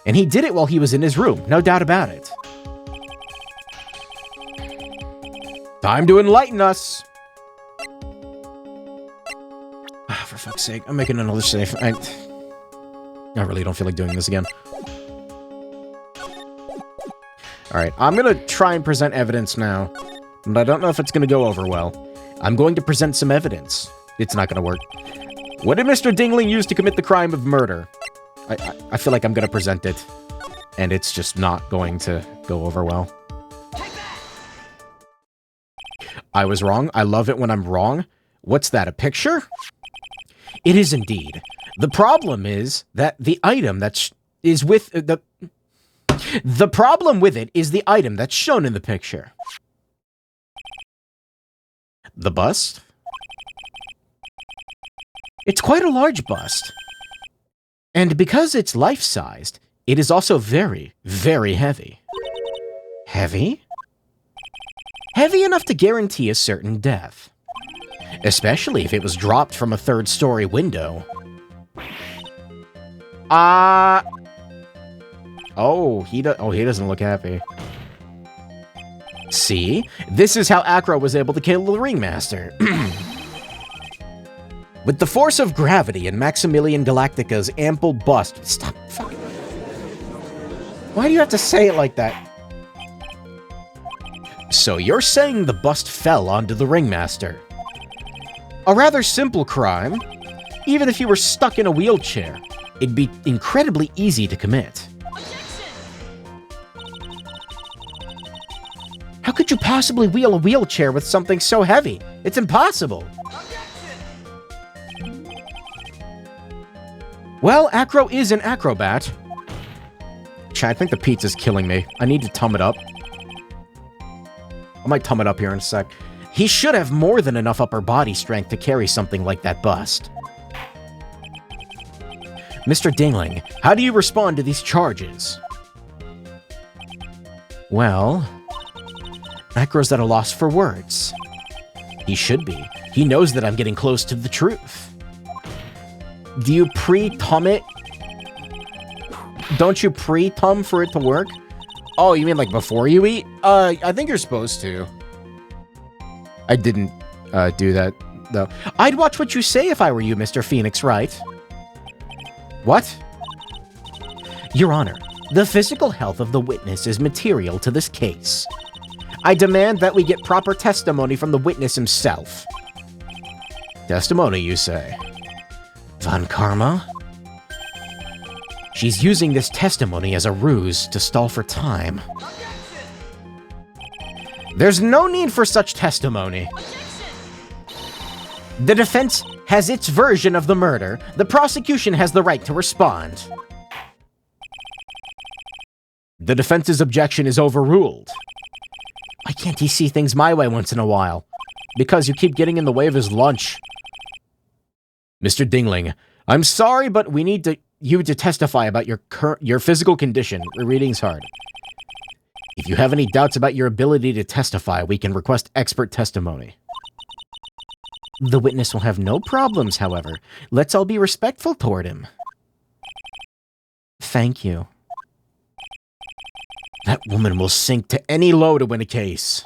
And he did it while he was in his room, no doubt about it. Time to enlighten us! For fuck's sake, I'm making another save. I really don't feel like doing this again. Alright, I'm gonna try and present evidence now. But I don't know if it's gonna go over well. I'm going to present some evidence. It's not gonna work. What did Mr. Dingling use to commit the crime of murder? I feel like I'm gonna present it. And it's just not going to go over well. I was wrong. I love it when I'm wrong. What's that, a picture? It is indeed. The problem is that the item is with the problem with it is the item that's shown in the picture. The bust? It's quite a large bust. And because it's life-sized, it is also very, very heavy. Heavy? Heavy enough to guarantee a certain death. Especially if it was dropped from a third-story window. Oh, he doesn't look happy. See? This is how Acro was able to kill the ringmaster. With the force of gravity and Maximilian Galactica's ample bust... Stop. Fuck. Why do you have to say it like that? So you're saying the bust fell onto the ringmaster. A rather simple crime. Even if you were stuck in a wheelchair, it'd be incredibly easy to commit. How could you possibly wheel a wheelchair with something so heavy? It's impossible. Well, Acro is an acrobat. I think the pizza's killing me. I need to tum it up. I might tum it up here in a sec. He should have more than enough upper body strength to carry something like that bust. Mr. Dingling, how do you respond to these charges? Well, Acro's at a loss for words. He should be. He knows that I'm getting close to the truth. Do you pre-tum it? Don't you pre-tum for it to work? Oh, you mean like before you eat? I think you're supposed to. I didn't, do that, though. I'd watch what you say if I were you, Mr. Phoenix Wright. What? Your Honor, the physical health of the witness is material to this case. I demand that we get proper testimony from the witness himself. Testimony, you say? Von Karma? She's using this testimony as a ruse to stall for time. There's no need for such testimony. The defense has its version of the murder. The prosecution has the right to respond. The defense's objection is overruled. Why can't he see things my way once in a while? Because you keep getting in the way of his lunch. Mr. Dingling, I'm sorry, but we need you to testify about your physical condition. Reading's hard. If you have any doubts about your ability to testify, we can request expert testimony. The witness will have no problems, however. Let's all be respectful toward him. Thank you. That woman will sink to any low to win a case.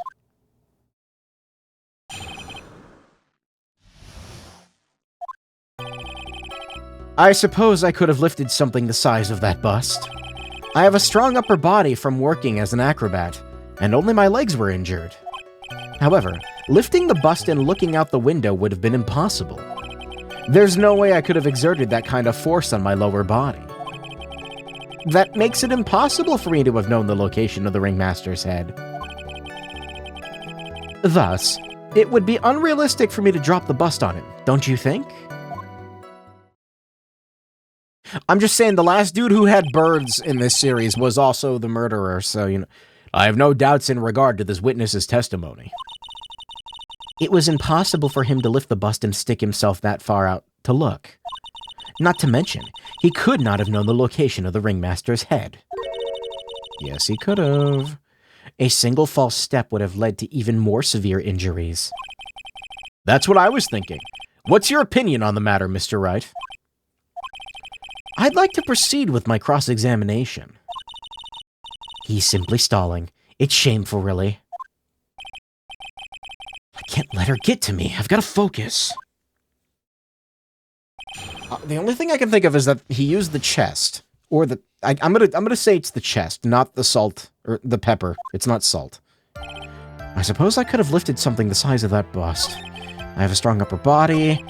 I suppose I could have lifted something the size of that bust. I have a strong upper body from working as an acrobat, and only my legs were injured. However, lifting the bust and looking out the window would have been impossible. There's no way I could have exerted that kind of force on my lower body. That makes it impossible for me to have known the location of the ringmaster's head. Thus, it would be unrealistic for me to drop the bust on him, don't you think? I'm just saying the last dude who had birds in this series was also the murderer, so, you know, I have no doubts in regard to this witness's testimony. It was impossible for him to lift the bust and stick himself that far out to look. Not to mention, he could not have known the location of the ringmaster's head. Yes, he could have. A single false step would have led to even more severe injuries. That's what I was thinking. What's your opinion on the matter, Mr. Wright? I'd like to proceed with my cross-examination. He's simply stalling. It's shameful, really. I can't let her get to me. I've got to focus. The only thing I can think of is that he used the chest, or the. I'm gonna say it's the chest, not the salt or the pepper. It's not salt. I suppose I could have lifted something the size of that bust. I have a strong upper body.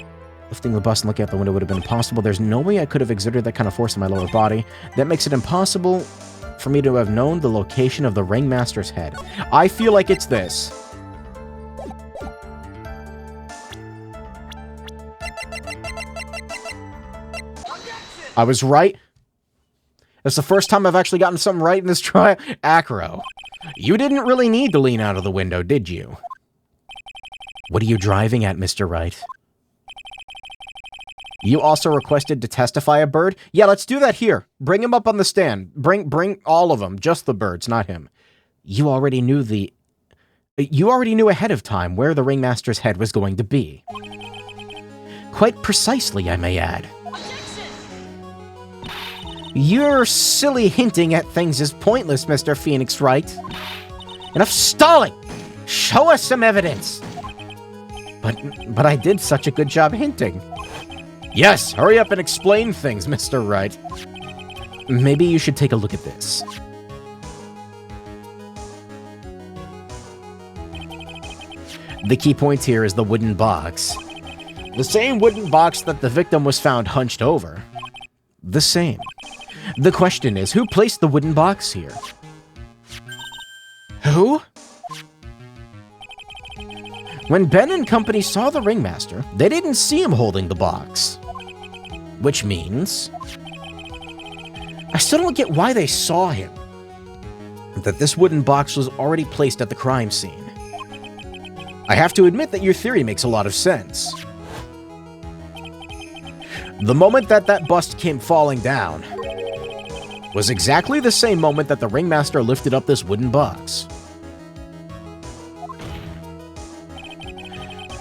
Lifting the bust and looking out the window would have been impossible. There's no way I could have exerted that kind of force on my lower body. That makes it impossible for me to have known the location of the ringmaster's head. I feel like it's this. I was right. That's the first time I've actually gotten something right in this trial. Acro, you didn't really need to lean out of the window, did you? What are you driving at, Mr. Wright? You also requested to testify a bird? Yeah, let's do that here. Bring him up on the stand. Bring all of them, just the birds, not him. You already knew ahead of time where the ringmaster's head was going to be. Quite precisely, I may add. Your silly hinting at things is pointless, Mr. Phoenix Wright. Enough stalling! Show us some evidence! But I did such a good job hinting. Yes, hurry up and explain things, Mr. Wright. Maybe you should take a look at this. The key point here is the wooden box. The same wooden box that the victim was found hunched over. The same. The question is, who placed the wooden box here? Who? When Ben and company saw the ringmaster, they didn't see him holding the box. Which means... I still don't get why they saw him. That this wooden box was already placed at the crime scene. I have to admit that your theory makes a lot of sense. The moment that bust came falling down was exactly the same moment that the ringmaster lifted up this wooden box.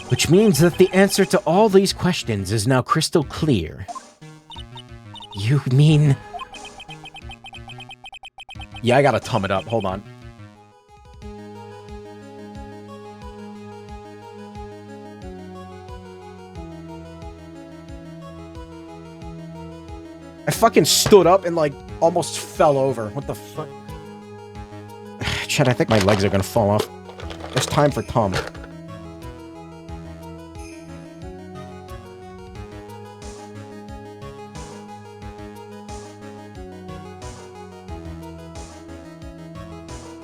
Which means that the answer to all these questions is now crystal clear. You mean... Yeah, I gotta tum it up. Hold on. I fucking stood up and, like, almost fell over. What the fuck? Chad, I think my legs are gonna fall off. It's time for tum.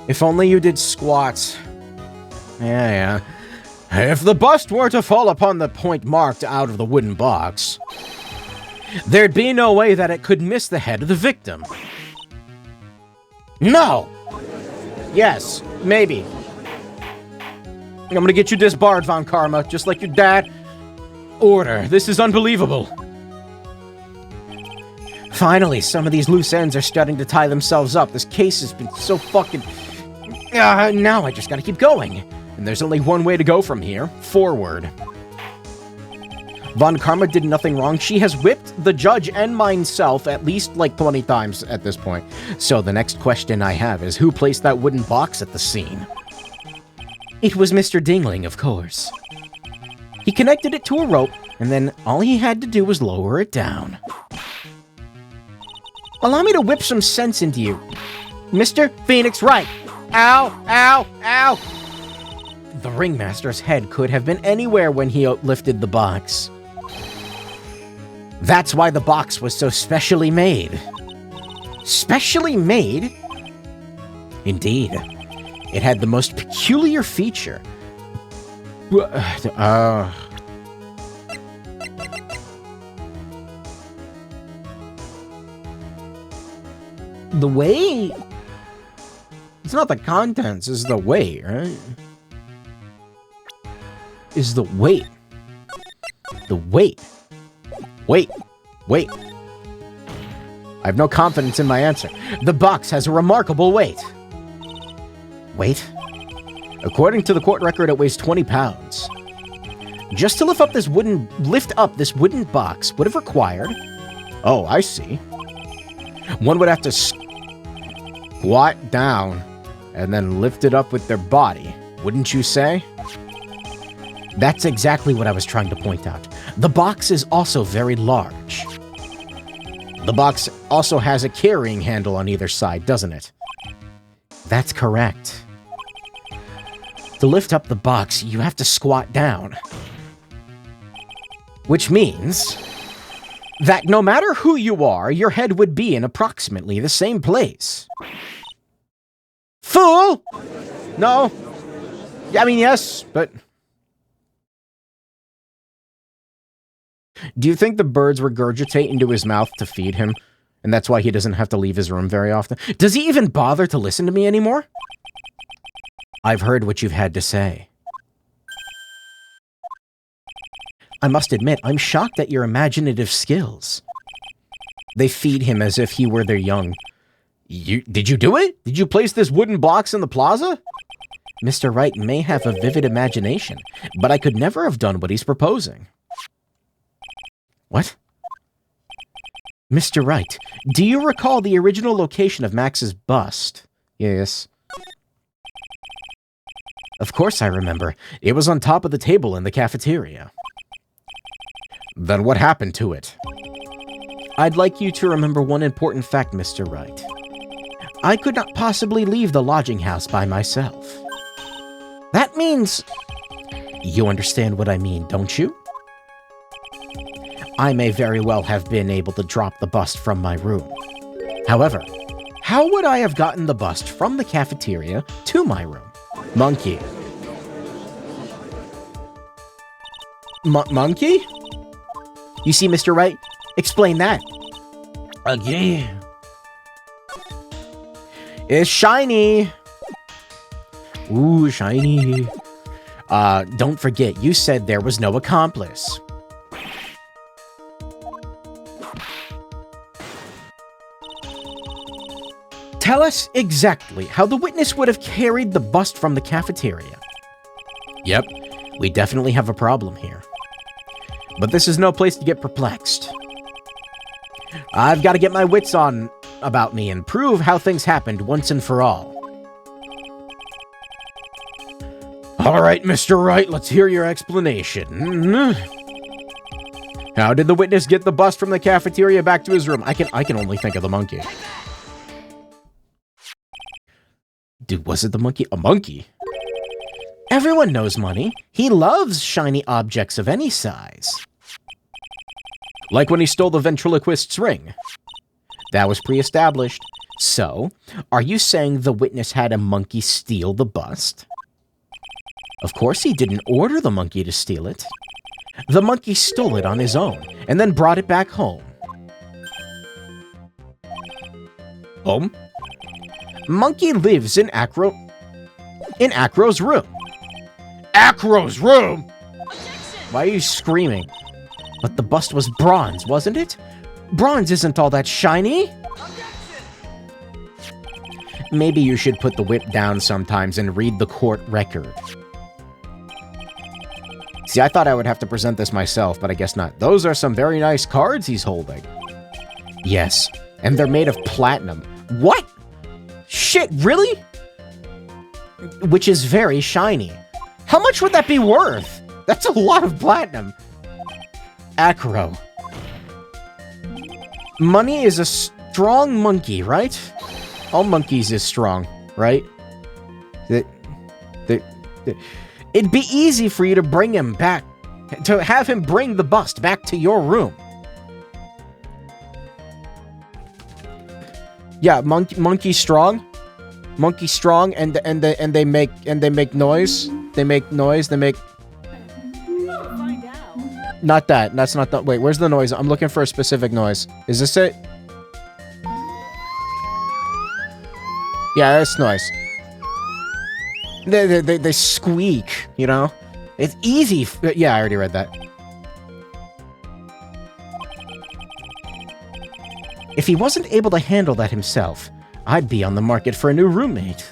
If only you did squats. Yeah. If the bust were to fall upon the point marked out of the wooden box, there'd be no way that it could miss the head of the victim. No! Yes, maybe. I'm gonna get you disbarred, Von Karma, just like your dad. Order, this is unbelievable. Finally, some of these loose ends are starting to tie themselves up. This case has been so fucking... now I just gotta keep going. And there's only one way to go from here. Forward. Von Karma did nothing wrong. She has whipped the judge and myself at least like 20 times at this point. So the next question I have is, who placed that wooden box at the scene? It was Mr. Dingling, of course. He connected it to a rope, and then all he had to do was lower it down. Allow me to whip some sense into you. Mr. Phoenix Wright. Ow, ow, ow. The ringmaster's head could have been anywhere when he lifted the box. That's why the box was so specially made. Specially made? Indeed. It had the most peculiar feature. The weight? It's not the contents, it's the weight, right? Is the weight. The weight. Wait. I have no confidence in my answer. The box has a remarkable weight. Weight? According to the court record, it weighs 20 pounds. Just to lift up this wooden box would have required... Oh, I see. One would have to squat down and then lift it up with their body, wouldn't you say? That's exactly what I was trying to point out. The box is also very large. The box also has a carrying handle on either side, doesn't it? That's correct. To lift up the box, you have to squat down. Which means that no matter who you are, your head would be in approximately the same place. Fool! No. I mean, yes, but... Do you think the birds regurgitate into his mouth to feed him? And that's why he doesn't have to leave his room very often? Does he even bother to listen to me anymore? I've heard what you've had to say. I must admit, I'm shocked at your imaginative skills. They feed him as if he were their young. Did you do it? Did you place this wooden box in the plaza? Mr. Wright may have a vivid imagination, but I could never have done what he's proposing. What? Mr. Wright, do you recall the original location of Max's bust? Yes. Of course I remember. It was on top of the table in the cafeteria. Then what happened to it? I'd like you to remember one important fact, Mr. Wright. I could not possibly leave the lodging house by myself. That means... You understand what I mean, don't you? I may very well have been able to drop the bust from my room. However, how would I have gotten the bust from the cafeteria to my room? Monkey. Monkey? You see, Mr. Wright? Explain that. Again. It's shiny. Ooh, shiny. Don't forget, you said there was no accomplice. Tell us exactly how the witness would have carried the bust from the cafeteria. Yep, we definitely have a problem here. But this is no place to get perplexed. I've got to get my wits on about me and prove how things happened once and for all. All right, Mr. Wright, let's hear your explanation. How did the witness get the bust from the cafeteria back to his room? I can only think of the monkey. Dude, was it the monkey? A monkey? Everyone knows Money. He loves shiny objects of any size. Like when he stole the ventriloquist's ring. That was pre-established. So, are you saying the witness had a monkey steal the bust? Of course he didn't order the monkey to steal it. The monkey stole it on his own, and then brought it back home. Home? Monkey lives in Acro's room. Acro's room? Why are you screaming? But the bust was bronze, wasn't it? Bronze isn't all that shiny. Maybe you should put the whip down sometimes and read the court record. See, I thought I would have to present this myself, but I guess not. Those are some very nice cards he's holding. Yes, and they're made of platinum. What? Shit, really? Which is very shiny. How much would that be worth? That's a lot of platinum. Acro. Money is a strong monkey, right? All monkeys is strong, right? It'd be easy for you to bring him back, to have him bring the bust back to your room. Yeah, monkey strong, and they make noise. They make noise. They make. Not that. That's not that. Wait, where's the noise? I'm looking for a specific noise. Is this it? Yeah, that's noise. They squeak, you know? It's easy. Yeah, I already read that. If he wasn't able to handle that himself, I'd be on the market for a new roommate.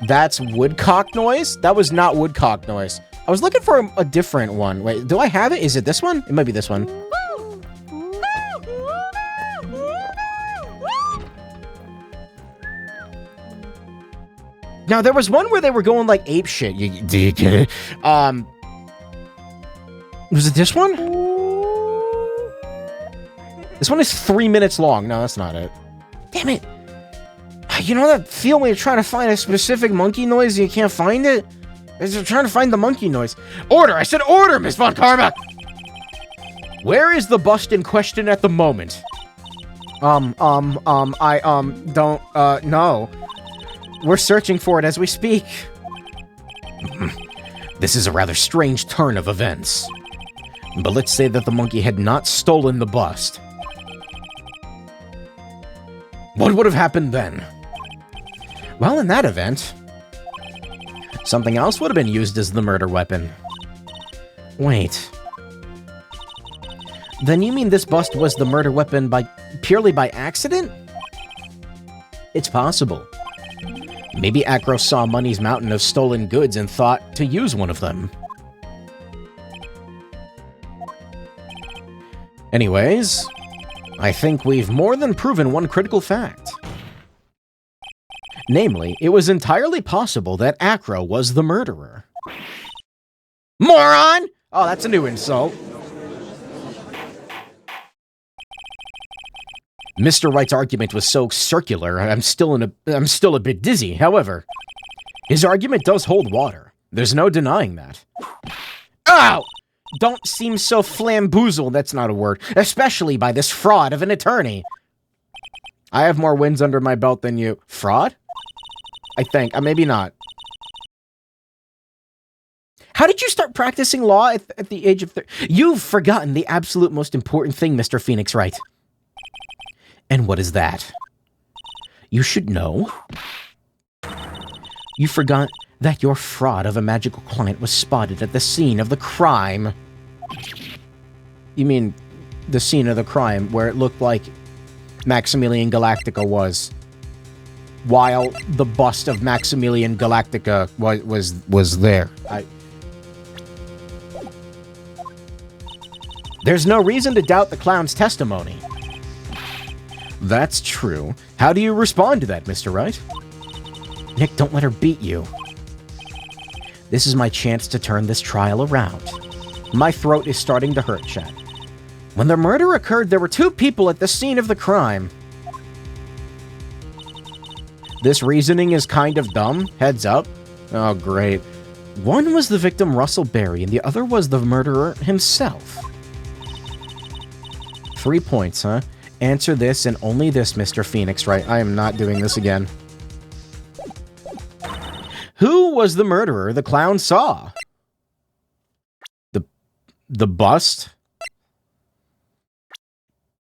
That's woodcock noise? That was not woodcock noise. I was looking for a different one. Wait, do I have it? Is it this one? It might be this one. Now, there was one where they were going like ape shit. Do you get it? Was it this one? This one is 3 minutes long. No, that's not it. Damn it. You know that feel when you're trying to find a specific monkey noise and you can't find it? You're trying to find the monkey noise. Order! I said order, Miss Von Karma! Where is the bust in question at the moment? I don't, know. We're searching for it as we speak. This is a rather strange turn of events. But let's say that the monkey had not stolen the bust. What would have happened then? Well, in that event, something else would have been used as the murder weapon. Wait. Then you mean this bust was the murder weapon purely by accident? It's possible. Maybe Acro saw Money's mountain of stolen goods and thought to use one of them. Anyways, I think we've more than proven one critical fact. Namely, it was entirely possible that Acro was the murderer. Moron! Oh, that's a new insult. Mr. Wright's argument was so circular, I'm still a bit dizzy. However, his argument does hold water. There's no denying that. Ow! Don't seem so flamboozled, that's not a word, especially by this fraud of an attorney. I have more wins under my belt than you. Fraud? I think. Maybe not. How did you start practicing law at the age of 30? You've forgotten the absolute most important thing, Mr. Phoenix Wright. And what is that? You should know. You forgot that your fraud of a magical client was spotted at the scene of the crime. You mean the scene of the crime where it looked like Maximilian Galactica was, while the bust of Maximilian Galactica was there. There's no reason to doubt the clown's testimony. That's true. How do you respond to that, Mr. Wright? Nick, don't let her beat you. This is my chance to turn this trial around. My throat is starting to hurt, Chad. When the murder occurred, there were 2 people at the scene of the crime. This reasoning is kind of dumb. Heads up. Oh, great. One was the victim, Russell Berry, and the other was the murderer himself. 3 points, huh? Answer this and only this, Mr. Phoenix, right? I am not doing this again. Who was the murderer the clown saw? The bust?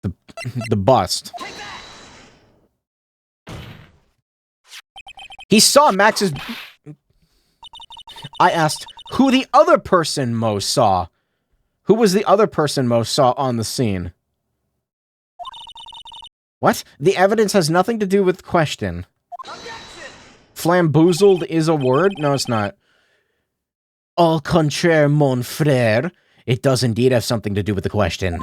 The bust. He saw Max's... I asked who the other person most saw. Who was the other person most saw on the scene? What? The evidence has nothing to do with the question. Flamboozled is a word? No, it's not. Au contraire, mon frère. It does indeed have something to do with the question.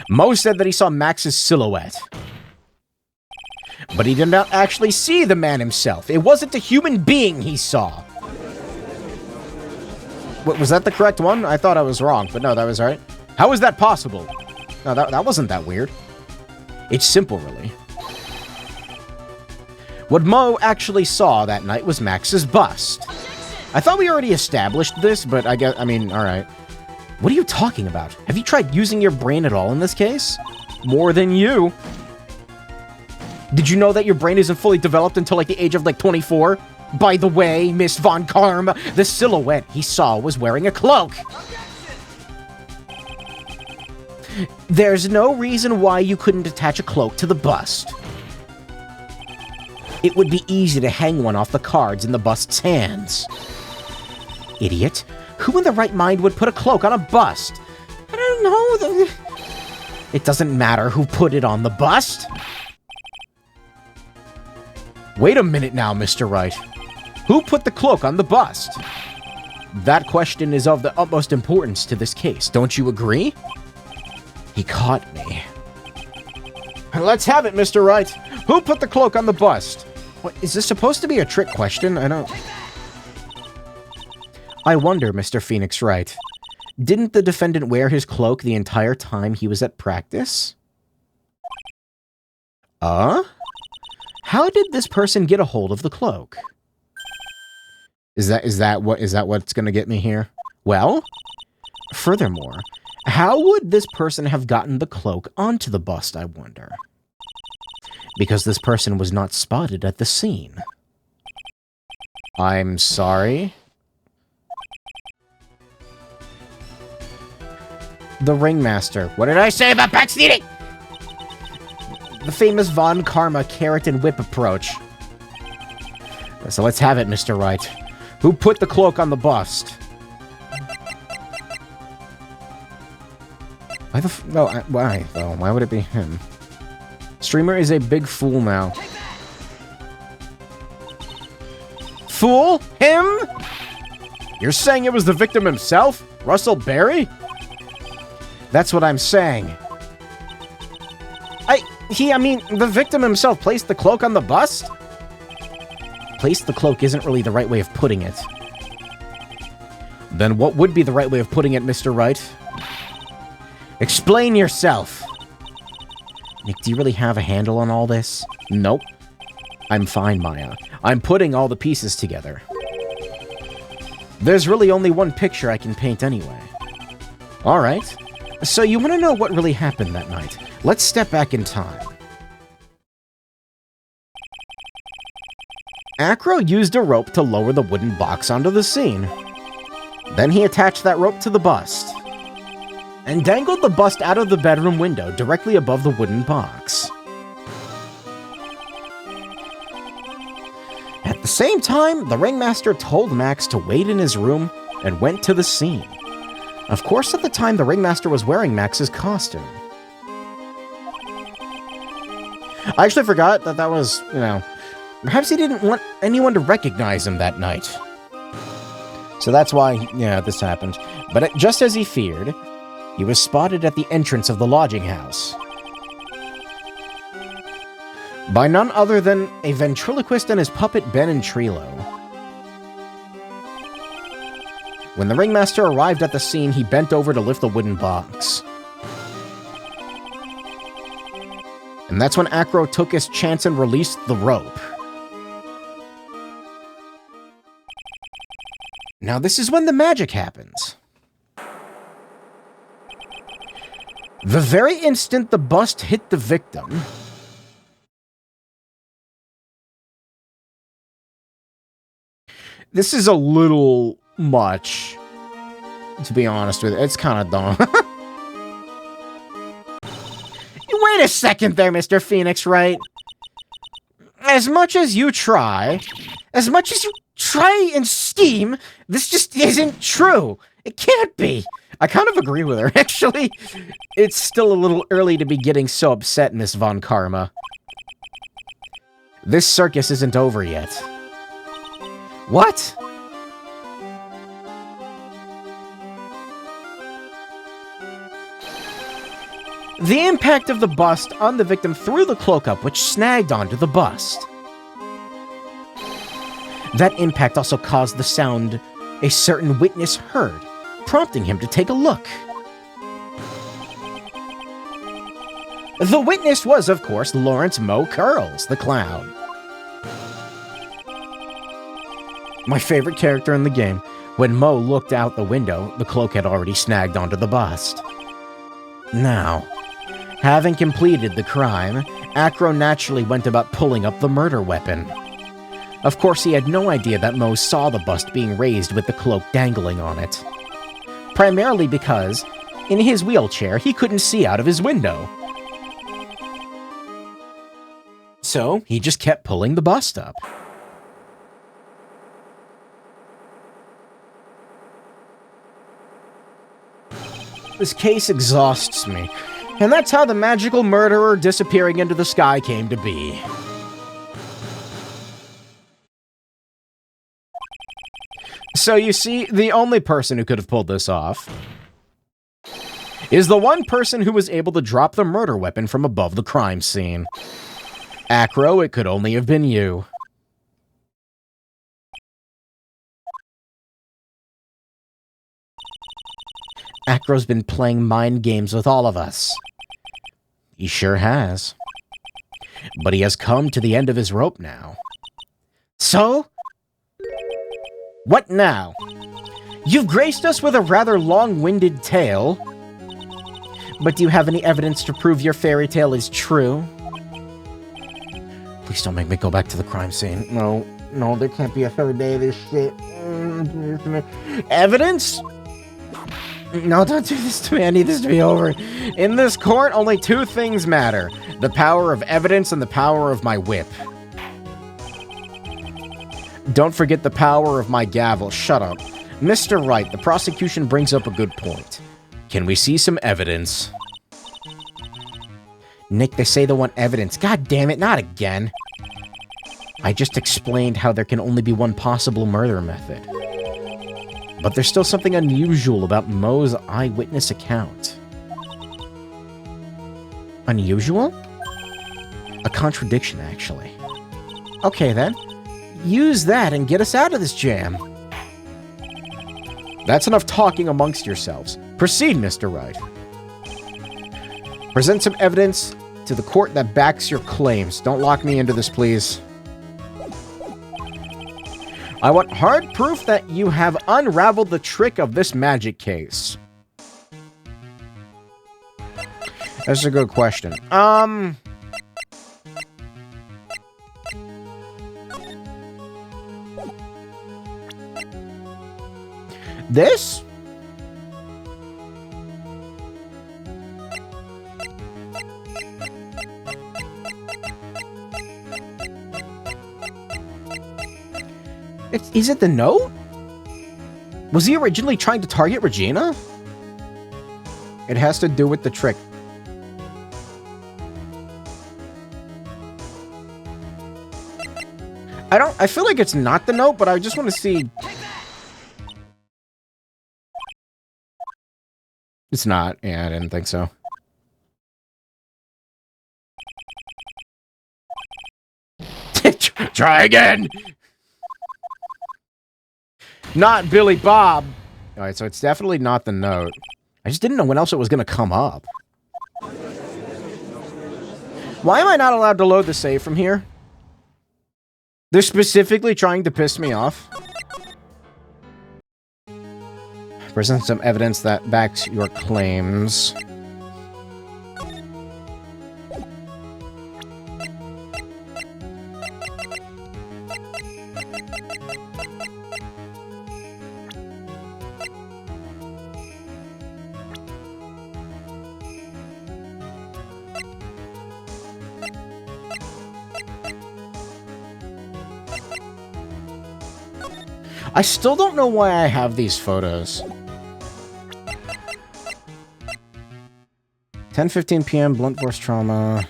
Mo said that he saw Max's silhouette. But he did not actually see the man himself. It wasn't a human being he saw. What, was that the correct one? I thought I was wrong, but no, that was right. How is that possible? No, that wasn't that weird. It's simple, really. What Mo actually saw that night was Max's bust. I thought we already established this, but I mean, alright. What are you talking about? Have you tried using your brain at all in this case? More than you. Did you know that your brain isn't fully developed until like the age of like 24? By the way, Miss Von Karm, the silhouette he saw was wearing a cloak. There's no reason why you couldn't attach a cloak to the bust. It would be easy to hang one off the cards in the bust's hands. Idiot. Who in their right mind would put a cloak on a bust? I don't know. It doesn't matter who put it on the bust. Wait a minute now, Mr. Wright. Who put the cloak on the bust? That question is of the utmost importance to this case. Don't you agree? He caught me. Let's have it, Mr. Wright. Who put the cloak on the bust? What, is this supposed to be a trick question? I wonder, Mr. Phoenix Wright. Didn't the defendant wear his cloak the entire time he was at practice? How did this person get a hold of the cloak? Is that what's gonna get me here? Well, furthermore, how would this person have gotten the cloak onto the bust, I wonder? Because this person was not spotted at the scene. I'm sorry? The ringmaster. What did I say about backseating? The famous Von Karma carrot and whip approach. So let's have it, Mr. Wright. Who put the cloak on the bust? Why though? Why would it be him? Streamer is a big fool now. Fool? Him? You're saying it was the victim himself? Russell Berry? That's what I'm saying. I mean, the victim himself placed the cloak on the bust? Placed the cloak isn't really the right way of putting it. Then what would be the right way of putting it, Mr. Wright? Explain yourself. Nick, do you really have a handle on all this? Nope. I'm fine, Maya. I'm putting all the pieces together. There's really only one picture I can paint anyway. Alright. So you want to know what really happened that night? Let's step back in time. Acro used a rope to lower the wooden box onto the scene. Then he attached that rope to the bust and dangled the bust out of the bedroom window directly above the wooden box. At the same time, the ringmaster told Max to wait in his room and went to the scene. Of course, at the time, the ringmaster was wearing Max's costume. I actually forgot that was, perhaps he didn't want anyone to recognize him that night. So that's why, this happened. But just as he feared, he was spotted at the entrance of the lodging house by none other than a ventriloquist and his puppet Ben and Trilo. When the ringmaster arrived at the scene, he bent over to lift the wooden box. And that's when Acro took his chance and released the rope. Now this is when the magic happens. The very instant the bust hit the victim, this is a little much, to be honest with you. It's kind of dumb. Wait a second there, Mr. Phoenix, Wright? As much as you try and scheme, this just isn't true. It can't be. I kind of agree with her, actually. It's still a little early to be getting so upset, Miss Von Karma. This circus isn't over yet. What? The impact of the bust on the victim threw the cloak up, which snagged onto the bust. That impact also caused the sound a certain witness heard, prompting him to take a look. The witness was, of course, Lawrence Mo Curls, the clown. My favorite character in the game. When Mo looked out the window, the cloak had already snagged onto the bust. Now, having completed the crime, Acro naturally went about pulling up the murder weapon. Of course, he had no idea that Mo saw the bust being raised with the cloak dangling on it. Primarily because, in his wheelchair, he couldn't see out of his window. So, he just kept pulling the bust up. This case exhausts me. And that's how the magical murderer disappearing into the sky came to be. So you see, the only person who could have pulled this off is the one person who was able to drop the murder weapon from above the crime scene. Acro, it could only have been you. Acro's been playing mind games with all of us. He sure has. But he has come to the end of his rope now. So? What now? You've graced us with a rather long-winded tale. But do you have any evidence to prove your fairy tale is true? Please don't make me go back to the crime scene. No, there can't be a third day of this shit. Evidence? No, don't do this to me. I need this to be over. In this court, only two things matter. The power of evidence and the power of my whip. Don't forget the power of my gavel. Shut up. Mr. Wright, the prosecution brings up a good point. Can we see some evidence? Nick, they say they want evidence. God damn it, not again. I just explained how there can only be one possible murder method. But there's still something unusual about Mo's eyewitness account. Unusual? A contradiction, actually. Okay, then. Use that and get us out of this jam. That's enough talking amongst yourselves. Proceed, Mr. Wright. Present some evidence to the court that backs your claims. Don't lock me into this, please. I want hard proof that you have unraveled the trick of this magic case. That's a good question. This? Is it the note? Was he originally trying to target Regina? It has to do with the trick. I feel like it's not the note, but I just want to see... It's not. Yeah, I didn't think so. Try again! Not Billy Bob. Alright, so it's definitely not the note. I just didn't know when else it was going to come up. Why am I not allowed to load the save from here? They're specifically trying to piss me off. Present some evidence that backs your claims. I still don't know why I have these photos. 10:15 p.m. blunt force trauma.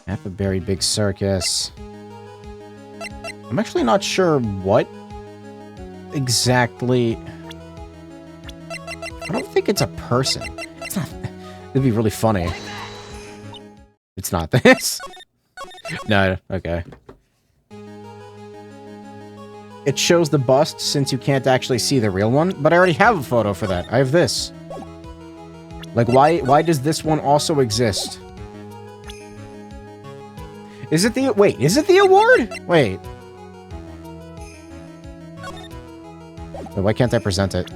Appleberry Big Circus. I'm actually not sure what exactly... I don't think it's a person. It's not... It'd be really funny. It's not this. No, okay. It shows the bust since you can't actually see the real one, but I already have a photo for that. I have this. Like, why does this one also exist? Is it the... Wait, is it the award? Wait. But why can't I present it?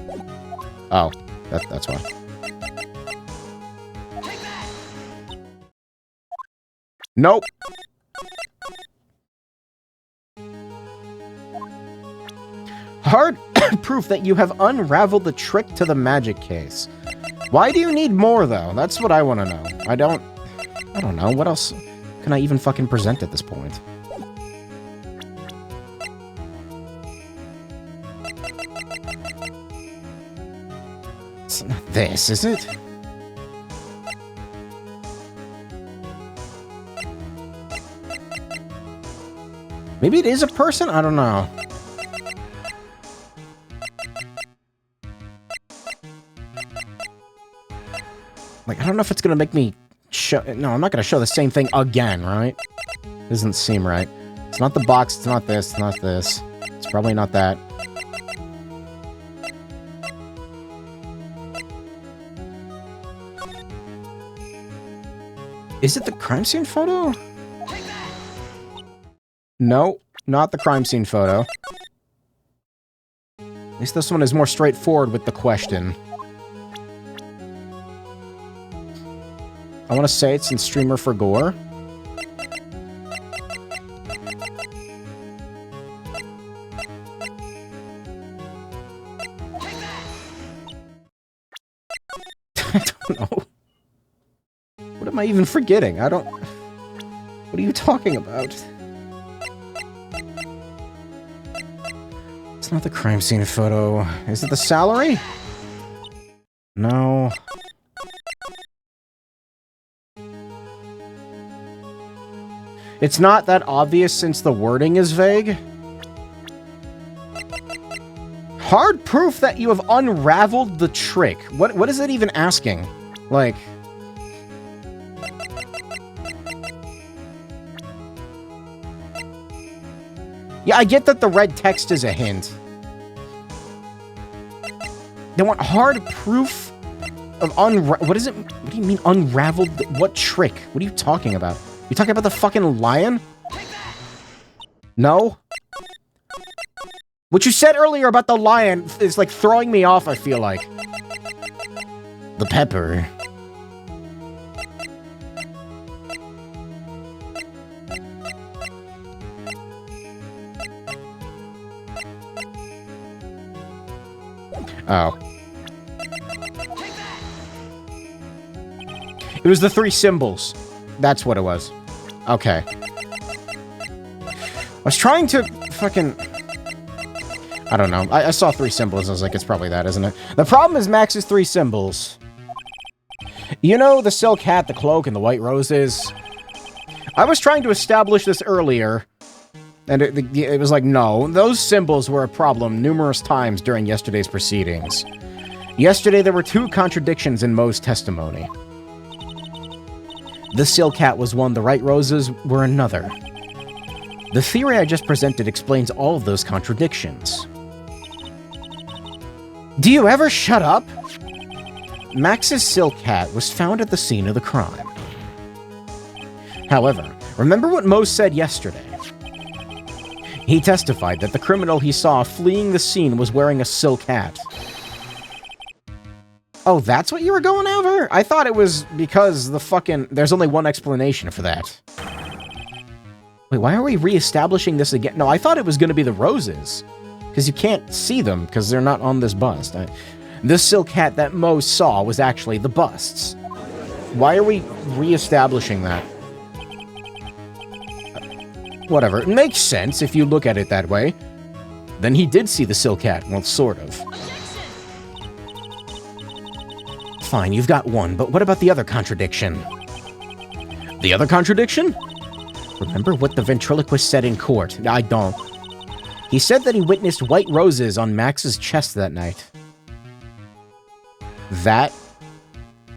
Oh, that's why. Nope. Hard proof that you have unraveled the trick to the magic case. Why do you need more, though? That's what I want to know. I don't know. What else can I even fucking present at this point? It's not this, is it? Maybe it is a person? I don't know. Like, I don't know if it's gonna make me show... No, I'm not gonna show the same thing again, right? Doesn't seem right. It's not the box, it's not this, it's not this. It's probably not that. Is it the crime scene photo? No, not the crime scene photo. At least this one is more straightforward with the question. I want to say it's in Streamer for Gore. I don't know. What am I even forgetting? I don't... What are you talking about? It's not the crime scene photo. Is it the salary? No. It's not that obvious since the wording is vague. Hard proof that you have unraveled the trick. What is it even asking? Like... Yeah, I get that the red text is a hint. They want hard proof of what is it? What do you mean unraveled? What trick? What are you talking about? You talking about the fucking lion? No? What you said earlier about the lion is like throwing me off, I feel like. The pepper. Oh. It was the 3 symbols. That's what it was. Okay. I was trying to fucking... I don't know. I saw 3 symbols. I was like, it's probably that, isn't it? The problem is Max's 3 symbols. You know the silk hat, the cloak, and the white roses? I was trying to establish this earlier, and it was like, no, those symbols were a problem numerous times during yesterday's proceedings. Yesterday, there were 2 contradictions in Moe's testimony. The Silk Hat was one, the Wright Roses were another. The theory I just presented explains all of those contradictions. Do you ever shut up? Max's Silk Hat was found at the scene of the crime. However, remember what Moe said yesterday. He testified that the criminal he saw fleeing the scene was wearing a silk hat. Oh, that's what you were going over? I thought it was because there's only one explanation for that. Wait, why are we re-establishing this again? No, I thought it was going to be the roses. Because you can't see them, because they're not on this bust. The silk hat that Moe saw was actually the busts. Why are we re-establishing that? Whatever, it makes sense if you look at it that way. Then he did see the silk hat, well, sort of. Fine, you've got one, but what about the other contradiction? The other contradiction? Remember what the ventriloquist said in court? I don't. He said that he witnessed white roses on Max's chest that night. That?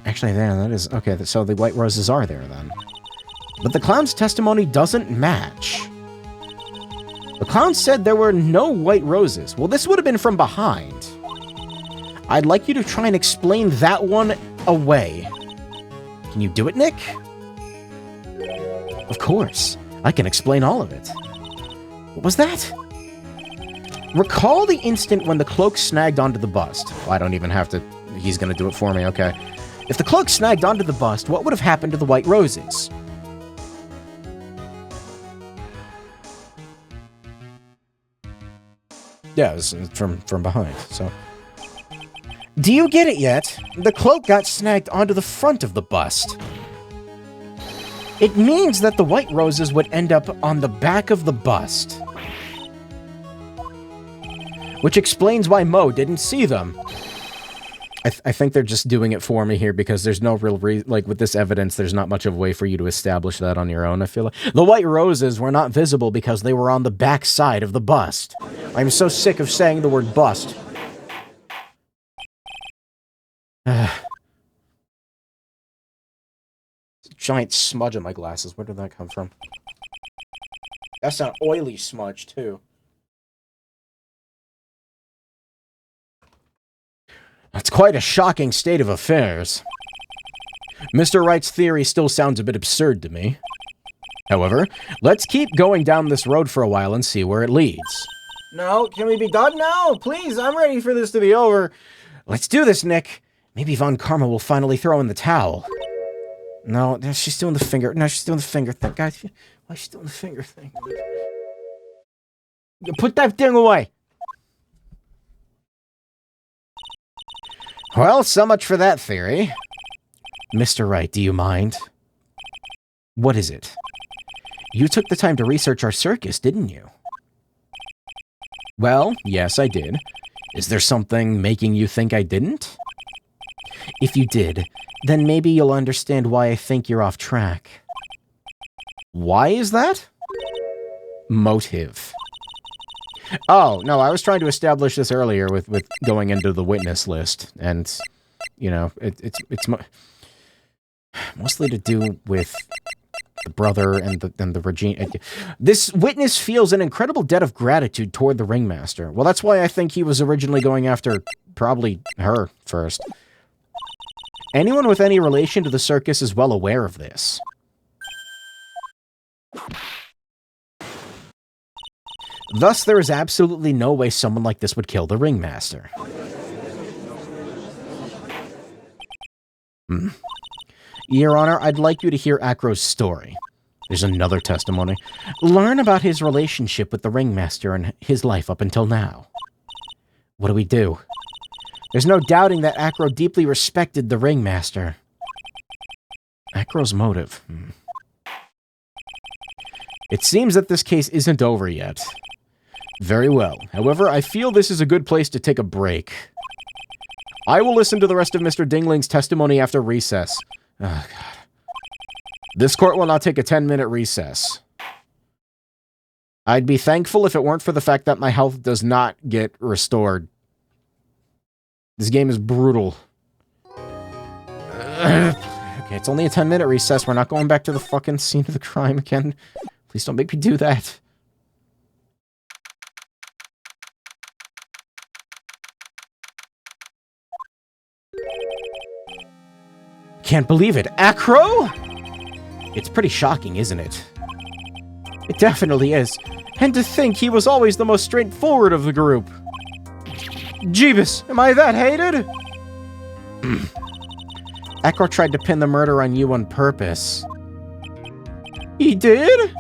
Actually, yeah, that is... Okay, so the white roses are there, then. But the clown's testimony doesn't match. The clown said there were no white roses. Well, this would have been from behind. I'd like you to try and explain that one away. Can you do it, Nick? Of course. I can explain all of it. What was that? Recall the instant when the cloak snagged onto the bust. Well, I don't even have to... He's gonna do it for me, okay. If the cloak snagged onto the bust, what would have happened to the white roses? Yeah, it was from behind, so... Do you get it yet? The cloak got snagged onto the front of the bust. It means that the white roses would end up on the back of the bust. Which explains why Moe didn't see them. I think they're just doing it for me here because there's no real reason, like with this evidence, there's not much of a way for you to establish that on your own, I feel like. The white roses were not visible because they were on the back side of the bust. I'm so sick of saying the word bust. Giant smudge on my glasses. Where did that come from? That's an oily smudge, too. That's quite a shocking state of affairs. Mr. Wright's theory still sounds a bit absurd to me. However, let's keep going down this road for a while and see where it leads. No, can we be done now? Please, I'm ready for this to be over. Let's do this, Nick. Maybe Von Karma will finally throw in the towel. No, she's doing the finger. No, she's doing the finger thing. Guys, why is she doing the finger thing? You put that thing away. Well, so much for that theory. Mr. Wright, do you mind? What is it? You took the time to research our circus, didn't you? Well, yes, I did. Is there something making you think I didn't? If you did, then maybe you'll understand why I think you're off track. Why is that? Motive. Oh, no, I was trying to establish this earlier with going into the witness list, and, you know, it's mostly to do with the brother and the Regina. This witness feels an incredible debt of gratitude toward the ringmaster. Well, that's why I think he was originally going after probably her first. Anyone with any relation to the circus is well aware of this. Thus, there is absolutely no way someone like this would kill the ringmaster. Your Honor, I'd like you to hear Acro's story. There's another testimony. Learn about his relationship with the ringmaster and his life up until now. What do we do? There's no doubting that Acro deeply respected the ringmaster. Acro's motive. It seems that this case isn't over yet. Very well. However, I feel this is a good place to take a break. I will listen to the rest of Mr. Dingling's testimony after recess. Oh, God. This court will now take a 10-minute recess. I'd be thankful if it weren't for the fact that my health does not get restored. This game is brutal. Okay, it's only a 10-minute recess. We're not going back to the fucking scene of the crime again. Please don't make me do that. Can't believe it. Acro? It's pretty shocking, isn't it? It definitely is. And to think he was always the most straightforward of the group. Jeebus, am I that hated? Acro tried to pin the murder on you on purpose. He did?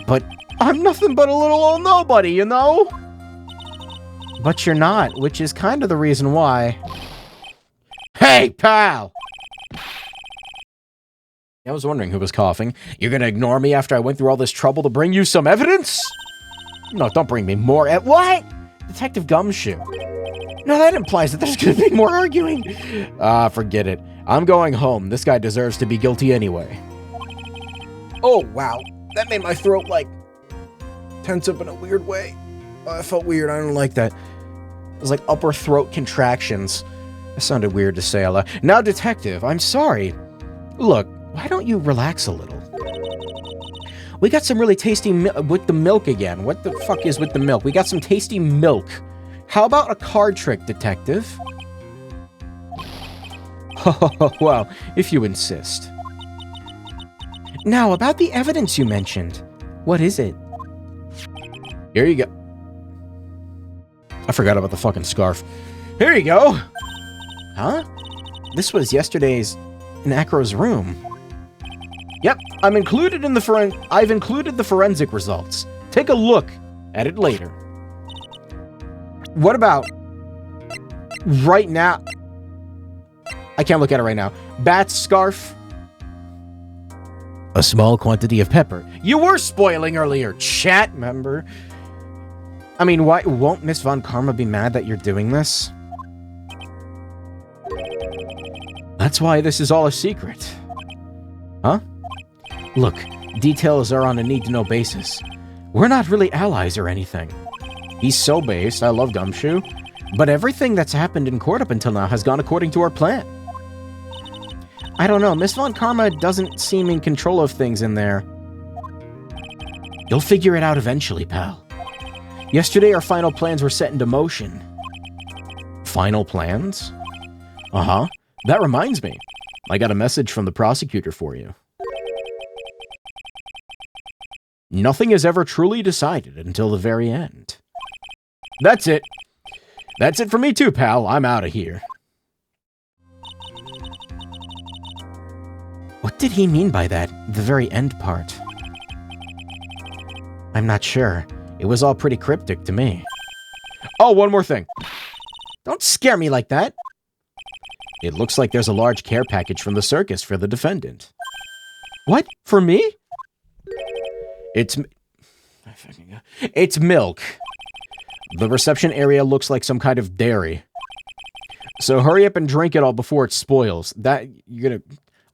But I'm nothing but a little old nobody, you know? But you're not, which is kind of the reason why. Hey, pal! I was wondering who was coughing. You're gonna ignore me after I went through all this trouble to bring you some evidence? No, don't bring me more what? Detective Gumshoe. No, that implies that there's gonna be more arguing. Forget it. I'm going home. This guy deserves to be guilty anyway. Oh, wow. That made my throat, like, tense up in a weird way. I felt weird. I don't like that. It was like upper throat contractions. That sounded weird to say aloud. Now, Detective, I'm sorry. Look, why don't you relax a little? We got some really tasty with the milk again. What the fuck is with the milk? We got some tasty milk. How about a card trick, Detective? Oh, well, if you insist. Now, about the evidence you mentioned. What is it? Here you go. I forgot about the fucking scarf. Here you go. Huh? This was yesterday's in Acro's room. Yep, I've included the forensic results. Take a look at it later. What about right now? I can't look at it right now. Bat's scarf. A small quantity of pepper. You were spoiling earlier, chat member. I mean, why won't Miss Von Karma be mad that you're doing this? That's why this is all a secret. Huh? Look, details are on a need-to-know basis. We're not really allies or anything. He's so based, I love Gumshoe, but everything that's happened in court up until now has gone according to our plan. I don't know, Miss Von Karma doesn't seem in control of things in there. You'll figure it out eventually, pal. Yesterday our final plans were set into motion. Final plans? Uh-huh. That reminds me. I got a message from the prosecutor for you. Nothing is ever truly decided until the very end. That's it. That's it for me too, pal. I'm out of here. What did he mean by that, the very end part? I'm not sure. It was all pretty cryptic to me. Oh, one more thing. Don't scare me like that. It looks like there's a large care package from the circus for the defendant. What? For me? It's milk. The reception area looks like some kind of dairy. So hurry up and drink it all before it spoils. That, you're gonna...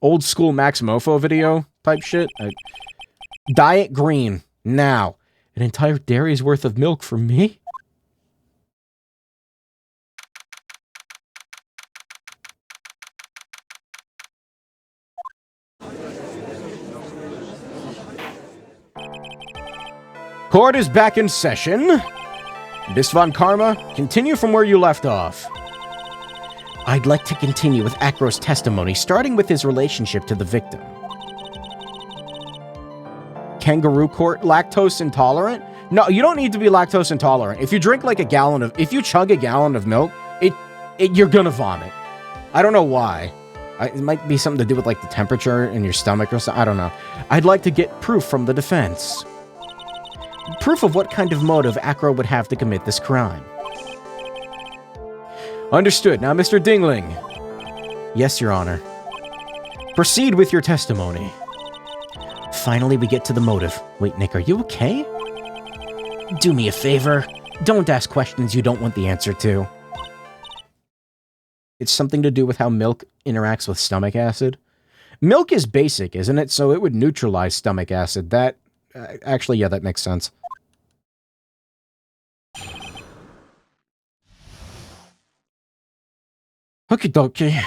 Old school Max Mofo video type shit. Diet green. Now. An entire dairy's worth of milk for me? Court is back in session. Miss Von Karma, continue from where you left off. I'd like to continue with Acro's testimony, starting with his relationship to the victim. Kangaroo court, lactose intolerant? No, you don't need to be lactose intolerant. If you drink like if you chug a gallon of milk, you're gonna vomit. I don't know why. It might be something to do with like the temperature in your stomach or something. I don't know. I'd like to get proof from the defense. Proof of what kind of motive Acro would have to commit this crime. Understood. Now, Mr. Dingling. Yes, Your Honor. Proceed with your testimony. Finally, we get to the motive. Wait, Nick, are you okay? Do me a favor. Don't ask questions you don't want the answer to. It's something to do with how milk interacts with stomach acid. Milk is basic, isn't it? So it would neutralize stomach acid. That, actually, yeah, that makes sense. Okie dokie.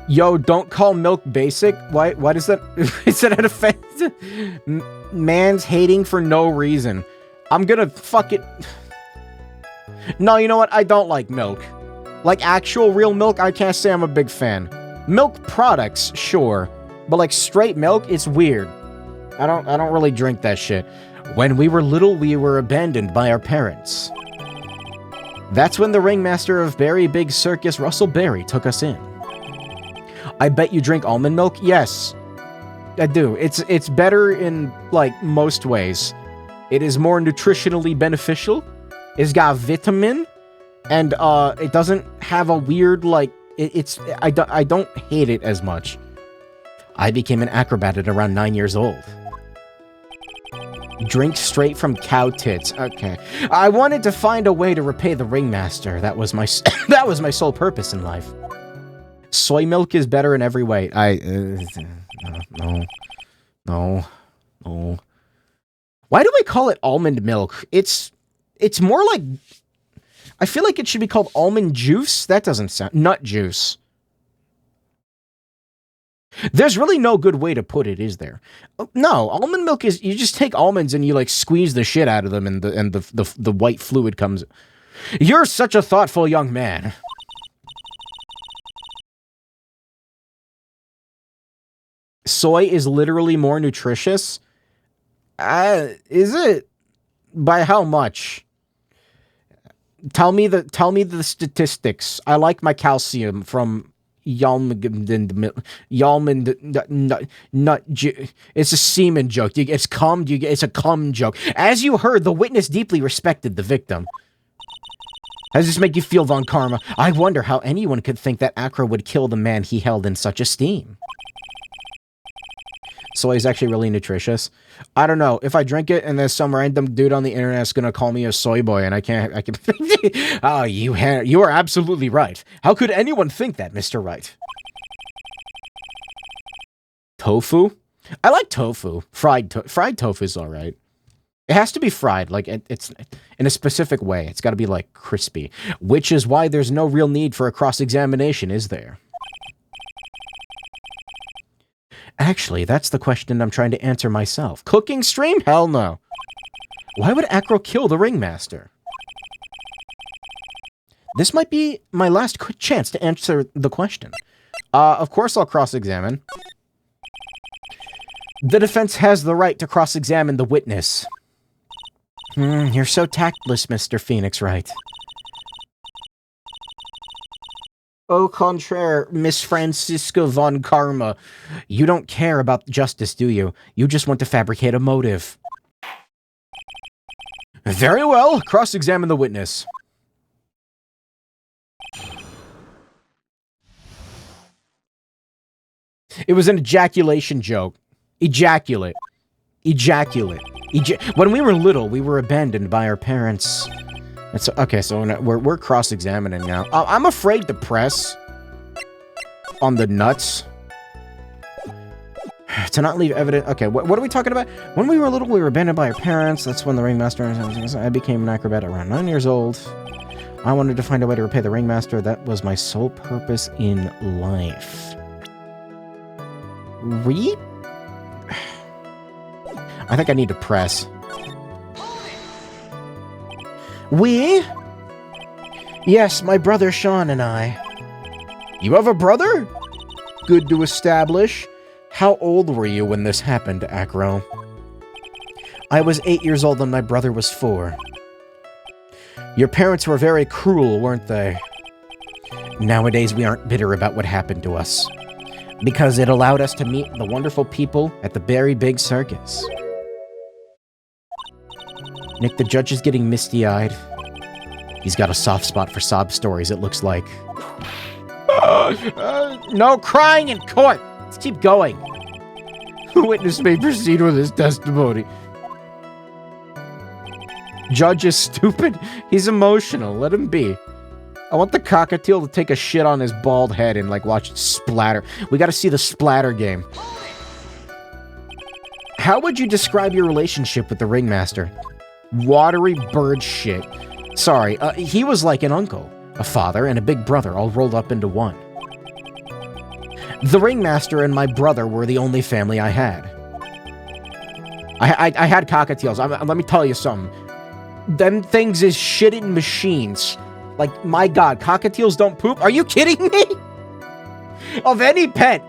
Yo, don't call milk basic. Why does that... Is that an offense? Man's hating for no reason. I'm gonna fuck it... No, you know what? I don't like milk. Like actual real milk, I can't say I'm a big fan. Milk products, sure. But like straight milk, it's weird. I don't really drink that shit. When we were little, we were abandoned by our parents. That's when the ringmaster of Berry Big Circus, Russell Berry, took us in. I bet you drink almond milk? Yes. I do. It's better in, like, most ways. It is more nutritionally beneficial. It's got vitamin. And, it doesn't have a weird, like... I don't hate it as much. I became an acrobat at around 9 years old. Drink straight from cow tits. Okay. I wanted to find a way to repay the ringmaster. That was my that was my sole purpose in life. Soy milk is better in every way. No. Why do we call it almond milk? It's more like... I feel like it should be called almond juice. That doesn't sound... Nut juice. There's really no good way to put it, is there? No, almond milk is... You just take almonds and you, like, squeeze the shit out of them and the white fluid comes... You're such a thoughtful young man. Soy is literally more nutritious? Is it? By how much? Tell me the statistics. I like my calcium from almond nut. It's a semen joke. It's cum. It's a cum joke. As you heard, the witness deeply respected the victim. How does this make you feel, Von Karma? I wonder how anyone could think that Acro would kill the man he held in such esteem. Soy is actually really nutritious. I don't know. If I drink it and there's some random dude on the internet is gonna call me a soy boy and I can... Oh, you are absolutely right. How could anyone think that, Mr. Wright? Tofu? I like tofu. Fried tofu is alright. It has to be fried. Like, it's in a specific way. It's gotta be, like, crispy. Which is why there's no real need for a cross-examination, is there? Actually, that's the question I'm trying to answer myself. Cooking stream? Hell no. Why would Acro kill the ringmaster? This might be my last chance to answer the question. Of course I'll cross-examine. The defense has the right to cross-examine the witness. You're so tactless, Mr. Phoenix Wright. Au contraire, Miss Francisca Von Karma. You don't care about justice, do you? You just want to fabricate a motive. Very well. Cross-examine the witness. It was an ejaculation joke. Ejaculate. Ejaculate. When we were little, we were abandoned by our parents. Okay, so we're cross-examining now. I'm afraid to press on the nuts. To not leave evidence... Okay, what are we talking about? When we were little, we were abandoned by our parents. That's when the ringmaster... I became an acrobat around 9 years old. I wanted to find a way to repay the ringmaster. That was my sole purpose in life. I think I need to press. We? Yes, my brother Sean and I. You have a brother? Good to establish. How old were you when this happened, Acro? I was 8 years old and my brother was 4. Your parents were very cruel, weren't they? Nowadays, we aren't bitter about what happened to us, because it allowed us to meet the wonderful people at the Berry Big Circus. Nick, the judge is getting misty-eyed. He's got a soft spot for sob stories, it looks like. No crying in court! Let's keep going. The witness may proceed with his testimony. Judge is stupid. He's emotional. Let him be. I want the cockatiel to take a shit on his bald head and, like, watch it splatter. We gotta see the splatter game. How would you describe your relationship with the ringmaster? Watery bird shit. Sorry, he was like an uncle, a father, and a big brother all rolled up into one. The ringmaster and my brother were the only family I had. I had cockatiels. Let me tell you something. Them things is shitting machines. Like, my god, cockatiels don't poop? Are you kidding me? Of any pet,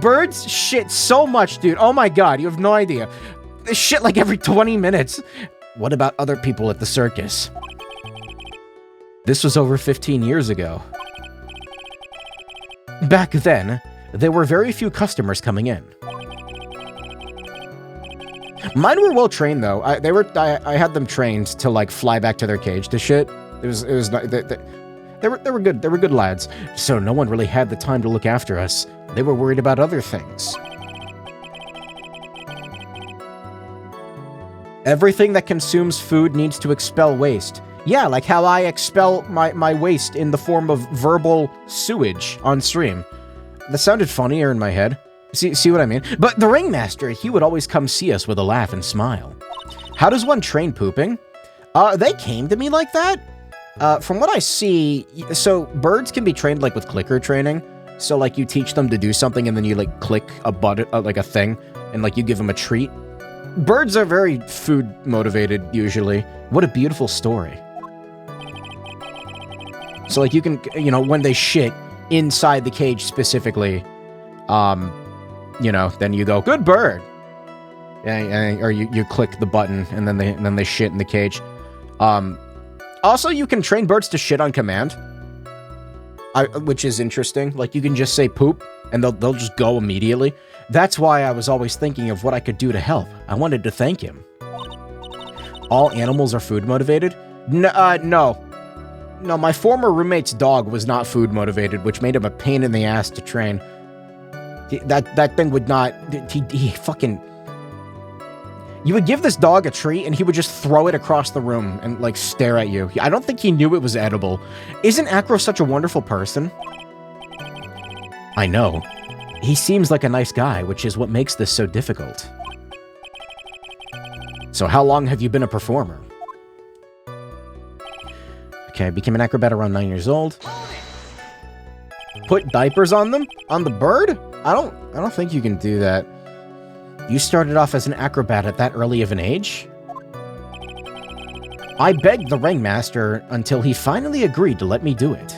birds shit so much, dude. Oh my god, you have no idea. They shit like every 20 minutes. What about other people at the circus? This was over 15 years ago. Back then, there were very few customers coming in. Mine were well trained though. I had them trained to like fly back to their cage to shit. It was not, they were good. They were good lads. So no one really had the time to look after us. They were worried about other things. Everything that consumes food needs to expel waste. Yeah, like how I expel my waste in the form of verbal sewage on stream. That sounded funnier in my head. See what I mean? But the ringmaster, he would always come see us with a laugh and smile. How does one train pooping? They came to me like that. From what I see, so birds can be trained like with clicker training. So like you teach them to do something and then you like click a button, like a thing, and like you give them a treat. Birds are very food motivated usually. What a beautiful story. So like you can, you know, when they shit inside the cage specifically, you know, then you go, good bird. Or you click the button and then they shit in the cage. Also, you can train birds to shit on command, which is interesting. Like, you can just say poop, and they'll just go immediately. That's why I was always thinking of what I could do to help. I wanted to thank him. All animals are food motivated? No. No, my former roommate's dog was not food motivated, which made him a pain in the ass to train. That thing would not... He fucking... You would give this dog a treat, and he would just throw it across the room and, like, stare at you. I don't think he knew it was edible. Isn't Acro such a wonderful person? I know. He seems like a nice guy, which is what makes this so difficult. So how long have you been a performer? Okay, I became an acrobat around 9 years old. Put diapers on them? On the bird? I don't think you can do that. You started off as an acrobat at that early of an age? I begged the ringmaster until he finally agreed to let me do it.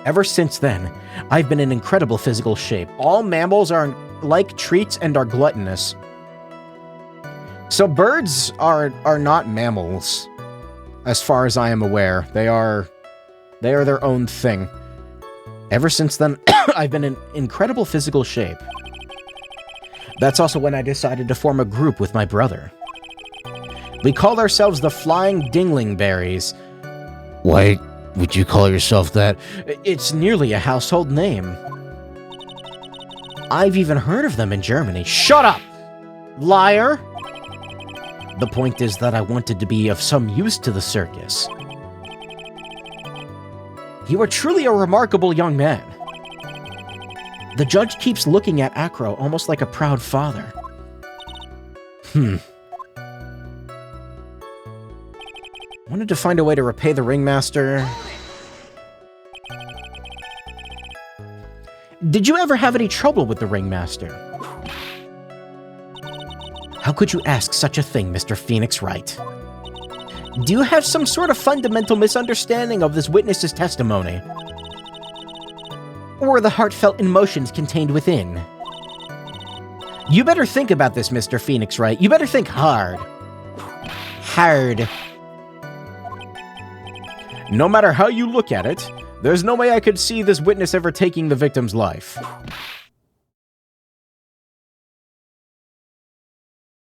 Ever since then, I've been in incredible physical shape. All mammals are like treats and are gluttonous. So birds are not mammals, as far as I am aware. They are their own thing. Ever since then, I've been in incredible physical shape. That's also when I decided to form a group with my brother. We called ourselves the Flying Dinglingberries. Why would you call yourself that? It's nearly a household name. I've even heard of them in Germany. Shut up! Liar! The point is that I wanted to be of some use to the circus. You are truly a remarkable young man. The judge keeps looking at Acro almost like a proud father. Wanted to find a way to repay the ringmaster. Did you ever have any trouble with the ringmaster? How could you ask such a thing, Mr. Phoenix Wright? Do you have some sort of fundamental misunderstanding of this witness's testimony? Or the heartfelt emotions contained within? You better think about this, Mr. Phoenix Wright. You better think hard. Hard. No matter how you look at it, there's no way I could see this witness ever taking the victim's life.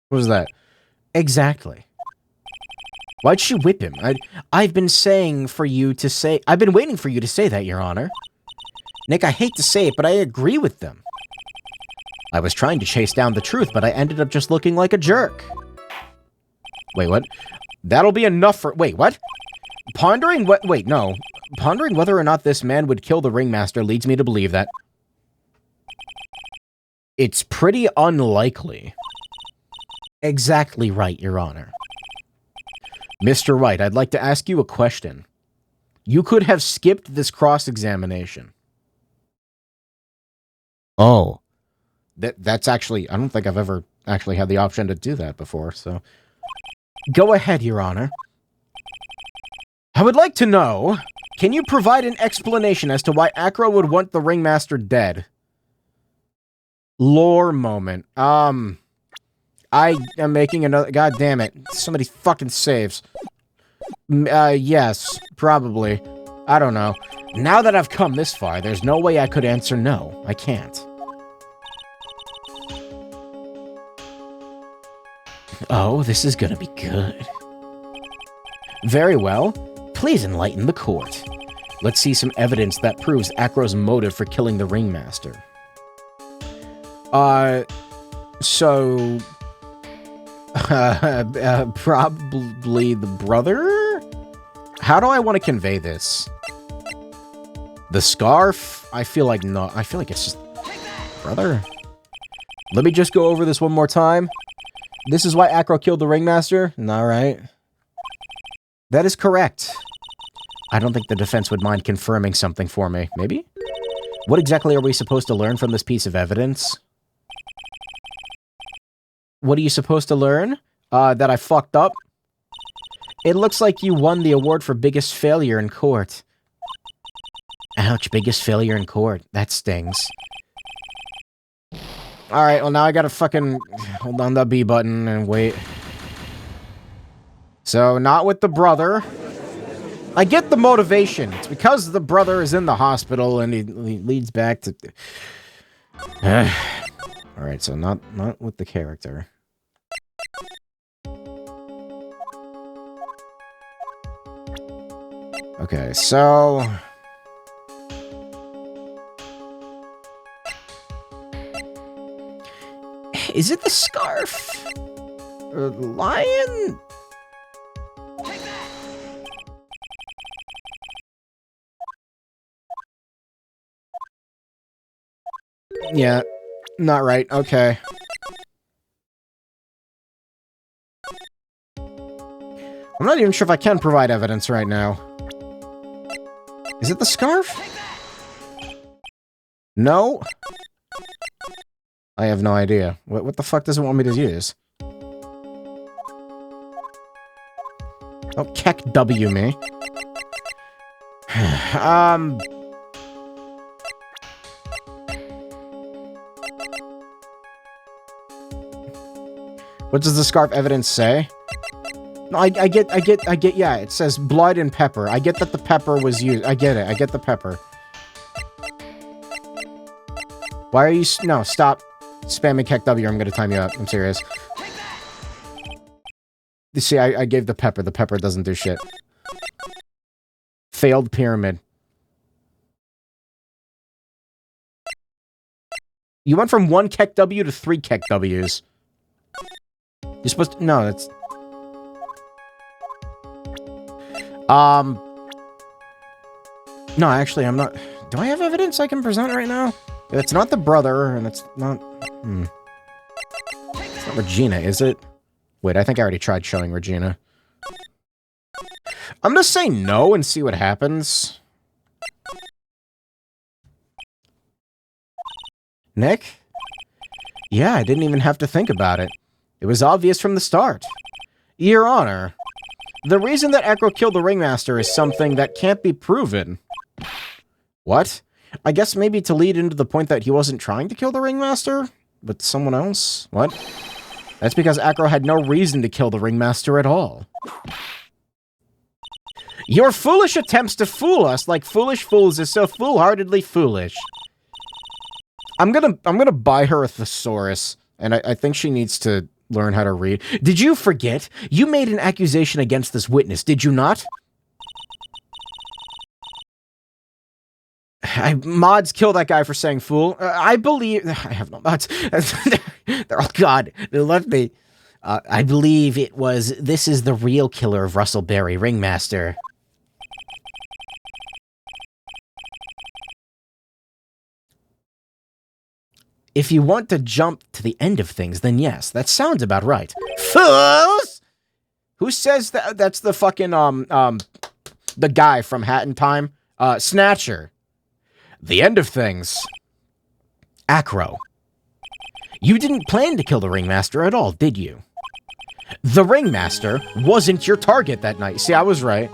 What was that? Exactly. Why'd she whip him? I've been waiting for you to say that, Your Honor. Nick, I hate to say it, but I agree with them. I was trying to chase down the truth, but I ended up just looking like a jerk. Wait, what? That'll be enough for... Wait, what? Pondering what... Wait, no. Pondering whether or not this man would kill the ringmaster leads me to believe that... It's pretty unlikely. Exactly right, Your Honor. Mr. Wright, I'd like to ask you a question. You could have skipped this cross-examination. Oh. That's actually... I don't think I've ever actually had the option to do that before, so... Go ahead, Your Honor. I would like to know, can you provide an explanation as to why Acro would want the ringmaster dead? Lore moment. I am making another... God damn it. So many fucking saves. Yes, probably. I don't know. Now that I've come this far, there's no way I could answer no. I can't. Oh, this is gonna be good. Very well. Please enlighten the court. Let's see some evidence that proves Acro's motive for killing the ringmaster. So... probably the brother? How do I want to convey this? The scarf? I feel like no. I feel like it's just... Brother? Let me just go over this one more time. This is why Acro killed the ringmaster? Alright. That is correct. I don't think the defense would mind confirming something for me. Maybe? What exactly are we supposed to learn from this piece of evidence? What are you supposed to learn? That I fucked up? It looks like you won the award for biggest failure in court. Ouch, biggest failure in court. That stings. Alright, well now I gotta fucking hold on the B button and wait. So, not with the brother. I get the motivation. It's because the brother is in the hospital and he leads back to... Alright, so not with the character. Okay, so... Is it the scarf? Lion? Yeah, not right. Okay. I'm not even sure if I can provide evidence right now. Is it the scarf? No? I have no idea. What the fuck does it want me to use? Oh, Keck W me. What does the scarf evidence say? No, I get, yeah, it says blood and pepper. I get that the pepper was used. I get it. I get the pepper. Why are you... No, stop spamming Keck W. I'm gonna time you out. I'm serious. You see, I gave the pepper. The pepper doesn't do shit. Failed pyramid. You went from 1 Keck W to 3 Keck Ws. You're supposed to... No, that's... No, actually, I'm not... Do I have evidence I can present right now? It's not the brother, and it's not... It's not Regina, is it? Wait, I think I already tried showing Regina. I'm gonna say no and see what happens. Nick? Yeah, I didn't even have to think about it. It was obvious from the start. Your Honor, the reason that Acro killed the ringmaster is something that can't be proven. What? I guess maybe to lead into the point that he wasn't trying to kill the ringmaster? But someone else? What? That's because Acro had no reason to kill the ringmaster at all. Your foolish attempts to fool us like foolish fools is so foolhardily foolish. I'm gonna buy her a thesaurus, and I think she needs to learn how to read. Did you forget? You made an accusation against this witness, did you not? Mods kill that guy for saying fool. I believe... I have no mods. They're all gone. They left me. I believe this is the real killer of Russell Berry, Ringmaster. If you want to jump to the end of things, then yes, that sounds about right. Fools! Who says that? That's the fucking, the guy from Hat in Time? Snatcher. The end of things. Acro. You didn't plan to kill the Ringmaster at all, did you? The Ringmaster wasn't your target that night. See, I was right.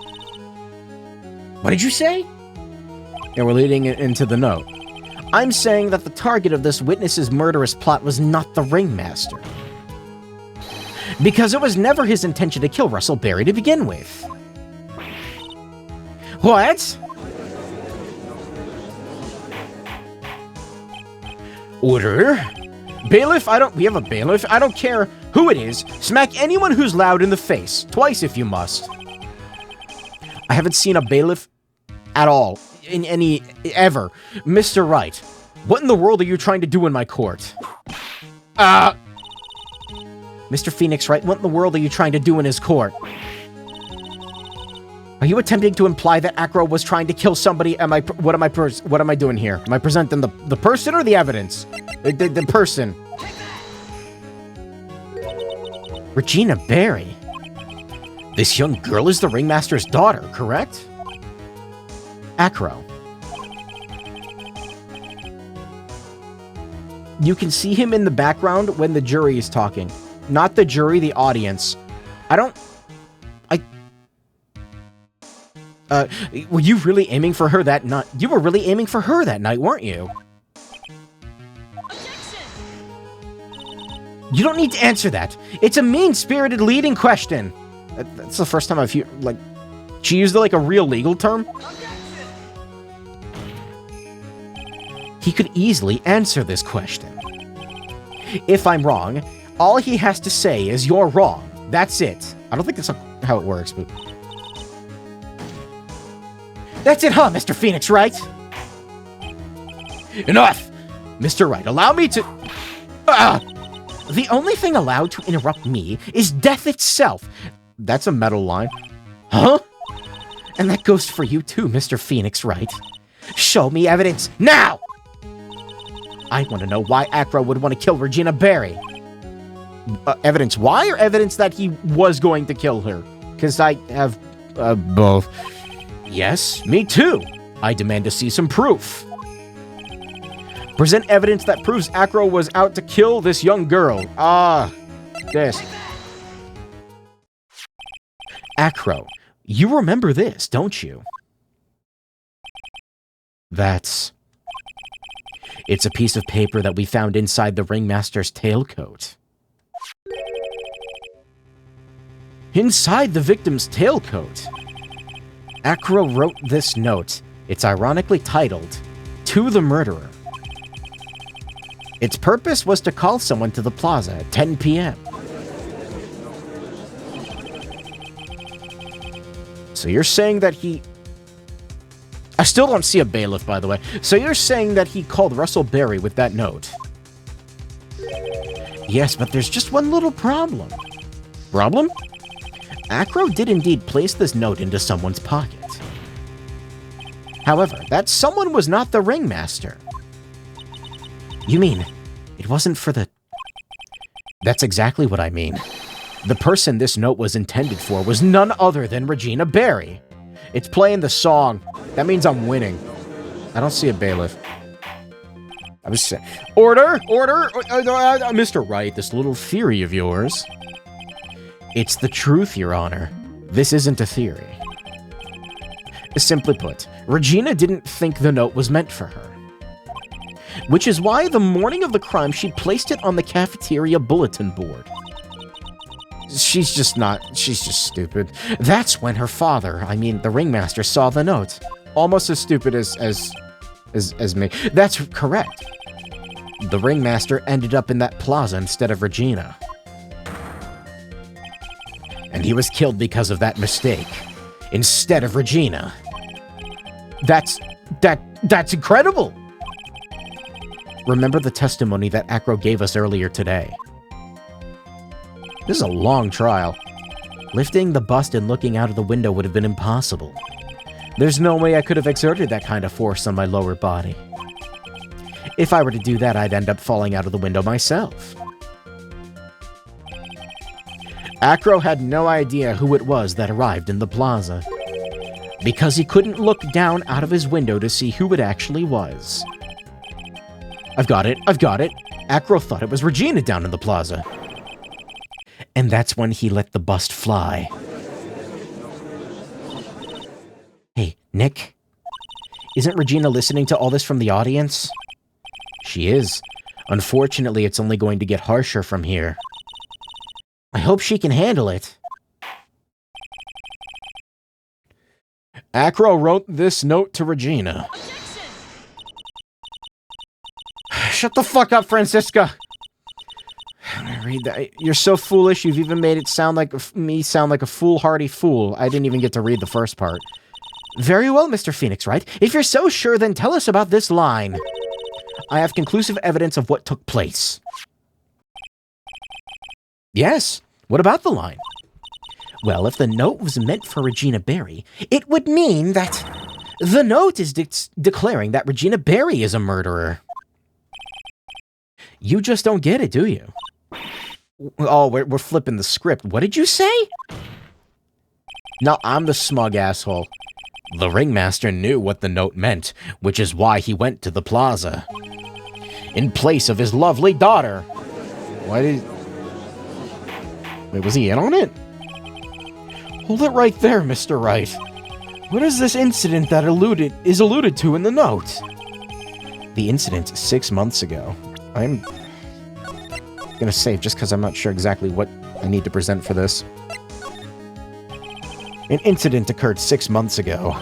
What did you say? And we're leading it into the note. I'm saying that the target of this witness's murderous plot was not the Ringmaster. Because it was never his intention to kill Russell Berry to begin with. What? Order? Bailiff, we have a bailiff. I don't care who it is. Smack anyone who's loud in the face. Twice if you must. I haven't seen a bailiff at all. Ever. Mr. Wright, what in the world are you trying to do in my court? Mr. Phoenix Wright, what in the world are you trying to do in his court? Are you attempting to imply that Acro was trying to kill somebody? What am I doing here? Am I presenting the person or the evidence? The person. Regina Berry. This young girl is the Ringmaster's daughter, correct? Acro. You can see him in the background when the jury is talking. Not the jury, the audience. Were you really aiming for her that night? You were really aiming for her that night, weren't you? Objection! You don't need to answer that. It's a mean-spirited leading question. That's the first time I've heard, she used, a real legal term. He could easily answer this question. If I'm wrong, all he has to say is you're wrong. That's it. I don't think that's how it works, but... That's it, huh, Mr. Phoenix Wright? Enough! Mr. Wright, allow me to... The only thing allowed to interrupt me is death itself. That's a metal line. Huh? And that goes for you too, Mr. Phoenix Wright. Show me evidence, now! I want to know why Acro would want to kill Regina Berry. Evidence why, or evidence that he was going to kill her? Because I have, both. Yes, me too. I demand to see some proof. Present evidence that proves Acro was out to kill this young girl. This. Acro, you remember this, don't you? It's a piece of paper that we found inside the Ringmaster's tailcoat. Inside the victim's tailcoat, Acro wrote this note. It's ironically titled, "To the Murderer." Its purpose was to call someone to the plaza at 10 p.m. So you're saying that I still don't see a bailiff, by the way. So you're saying that he called Russell Berry with that note? Yes, but there's just one little problem. Problem? Acro did indeed place this note into someone's pocket. However, that someone was not the Ringmaster. You mean, it wasn't for the... That's exactly what I mean. The person this note was intended for was none other than Regina Berry. It's playing the song. That means I'm winning. I don't see a bailiff. I was saying... Order! Order! Mr. Wright, this little theory of yours... It's the truth, Your Honor. This isn't a theory. Simply put, Regina didn't think the note was meant for her. Which is why the morning of the crime she placed it on the cafeteria bulletin board. She's just stupid. That's when her father, the Ringmaster, saw the note. Almost as stupid as me. That's correct. The Ringmaster ended up in that plaza instead of Regina. And he was killed because of that mistake. Instead of Regina. That's incredible! Remember the testimony that Acro gave us earlier today? This is a long trial. Lifting the bust and looking out of the window would have been impossible. There's no way I could have exerted that kind of force on my lower body. If I were to do that, I'd end up falling out of the window myself. Acro had no idea who it was that arrived in the plaza, because he couldn't look down out of his window to see who it actually was. I've got it. Acro thought it was Regina down in the plaza. And that's when he let the bust fly. Hey, Nick? Isn't Regina listening to all this from the audience? She is. Unfortunately, it's only going to get harsher from here. I hope she can handle it. Acro wrote this note to Regina. Shut the fuck up, Francisca! I read that. You're so foolish, you've even made it sound like me sound like a foolhardy fool. I didn't even get to read the first part. Very well, Mr. Phoenix Wright. If you're so sure, then tell us about this line. I have conclusive evidence of what took place. Yes. What about the line? Well, if the note was meant for Regina Berry, it would mean that the note is declaring that Regina Berry is a murderer. You just don't get it, do you? Oh, we're flipping the script. What did you say? No, I'm the smug asshole. The ringmaster knew what the note meant, which is why he went to the plaza. In place of his lovely daughter. Why did... Wait, was he in on it? Hold it right there, Mr. Wright. What is this incident that is alluded to in the note? The incident 6 months ago. I'm gonna save just because I'm not sure exactly what I need to present for this. An incident occurred 6 months ago.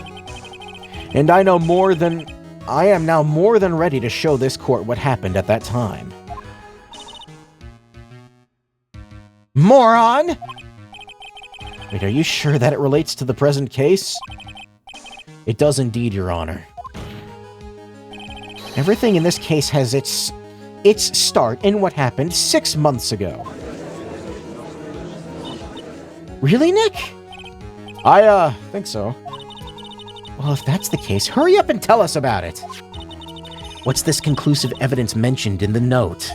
And I am now more than ready to show this court what happened at that time. Moron! Wait, are you sure that it relates to the present case? It does indeed, Your Honor. Everything in this case has its start in what happened 6 months ago. Really, Nick? I think so. Well, if that's the case, hurry up and tell us about it. What's this conclusive evidence mentioned in the note?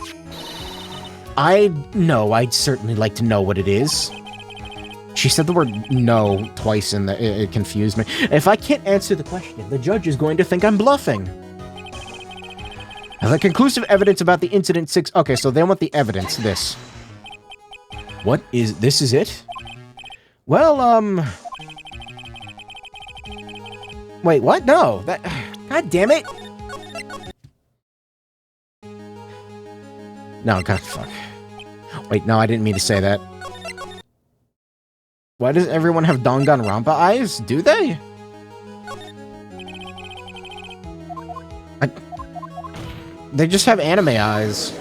I'd certainly like to know what it is. She said the word no twice and it confused me. If I can't answer the question, the judge is going to think I'm bluffing. The conclusive evidence about the incident 6... Okay, so they want the evidence, this. This is it? Well, Wait, what? No, God damn it! No, God, fuck. Wait, no, I didn't mean to say that. Why does everyone have Danganronpa eyes? Do they? They just have anime eyes.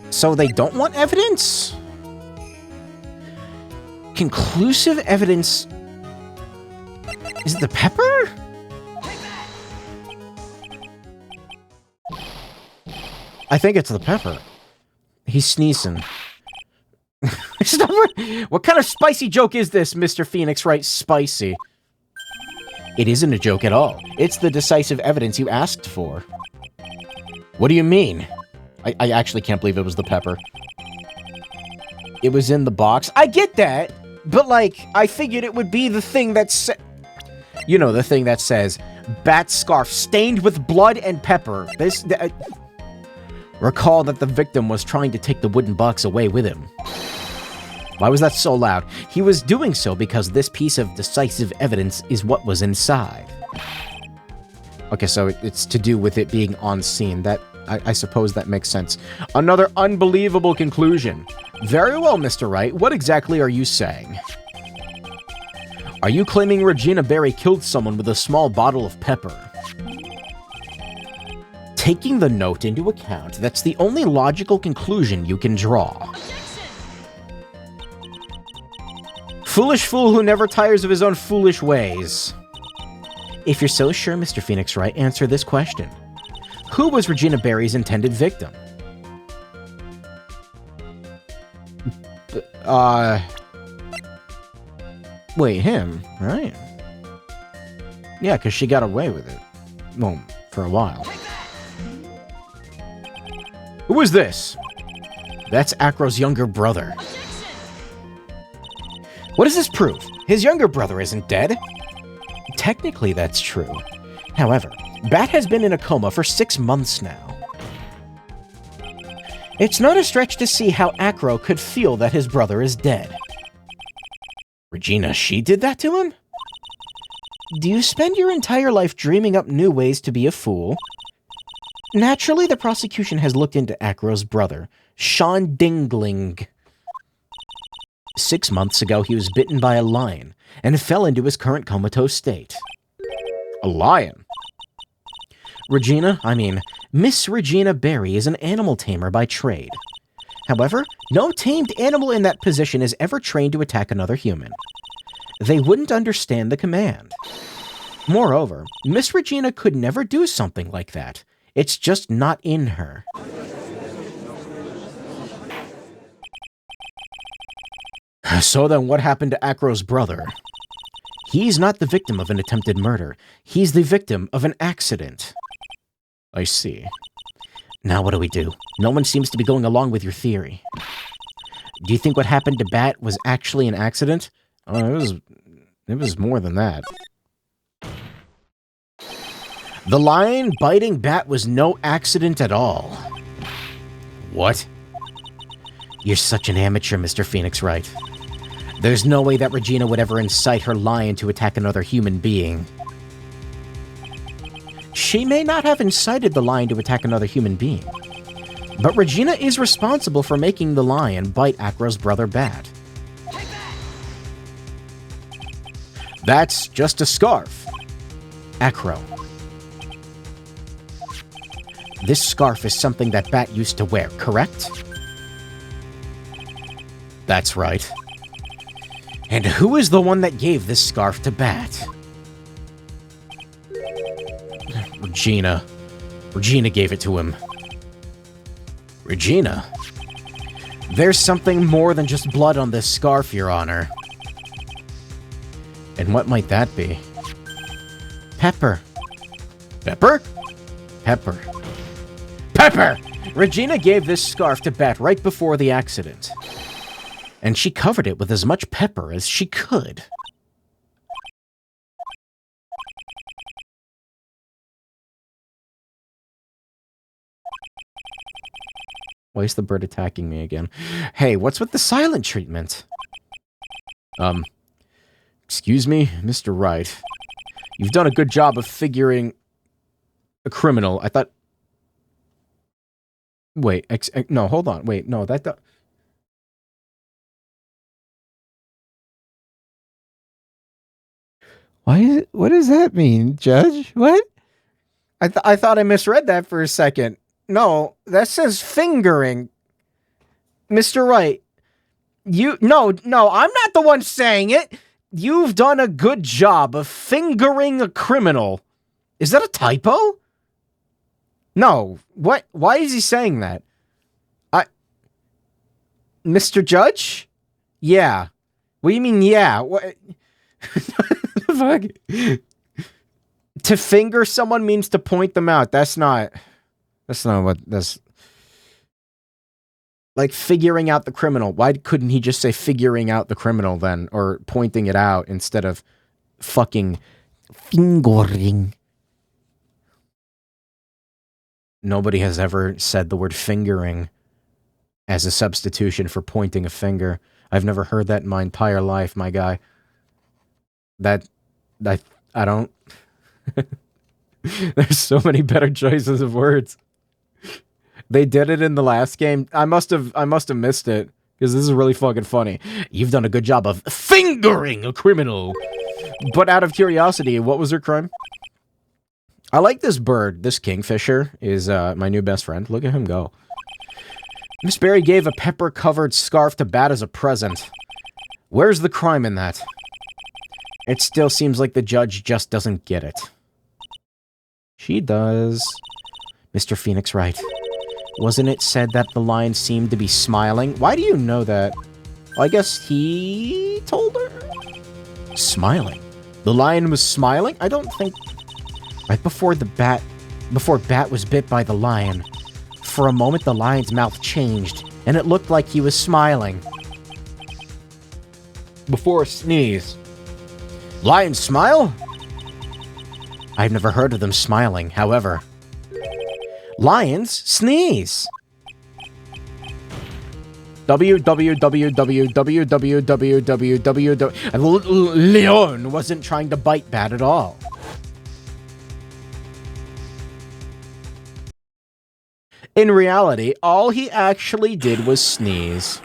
So they don't want evidence? Conclusive evidence... Is it the pepper? I think it's the pepper. He's sneezing. What kind of spicy joke is this, Mr. Phoenix Wright? Spicy. It isn't a joke at all. It's the decisive evidence you asked for. What do you mean? I actually can't believe it was the pepper. It was in the box. I get that, but like, I figured it would be the thing that's... You know, the thing that says, bat scarf stained with blood and pepper. Recall that the victim was trying to take the wooden box away with him. Why was that so loud? He was doing so because this piece of decisive evidence is what was inside. Okay, so it's to do with it being on scene. I suppose that makes sense. Another unbelievable conclusion. Very well, Mr. Wright. What exactly are you saying? Are you claiming Regina Berry killed someone with a small bottle of pepper? Taking the note into account, that's the only logical conclusion you can draw. Foolish fool who never tires of his own foolish ways. If you're so sure, Mr. Phoenix Wright, answer this question. Who was Regina Berry's intended victim? Wait, him, right? Yeah, because she got away with it. Well, for a while. Who is this? That's Acro's younger brother. What does this prove? His younger brother isn't dead? Technically, that's true. However, Bat has been in a coma for 6 months now. It's not a stretch to see how Acro could feel that his brother is dead. Regina, she did that to him? Do you spend your entire life dreaming up new ways to be a fool? Naturally, the prosecution has looked into Acro's brother, Sean Dingling. 6 months ago, he was bitten by a lion and fell into his current comatose state. A lion? Miss Regina Berry is an animal tamer by trade. However, no tamed animal in that position is ever trained to attack another human. They wouldn't understand the command. Moreover, Miss Regina could never do something like that. It's just not in her. So then what happened to Acro's brother? He's not the victim of an attempted murder. He's the victim of an accident. I see. Now what do we do? No one seems to be going along with your theory. Do you think what happened to Bat was actually an accident? Oh, it was more than that. The lion biting Bat was no accident at all. What? You're such an amateur, Mr. Phoenix Wright. There's no way that Regina would ever incite her lion to attack another human being. She may not have incited the lion to attack another human being, but Regina is responsible for making the lion bite Acro's brother Bat. That's just a scarf. Acro. This scarf is something that Bat used to wear, correct? That's right. And who is the one that gave this scarf to Bat? Regina. Regina gave it to him. Regina? There's something more than just blood on this scarf, Your Honor. And what might that be? Pepper. Pepper? Pepper. Pepper! Regina gave this scarf to Bat right before the accident. And she covered it with as much pepper as she could. Why is the bird attacking me again? Hey, what's with the silent treatment? Excuse me, Mr. Wright. You've done a good job of figuring a criminal. I thought... Wait, no, hold on. Wait, no, that... What does that mean, Judge? What? I thought I misread that for a second. No, that says fingering. Mr. Wright, no, I'm not the one saying it. You've done a good job of fingering a criminal. Is that a typo? No. What? Why is he saying that? Mr. Judge? Yeah. What do you mean, yeah? What? Fuck. To finger someone means to point them out. That's not what that's... Like, figuring out the criminal. Why couldn't he just say figuring out the criminal then? Or pointing it out instead of fucking fingering? Nobody has ever said the word fingering as a substitution for pointing a finger. I've never heard that in my entire life, my guy. I don't... There's so many better choices of words. They did it in the last game. I must have missed it, because this is really fucking funny. You've done a good job of fingering a criminal. But out of curiosity, what was her crime? I like this bird. This kingfisher is my new best friend. Look at him go. Miss Berry gave a pepper-covered scarf to Bat as a present. Where's the crime in that? It still seems like the judge just doesn't get it. She does. Mr. Phoenix Wright. Wasn't it said that the lion seemed to be smiling? Why do you know that? I guess he told her? Smiling. The lion was smiling? I don't think... Right before Bat was bit by the lion, for a moment the lion's mouth changed, and it looked like he was smiling. Before a sneeze. Lions smile? I've never heard of them smiling, however. Lions sneeze. Leon wasn't trying to bite Bat at all. In reality, all he actually did was sneeze.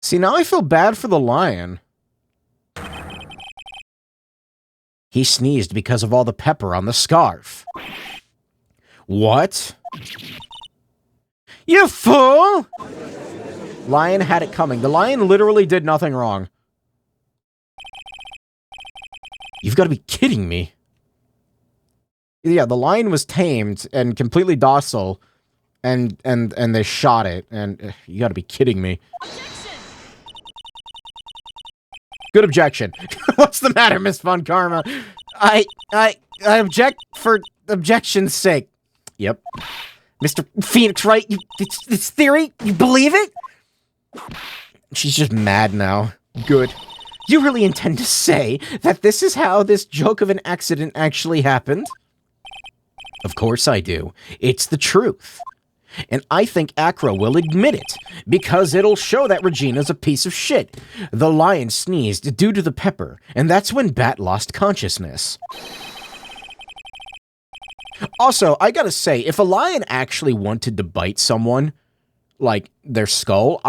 See, now I feel bad for the lion. He sneezed because of all the pepper on the scarf. What? You fool! Lion had it coming. The lion literally did nothing wrong. You've got to be kidding me. Yeah, the lion was tamed and completely docile, and they shot it, and you got to be kidding me. Good objection. What's the matter, Miss Von Karma? I object for objection's sake. Yep. Mr. Phoenix, Wright, it's theory? You believe it? She's just mad now. Good. You really intend to say that this is how this joke of an accident actually happened? Of course I do. It's the truth. And I think Acro will admit it, because it'll show that Regina's a piece of shit. The lion sneezed due to the pepper, and that's when Bat lost consciousness. Also, I gotta say, if a lion actually wanted to bite someone, like their skull,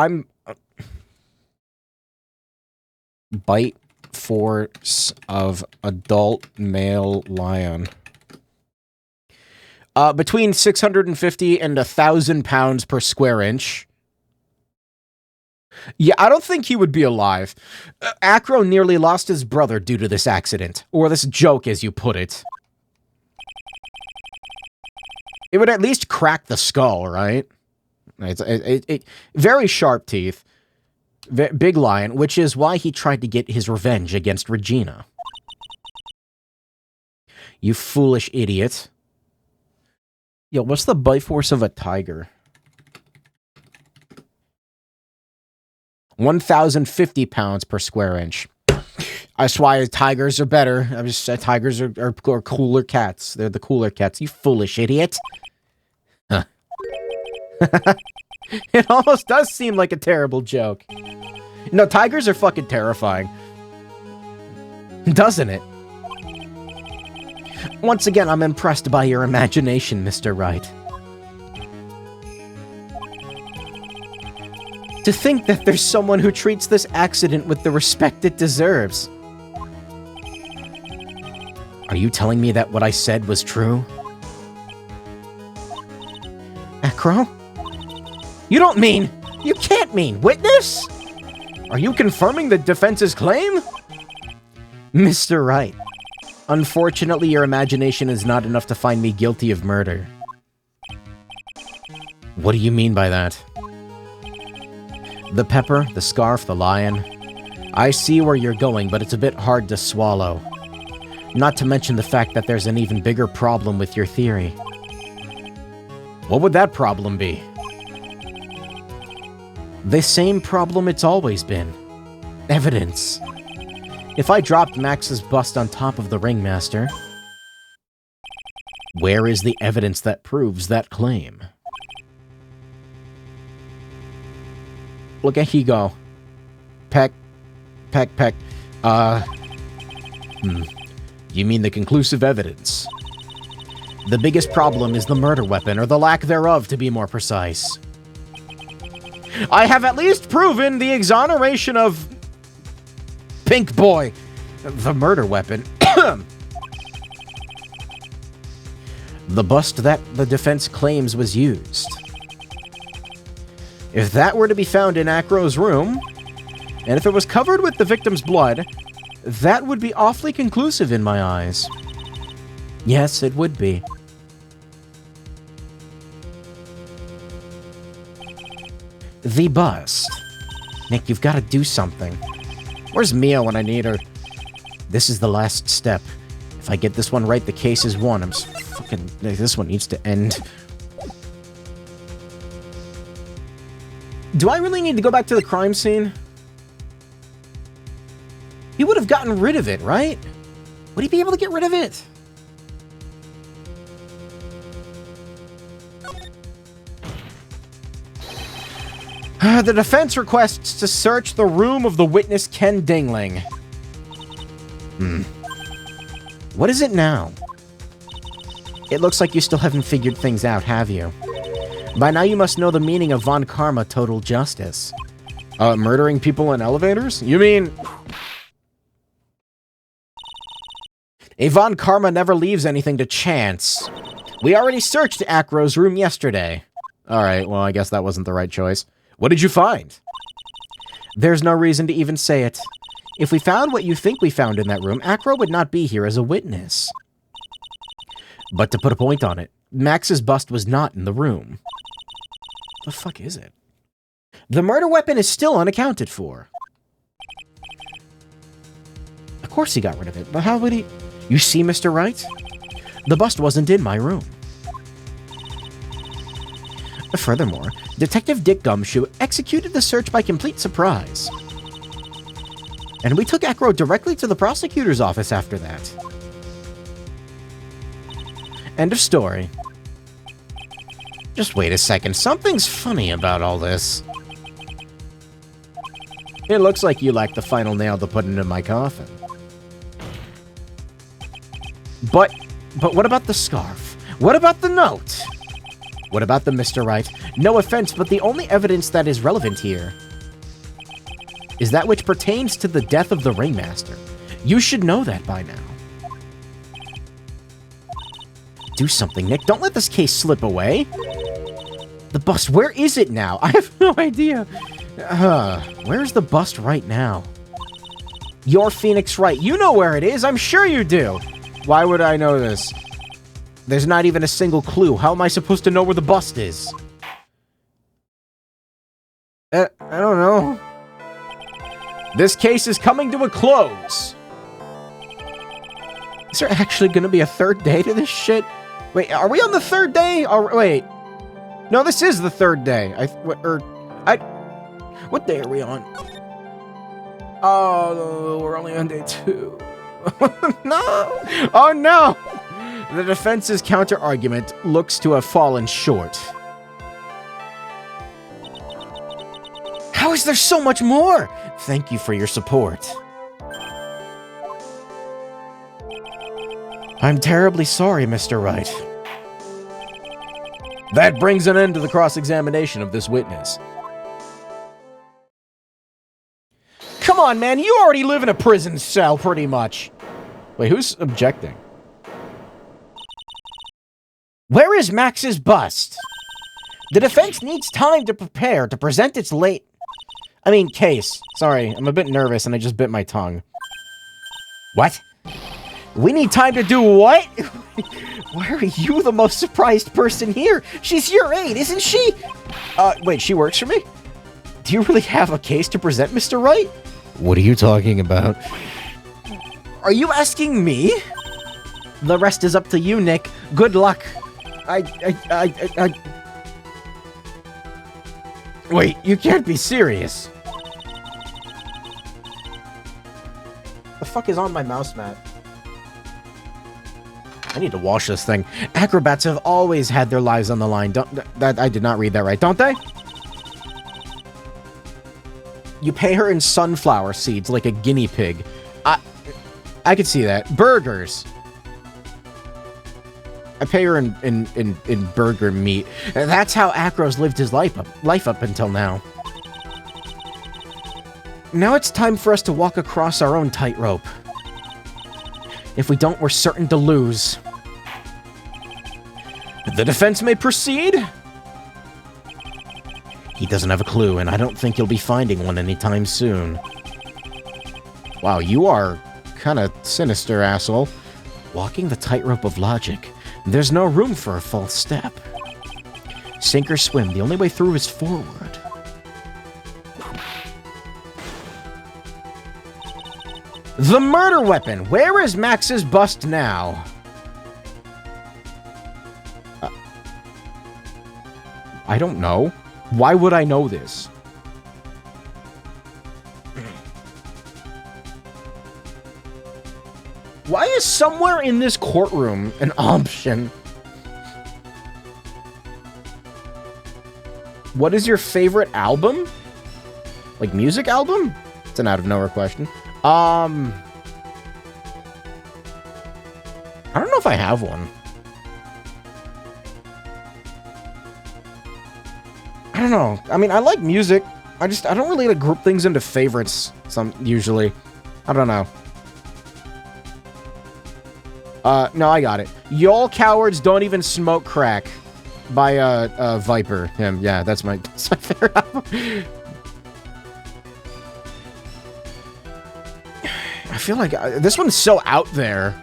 bite force of adult male lion. Between 650 and 1,000 pounds per square inch. Yeah, I don't think he would be alive. Acro nearly lost his brother due to this accident. Or this joke, as you put it. It would at least crack the skull, right? Very sharp teeth. Big lion, which is why he tried to get his revenge against Regina. You foolish idiot. Yo, what's the bite force of a tiger? 1,050 pounds per square inch. That's why tigers are better. Tigers are cooler cats. They're the cooler cats. You foolish idiot. Huh. It almost does seem like a terrible joke. No, tigers are fucking terrifying. Doesn't it? Once again, I'm impressed by your imagination, Mr. Wright. To think that there's someone who treats this accident with the respect it deserves. Are you telling me that what I said was true? Acro? You don't mean... You can't mean witness? Are you confirming the defense's claim? Mr. Wright. Unfortunately, your imagination is not enough to find me guilty of murder. What do you mean by that? The pepper, the scarf, the lion. I see where you're going, but it's a bit hard to swallow. Not to mention the fact that there's an even bigger problem with your theory. What would that problem be? The same problem it's always been. Evidence. If I dropped Max's bust on top of the ringmaster, where is the evidence that proves that claim? Look at Higo. Peck. Peck, peck. You mean the conclusive evidence? The biggest problem is the murder weapon, or the lack thereof, to be more precise. I have at least proven the exoneration of Pink Boy, the murder weapon. The bust that the defense claims was used. If that were to be found in Acro's room, and if it was covered with the victim's blood, that would be awfully conclusive in my eyes. Yes, it would be. The bust. Nick, you've got to do something. Where's Mia when I need her? This is the last step. If I get this one right, the case is won. This one needs to end. Do I really need to go back to the crime scene? He would have gotten rid of it, right? Would he be able to get rid of it? The defense requests to search the room of the witness Ken Dingling. What is it now? It looks like you still haven't figured things out, have you? By now you must know the meaning of Von Karma total justice. Murdering people in elevators? You mean... A Von Karma never leaves anything to chance. We already searched Acro's room yesterday. Alright, well I guess that wasn't the right choice. What did you find? There's no reason to even say it. If we found what you think we found in that room, Acro would not be here as a witness. But to put a point on it, Max's bust was not in the room. The fuck is it? The murder weapon is still unaccounted for. Of course he got rid of it, but how would he... You see, Mr. Wright? The bust wasn't in my room. Furthermore, Detective Dick Gumshoe executed the search by complete surprise. And we took Acro directly to the prosecutor's office after that. End of story. Just wait a second, something's funny about all this. It looks like you lack the final nail to put into my coffin. But what about the scarf? What about the note? What about the Mr. Wright? No offense, but the only evidence that is relevant here is that which pertains to the death of the Ringmaster. You should know that by now. Do something, Nick. Don't let this case slip away. The bust, where is it now? I have no idea. Where's the bust right now? You're Phoenix Wright. You know where it is. I'm sure you do. Why would I know this? There's not even a single clue. How am I supposed to know where the bust is? I don't know. This case is coming to a close. Is there actually going to be a third day to this shit? Wait, are we on the third day? Wait. No, this is the third day. What day are we on? Oh, we're only on day 2. No! Oh no! The defense's counter-argument looks to have fallen short. How is there so much more? Thank you for your support. I'm terribly sorry, Mr. Wright. That brings an end to the cross-examination of this witness. Come on, man, you already live in a prison cell, pretty much. Wait, who's objecting? Where is Max's bust? The defense needs time to prepare to present its case. Sorry, I'm a bit nervous and I just bit my tongue. What? We need time to do what? Why are you the most surprised person here? She's your aide, isn't she? Wait, she works for me? Do you really have a case to present, Mr. Wright? What are you talking about? Are you asking me? The rest is up to you, Nick. Good luck. Wait, you can't be serious. The fuck is on my mouse mat? I need to wash this thing. Acrobats have always had their lives on the line. I did not read that right, don't they? You pay her in sunflower seeds like a guinea pig. I could see that. Burgers. I pay her in burger meat. That's how Acro's lived his life up until now. Now it's time for us to walk across our own tightrope. If we don't, we're certain to lose. The defense may proceed. He doesn't have a clue, and I don't think you'll be finding one anytime soon. Wow, you are kind of sinister, asshole. Walking the tightrope of logic. There's no room for a false step. Sink or swim, the only way through is forward. The murder weapon. Where is Max's bust now? I don't know. Why would I know this? Why is somewhere in this courtroom an option? What is your favorite album? Like music album? It's an out of nowhere question. I don't know if I have one. I don't know. I mean, I like music. I don't really like group things into favorites usually. I don't know. No, I got it. Y'all cowards don't even smoke crack by Viper. Him. Yeah, that's my favorite album. I feel like this one's so out there.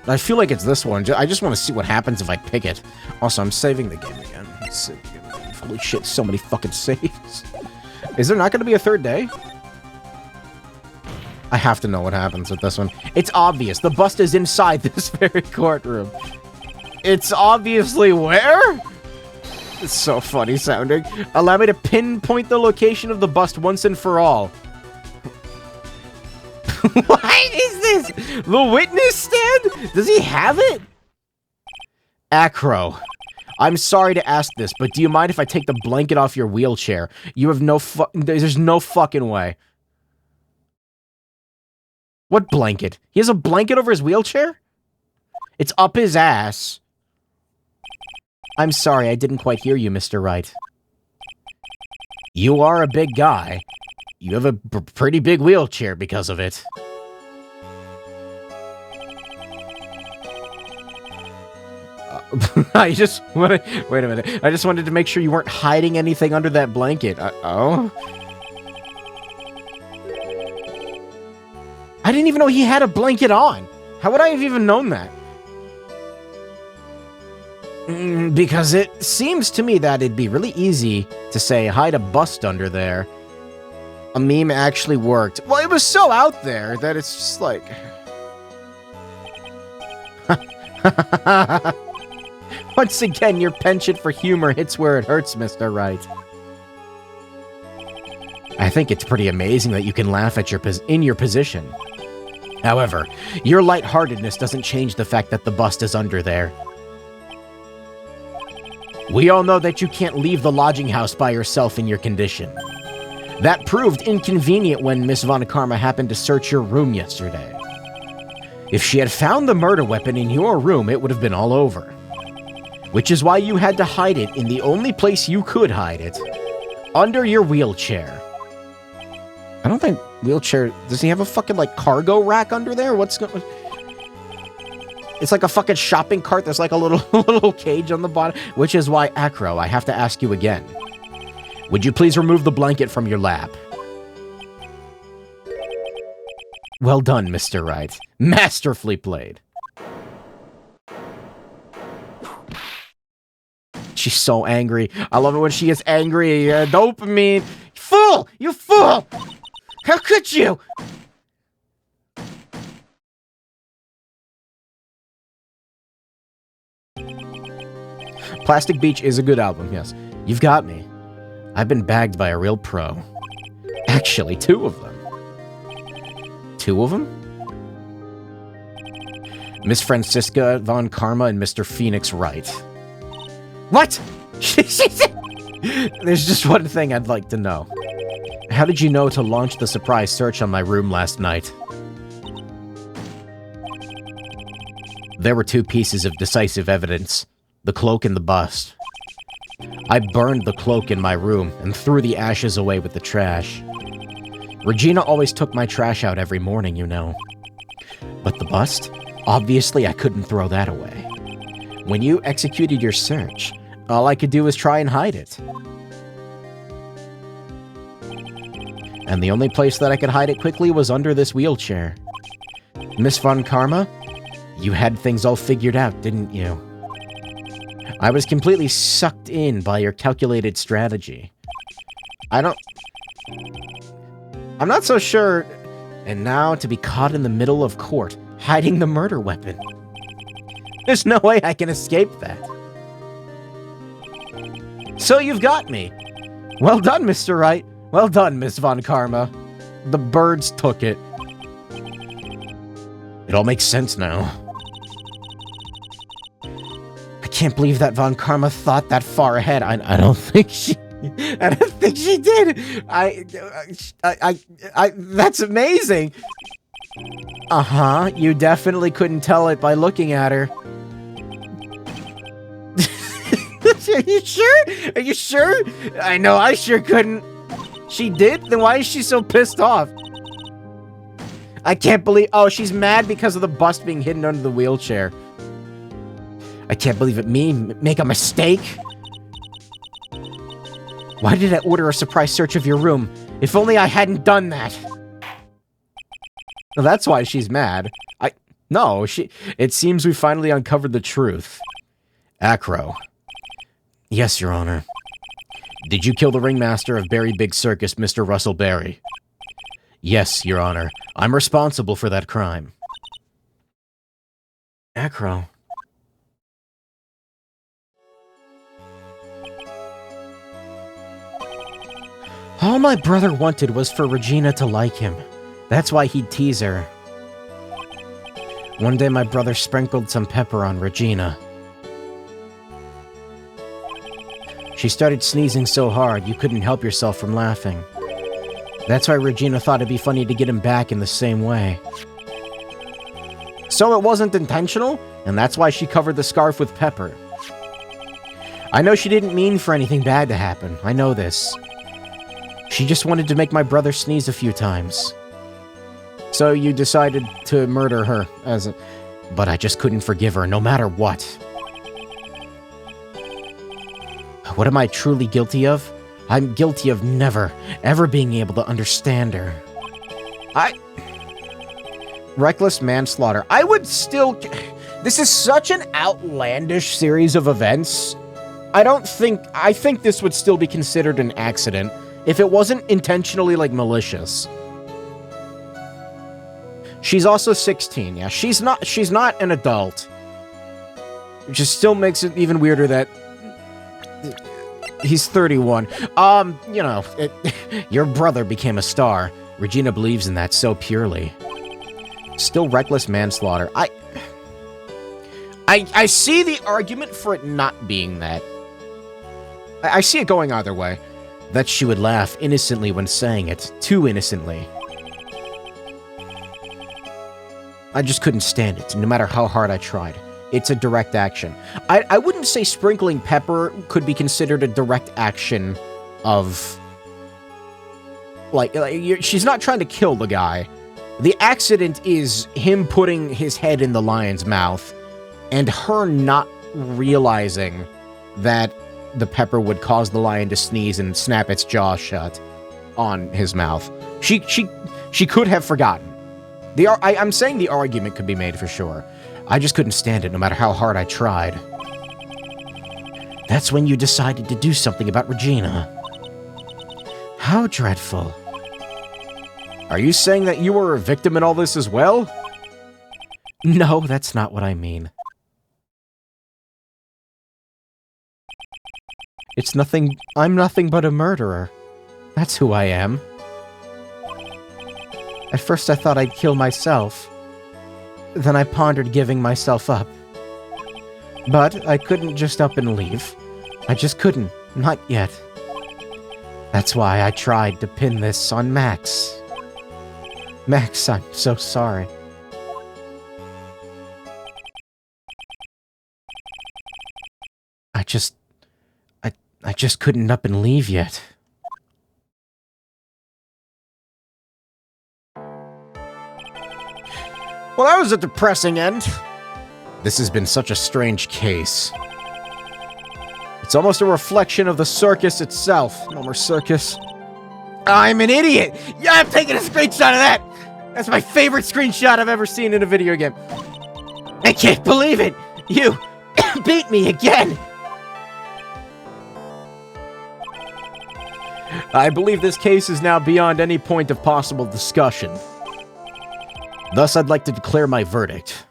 I feel like it's this one. I just want to see what happens if I pick it. Also, I'm saving the game again. Holy shit, so many fucking saves. Is there not going to be a third day? I have to know what happens with this one. It's obvious. The bust is inside this very courtroom. It's obviously where? It's so funny sounding. Allow me to pinpoint the location of the bust once and for all. What is this? The witness stand? Does he have it? Acro. I'm sorry to ask this, but do you mind if I take the blanket off your wheelchair? You have no there's no fucking way. What blanket? He has a blanket over his wheelchair? It's up his ass. I'm sorry, I didn't quite hear you, Mr. Wright. You are a big guy. You have a pretty big wheelchair because of it. I just wanted... Wait a minute. I just wanted to make sure you weren't hiding anything under that blanket. Oh? I didn't even know he had a blanket on. How would I have even known that? Because it seems to me that it'd be really easy to say, hide a bust under there. A meme actually worked. Well, it was so out there that it's just like... Once again, your penchant for humor hits where it hurts, Mr. Wright. I think it's pretty amazing that you can laugh at in your position. However, your lightheartedness doesn't change the fact that the bust is under there. We all know that you can't leave the lodging house by yourself in your condition. That proved inconvenient when Miss Von Karma happened to search your room yesterday. If she had found the murder weapon in your room, it would have been all over. Which is why you had to hide it in the only place you could hide it. Under your wheelchair. I don't think wheelchair... Does he have a fucking, like, cargo rack under there? What's going... It's like a fucking shopping cart. There's like a little cage on the bottom. Which is why, Acro, I have to ask you again. Would you please remove the blanket from your lap? Well done, Mr. Wright. Masterfully played. She's so angry. I love it when she gets angry. Dopamine. Fool! You fool! How could you? Plastic Beach is a good album, yes. You've got me. I've been bagged by a real pro. Actually, 2 of them. 2 of them? Miss Francisca Von Karma and Mr. Phoenix Wright. What? There's just one thing I'd like to know. How did you know to launch the surprise search on my room last night? There were 2 pieces of decisive evidence. The cloak and the bust. I burned the cloak in my room and threw the ashes away with the trash. Regina always took my trash out every morning, you know. But the bust? Obviously, I couldn't throw that away. When you executed your search, all I could do was try and hide it. And the only place that I could hide it quickly was under this wheelchair. Miss Von Karma, you had things all figured out, didn't you? I was completely sucked in by your calculated strategy. I'm not so sure And now to be caught in the middle of court, hiding the murder weapon. There's no way I can escape that. So you've got me. Well done, Mr. Wright. Well done, Miss Von Karma. The birds took it. It all makes sense now. I can't believe that Von Karma thought that far ahead. I don't think she... I don't think she did. That's amazing. Uh-huh. You definitely couldn't tell it by looking at her. Are you sure? Are you sure? I know I sure couldn't. She did? Then why is she so pissed off? I can't believe... Oh, she's mad because of the bust being hidden under the wheelchair. I can't believe it. Me make a mistake? Why did I order a surprise search of your room? If only I hadn't done that. Well, that's why she's mad. No, it seems we finally uncovered the truth. Acro. Yes, Your Honor. Did you kill the ringmaster of Berry Big Circus, Mr. Russell Berry? Yes, Your Honor. I'm responsible for that crime. Acro. All my brother wanted was for Regina to like him. That's why he'd tease her. One day my brother sprinkled some pepper on Regina. She started sneezing so hard you couldn't help yourself from laughing. That's why Regina thought it'd be funny to get him back in the same way. So it wasn't intentional, and that's why she covered the scarf with pepper. I know she didn't mean for anything bad to happen. I know this. She just wanted to make my brother sneeze a few times. So you decided to murder her But I just couldn't forgive her, no matter what. What am I truly guilty of? I'm guilty of never, ever being able to understand her. Reckless manslaughter. I would still... This is such an outlandish series of events. I think this would still be considered an accident if it wasn't intentionally, malicious. She's also 16, yeah. She's not an adult. Which just still makes it even weirder that he's 31. Your brother became a star. Regina believes in that so purely. Still reckless manslaughter. I see the argument for it not being that. I see it going either way. That she would laugh innocently when saying it, too innocently. I just couldn't stand it, no matter how hard I tried. It's a direct action. I wouldn't say sprinkling pepper could be considered a direct action of... she's not trying to kill the guy. The accident is him putting his head in the lion's mouth, and her not realizing that the pepper would cause the lion to sneeze and snap its jaw shut on his mouth. She could have forgotten. I'm saying the argument could be made for sure. I just couldn't stand it no matter how hard I tried. That's when you decided to do something about Regina. How dreadful. Are you saying that you were a victim in all this as well? No, that's not what I mean. I'm nothing but a murderer. That's who I am. At first I thought I'd kill myself. Then I pondered giving myself up. But I couldn't just up and leave. I just couldn't. Not yet. That's why I tried to pin this on Max. Max, I'm so sorry. I just couldn't up and leave yet. Well, that was a depressing end. This has been such a strange case. It's almost a reflection of the circus itself. No more circus. I'm an idiot! Yeah, I'm taking a screenshot of that! That's my favorite screenshot I've ever seen in a video game. I can't believe it! You beat me again! I believe this case is now beyond any point of possible discussion. Thus, I'd like to declare my verdict.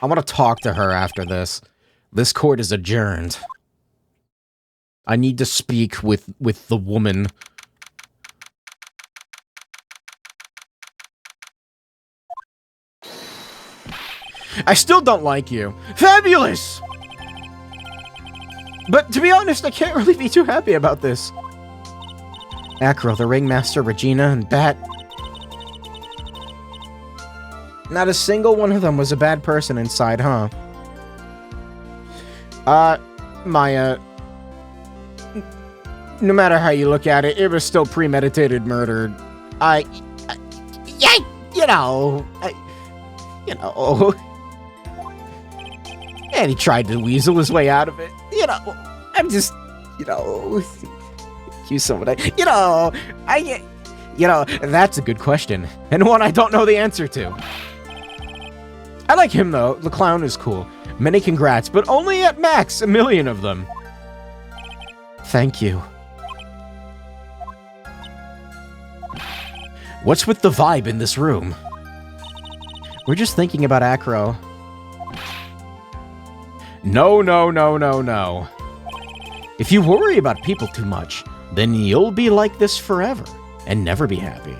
I want to talk to her after this. This court is adjourned. I need to speak with the woman. I still don't like you. Fabulous! But to be honest, I can't really be too happy about this. Acro, the Ringmaster, Regina, and Bat. Not a single one of them was a bad person inside, huh? Maya. No matter how you look at it, it was still premeditated murder. Yeah, you know. And he tried to weasel his way out of it. You know, I'm just, accuse someone. That's a good question. And one I don't know the answer to. I like him, though. The clown is cool. Many congrats, but only at max 1 million of them. Thank you. What's with the vibe in this room? We're just thinking about Acro. No. If you worry about people too much, then you'll be like this forever and never be happy.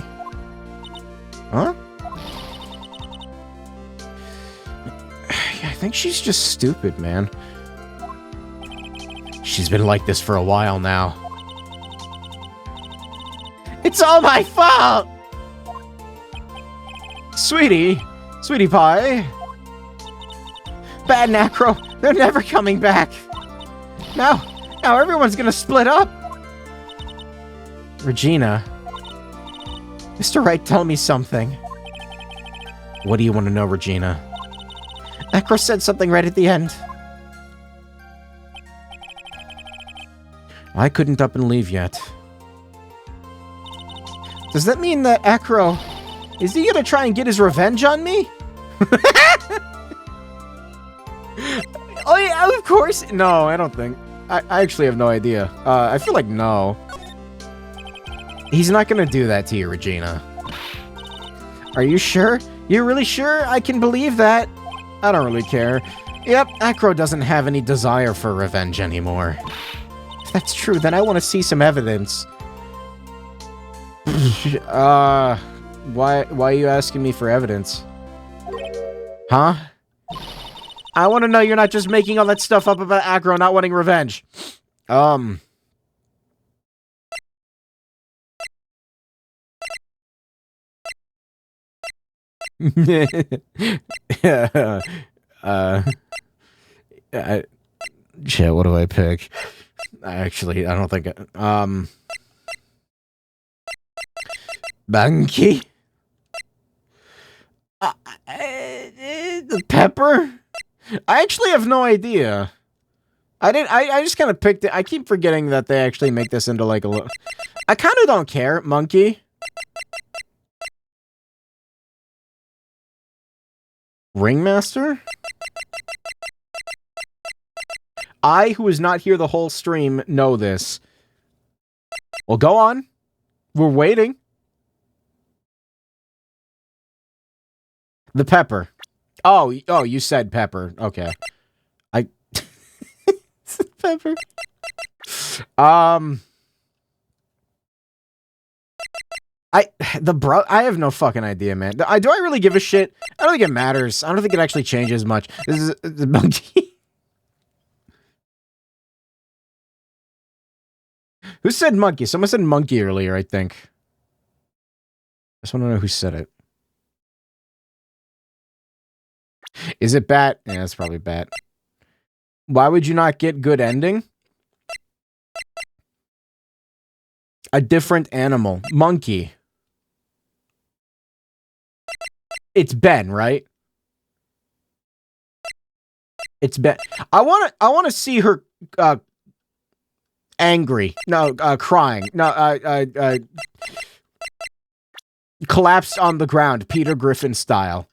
Huh? I think she's just stupid, man. She's been like this for a while now. It's all my fault! Sweetie pie. Bad and Acro, they're never coming back. Now everyone's gonna split up. Regina. Mr. Wright, tell me something. What do you want to know, Regina? Acro said something right at the end. I couldn't up and leave yet. Does that mean that Acro... Is he gonna try and get his revenge on me? Oh yeah, of course. No, I don't think. I actually have no idea. I feel like no. He's not gonna do that to you, Regina. Are you sure? You're really sure? I can believe that. I don't really care. Yep, Acro doesn't have any desire for revenge anymore. If that's true, then I want to see some evidence. Why are you asking me for evidence? Huh? I want to know you're not just making all that stuff up about Acro not wanting revenge. Shit, what do I pick? Actually, I don't think... Monkey? The pepper? I actually have no idea. I just kind of picked it. I keep forgetting that they actually make this into like a... I kind of don't care, monkey. Ringmaster? I, who was not here the whole stream, know this. Well, go on. We're waiting. The pepper. Oh, you said pepper. Okay. Pepper. I have no fucking idea, man. Do I really give a shit? I don't think it matters. I don't think it actually changes much. This is the monkey. Who said monkey? Someone said monkey earlier, I think. I just want to know who said it. Is it bat? Yeah, it's probably bat. Why would you not get good ending? A different animal. Monkey. It's Ben, right? It's Ben. I want to see her angry. No, crying. No, collapsed on the ground, Peter Griffin style.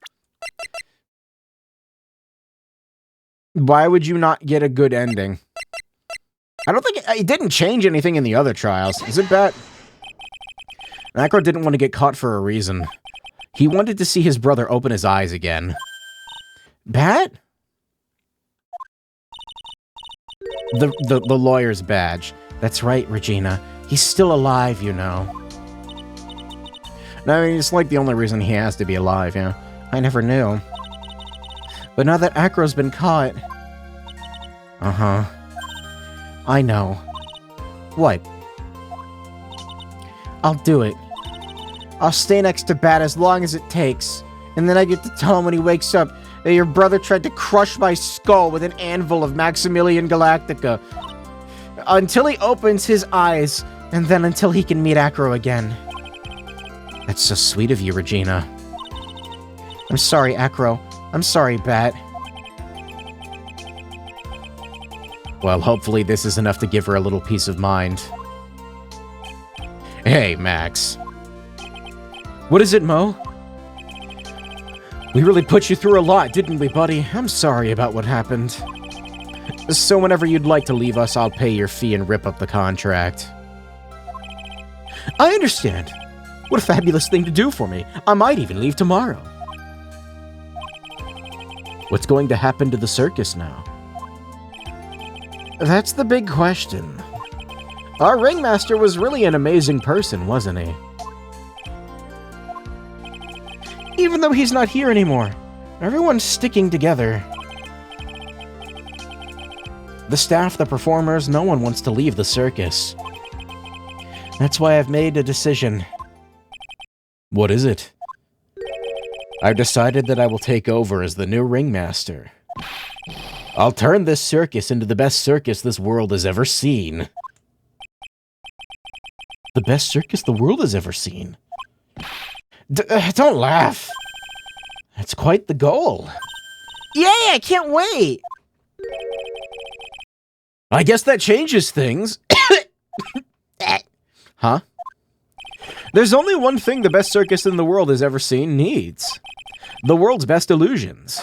Why would you not get a good ending? I don't think it didn't change anything in the other trials. Is it Bat? Acro didn't want to get caught for a reason. He wanted to see his brother open his eyes again. Bat? The lawyer's badge. That's right, Regina. He's still alive, you know. No, I mean, it's like the only reason he has to be alive, yeah. I never knew. But now that Acro's been caught... Uh-huh. I know. What? I'll do it. I'll stay next to Bat as long as it takes. And then I get to tell him when he wakes up that your brother tried to crush my skull with an anvil of Maximilian Galactica. Until he opens his eyes, and then until he can meet Acro again. That's so sweet of you, Regina. I'm sorry, Acro. I'm sorry, Bat. Well, hopefully this is enough to give her a little peace of mind. Hey, Max. What is it, Mo? We really put you through a lot, didn't we, buddy? I'm sorry about what happened. So whenever you'd like to leave us, I'll pay your fee and rip up the contract. I understand. What a fabulous thing to do for me. I might even leave tomorrow. What's going to happen to the circus now? That's the big question. Our ringmaster was really an amazing person, wasn't he? Even though he's not here anymore, everyone's sticking together. The staff, the performers, no one wants to leave the circus. That's why I've made a decision. What is it? I've decided that I will take over as the new ringmaster. I'll turn this circus into the best circus this world has ever seen. The best circus the world has ever seen? Don't laugh. That's quite the goal. Yay, I can't wait. I guess that changes things. Huh? There's only one thing the best circus in the world has ever seen needs. The world's best illusions.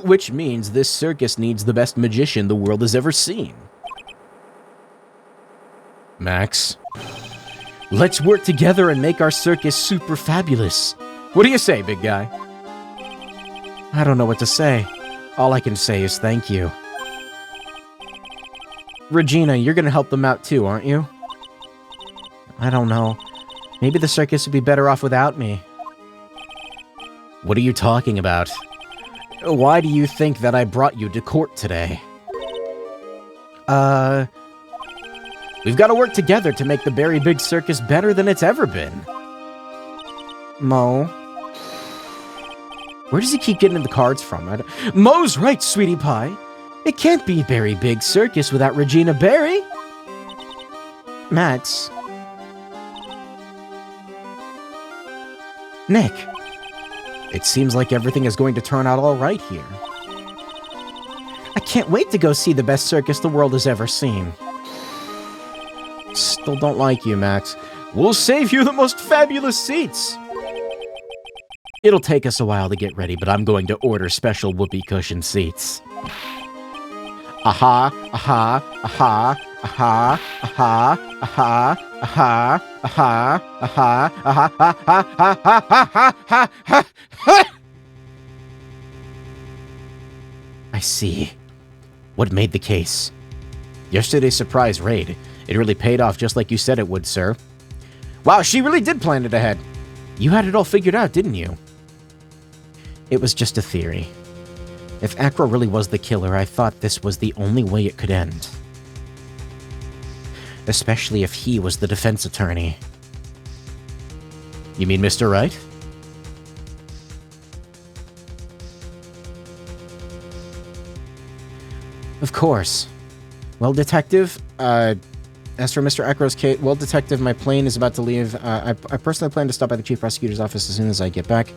Which means this circus needs the best magician the world has ever seen. Max, let's work together and make our circus super fabulous. What do you say, big guy? I don't know what to say. All I can say is thank you. Regina, you're gonna help them out too, aren't you? I don't know. Maybe the circus would be better off without me. What are you talking about? Why do you think that I brought you to court today? We've got to work together to make the Berry Big Circus better than it's ever been. Mo? Where does he keep getting the cards from? Mo's right, sweetie pie. It can't be Berry Big Circus without Regina Berry. Max. Nick. It seems like everything is going to turn out all right here. I can't wait to go see the best circus the world has ever seen. Still don't like you, Max. We'll save you the most fabulous seats. It'll take us a while to get ready, but I'm going to order special whoopee cushion seats. Aha, aha, aha, aha, aha, aha, aha, aha, aha, aha, aha, aha, aha. I see. What made the case? Yesterday's surprise raid. It really paid off just like you said it would, sir. Wow, she really did plan it ahead. You had it all figured out, didn't you? It was just a theory. If Acro really was the killer, I thought this was the only way it could end. Especially if he was the defense attorney. You mean Mr. Wright? Of course. Well, Detective, as for Mr. Acro's case, well, Detective, my plane is about to leave. I personally plan to stop by the Chief Prosecutor's office as soon as I get back.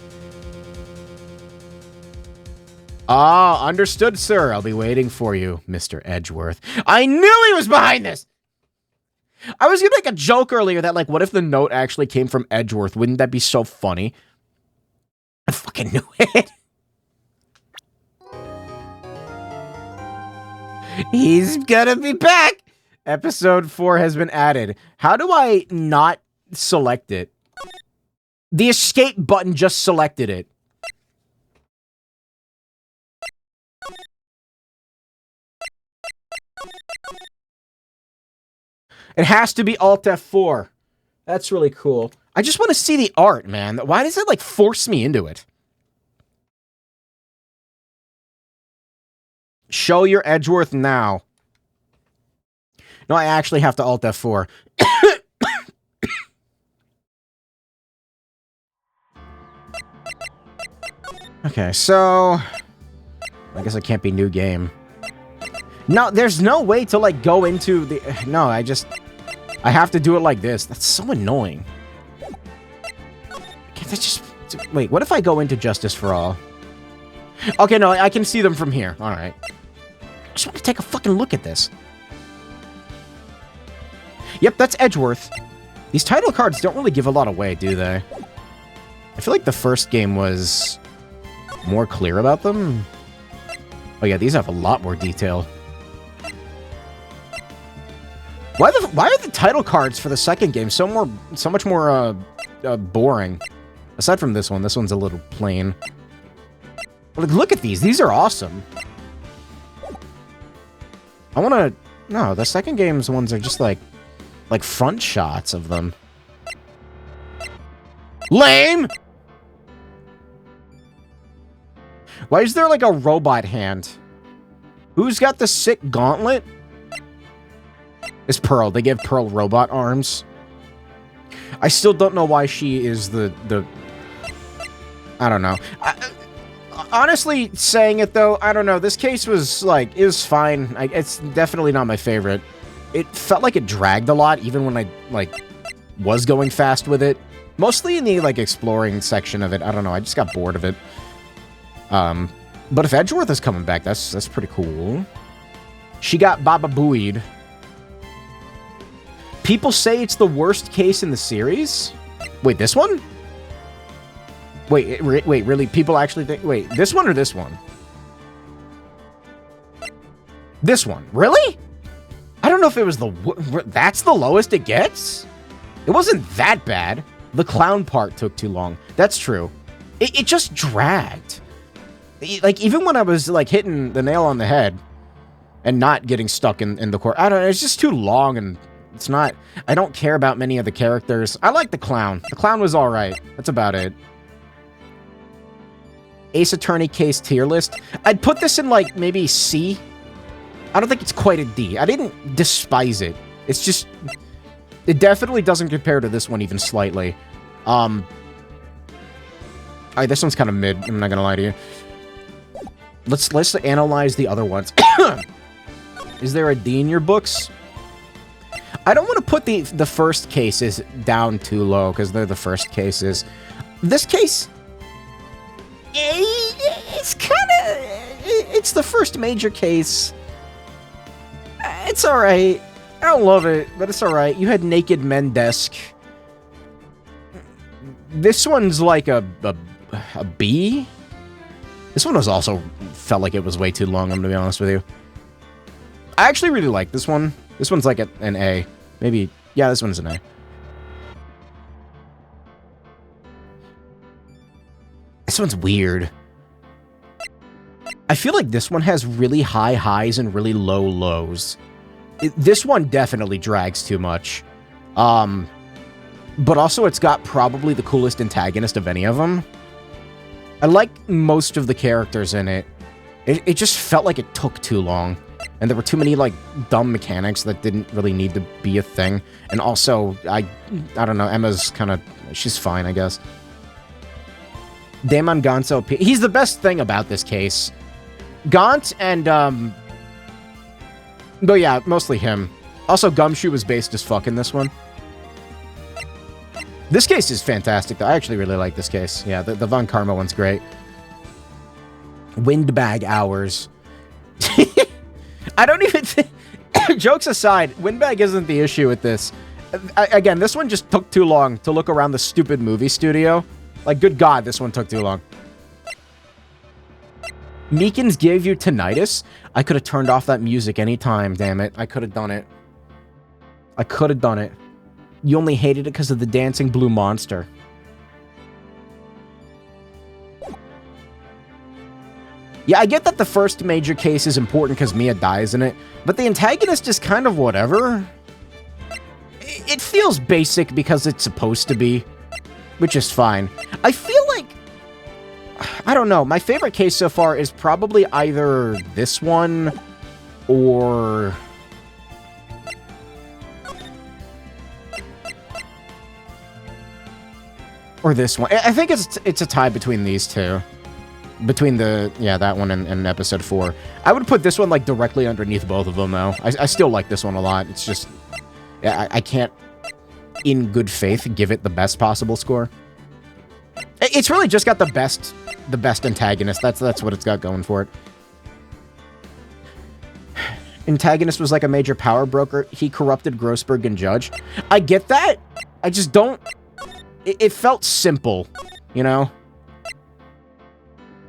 Ah, understood, sir. I'll be waiting for you, Mr. Edgeworth. I knew he was behind this! I was gonna make a joke earlier that, like, what if the note actually came from Edgeworth? Wouldn't that be so funny? I fucking knew it. He's gonna be back! Episode 4 has been added. How do I not select it? The escape button just selected it. It has to be Alt F4. That's really cool. I just want to see the art, man. Why does it, like, force me into it? Show your Edgeworth now. No, I actually have to Alt F4. Okay, so... I guess it can't be new game. No, there's no way to, like, go into the... No, I have to do it like this. That's so annoying. Can't I just... Wait, what if I go into Justice for All? Okay, no, I can see them from here. Alright. I just want to take a fucking look at this. Yep, that's Edgeworth. These title cards don't really give a lot away, do they? I feel like the first game was more clear about them. Oh yeah, these have a lot more detail. Why are the title cards for the second game so much more boring? Aside from this one's a little plain. But look at these. These are awesome. I want to... No, the second game's ones are just like front shots of them. Lame! Why is there like a robot hand? Who's got the sick gauntlet? It's Pearl. They give Pearl robot arms. I still don't know why she is the... I don't know. Honestly, saying it though, I don't know. This case was like, it was fine. It's definitely not my favorite. It felt like it dragged a lot, even when I, like, was going fast with it. Mostly in the, like, exploring section of it. I don't know, I just got bored of it. But if Edgeworth is coming back, that's pretty cool. She got Baba Booeyed. People say it's the worst case in the series? Wait, this one? Wait, really? People actually think... Wait, this one or this one? This one. Really? I don't know if it was the... That's the lowest it gets? It wasn't that bad. The clown part took too long. That's true. It just dragged. Like, even when I was, like, hitting the nail on the head and not getting stuck in the core... I don't know, it's just too long and it's not... I don't care about many of the characters. I like the clown. The clown was alright. That's about it. Ace Attorney case tier list. I'd put this in, like, maybe C. I don't think it's quite a D. I didn't despise it. It's just... It definitely doesn't compare to this one even slightly. Alright, this one's kind of mid. I'm not gonna lie to you. Let's analyze the other ones. Is there a D in your books? I don't want to put the first cases down too low, because they're the first cases. This case... It's kind of... It's the first major case. It's alright. I don't love it, but it's alright. You had Naked Men-desk. This one's like a B? This one was also... felt like it was way too long, I'm gonna be honest with you. I actually really like this one. This one's like an A. Maybe... Yeah, this one's an A. This one's weird. I feel like this one has really high highs and really low lows. This one definitely drags too much. But also it's got probably the coolest antagonist of any of them. I like most of the characters in it. It just felt like it took too long. And there were too many, like, dumb mechanics that didn't really need to be a thing. And also, I don't know, Emma's kind of... She's fine, I guess. Damon Gonzo P. He's the best thing about this case. Gaunt and, but yeah, mostly him. Also, Gumshoe was based as fuck in this one. This case is fantastic, though. I actually really like this case. Yeah, the Von Karma one's great. Windbag hours. I don't even think... Jokes aside, Windbag isn't the issue with this. Again, this one just took too long to look around the stupid movie studio. Like, good God, this one took too long. Meekins gave you tinnitus? I could have turned off that music anytime, damn it. I could have done it. I could have done it. You only hated it because of the dancing blue monster. Yeah, I get that the first major case is important because Mia dies in it, but the antagonist is kind of whatever. It feels basic because it's supposed to be, which is fine. I feel like... I don't know. My favorite case so far is probably either this one or... or this one. I think it's a tie between these two. Between the... yeah, that one and episode 4. I would put this one, like, directly underneath both of them, though. I still like this one a lot. It's just... I can't, in good faith, give it the best possible score. It's really just got the best antagonist. That's what it's got going for it. Antagonist was like a major power broker. He corrupted Grossberg and Judge. I get that. I just don't... It felt simple, you know?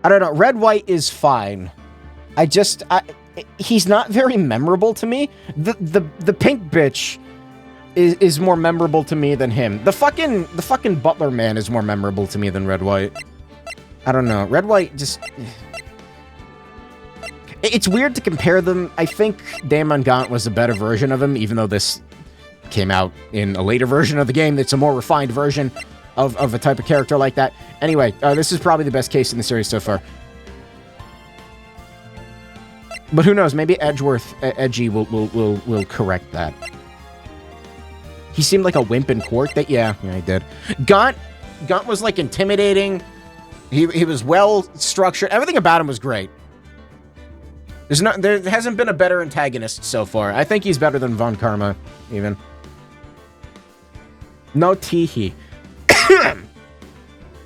I don't know. Red White is fine. He's not very memorable to me. The pink bitch is more memorable to me than him. The fucking butler man is more memorable to me than Red White. I don't know. Red White just... it's weird to compare them. I think Damon Gaunt was a better version of him, even though this came out in a later version of the game. It's a more refined version of a type of character like that. Anyway, this is probably the best case in the series so far. But who knows? Maybe Edgy will correct that. He seemed like a wimp in court. Yeah, he did. Gaunt was like intimidating. He was well structured. Everything about him was great. There hasn't been a better antagonist so far. I think he's better than Von Karma, even. No Teehee.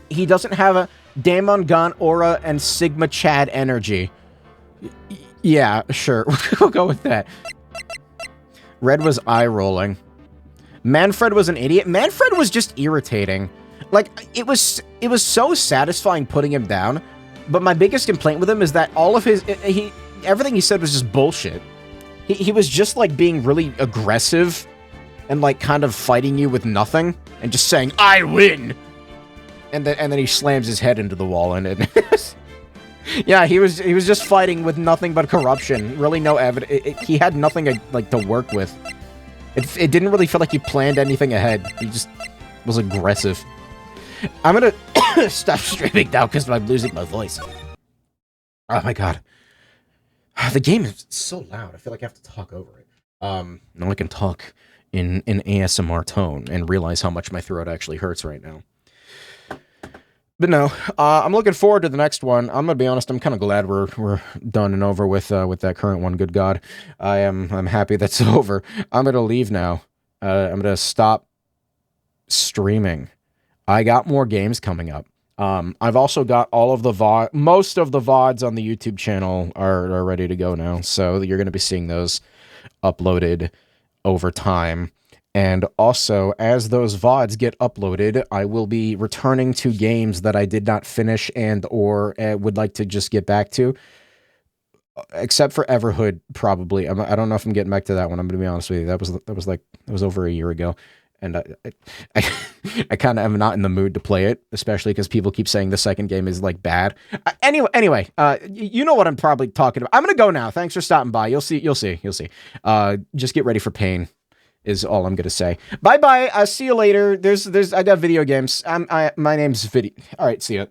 He doesn't have a Damon Gaunt aura and Sigma Chad energy. Yeah, sure. We'll go with that. Red was eye-rolling. Manfred was an idiot. Manfred was just irritating. Like, it was so satisfying putting him down, but my biggest complaint with him is that all of his... everything he said was just bullshit. He was just, like, being really aggressive and, like, kind of fighting you with nothing and just saying, I win! And then he slams his head into the wall and it... yeah, he was just fighting with nothing but corruption. Really no evidence. He had nothing, like, to work with. It didn't really feel like he planned anything ahead. He just was aggressive. I'm gonna stop streaming now because I'm losing my voice. Oh my god. The game is so loud. I feel like I have to talk over it. Now I can talk in an ASMR tone and realize how much my throat actually hurts right now. But no, I'm looking forward to the next one. I'm gonna be honest. I'm kind of glad we're done and over with that current one. Good God, I'm happy that's over. I'm gonna leave now. I'm gonna stop streaming. I got more games coming up. I've also got all of the most of the VODs on the YouTube channel are ready to go now. So you're gonna be seeing those uploaded over time. And also, as those VODs get uploaded, I will be returning to games that I did not finish or would like to just get back to. Except for Everhood, probably. I don't know if I'm getting back to that one. I'm going to be honest with you. That was over a year ago. And I kind of am not in the mood to play it, especially because people keep saying the second game is, like, bad. Anyway, you know what I'm probably talking about. I'm going to go now. Thanks for stopping by. You'll see. Just get ready for pain. Is all I'm gonna say. Bye bye. I'll see you later. I got video games. My name's Video. All right, see ya.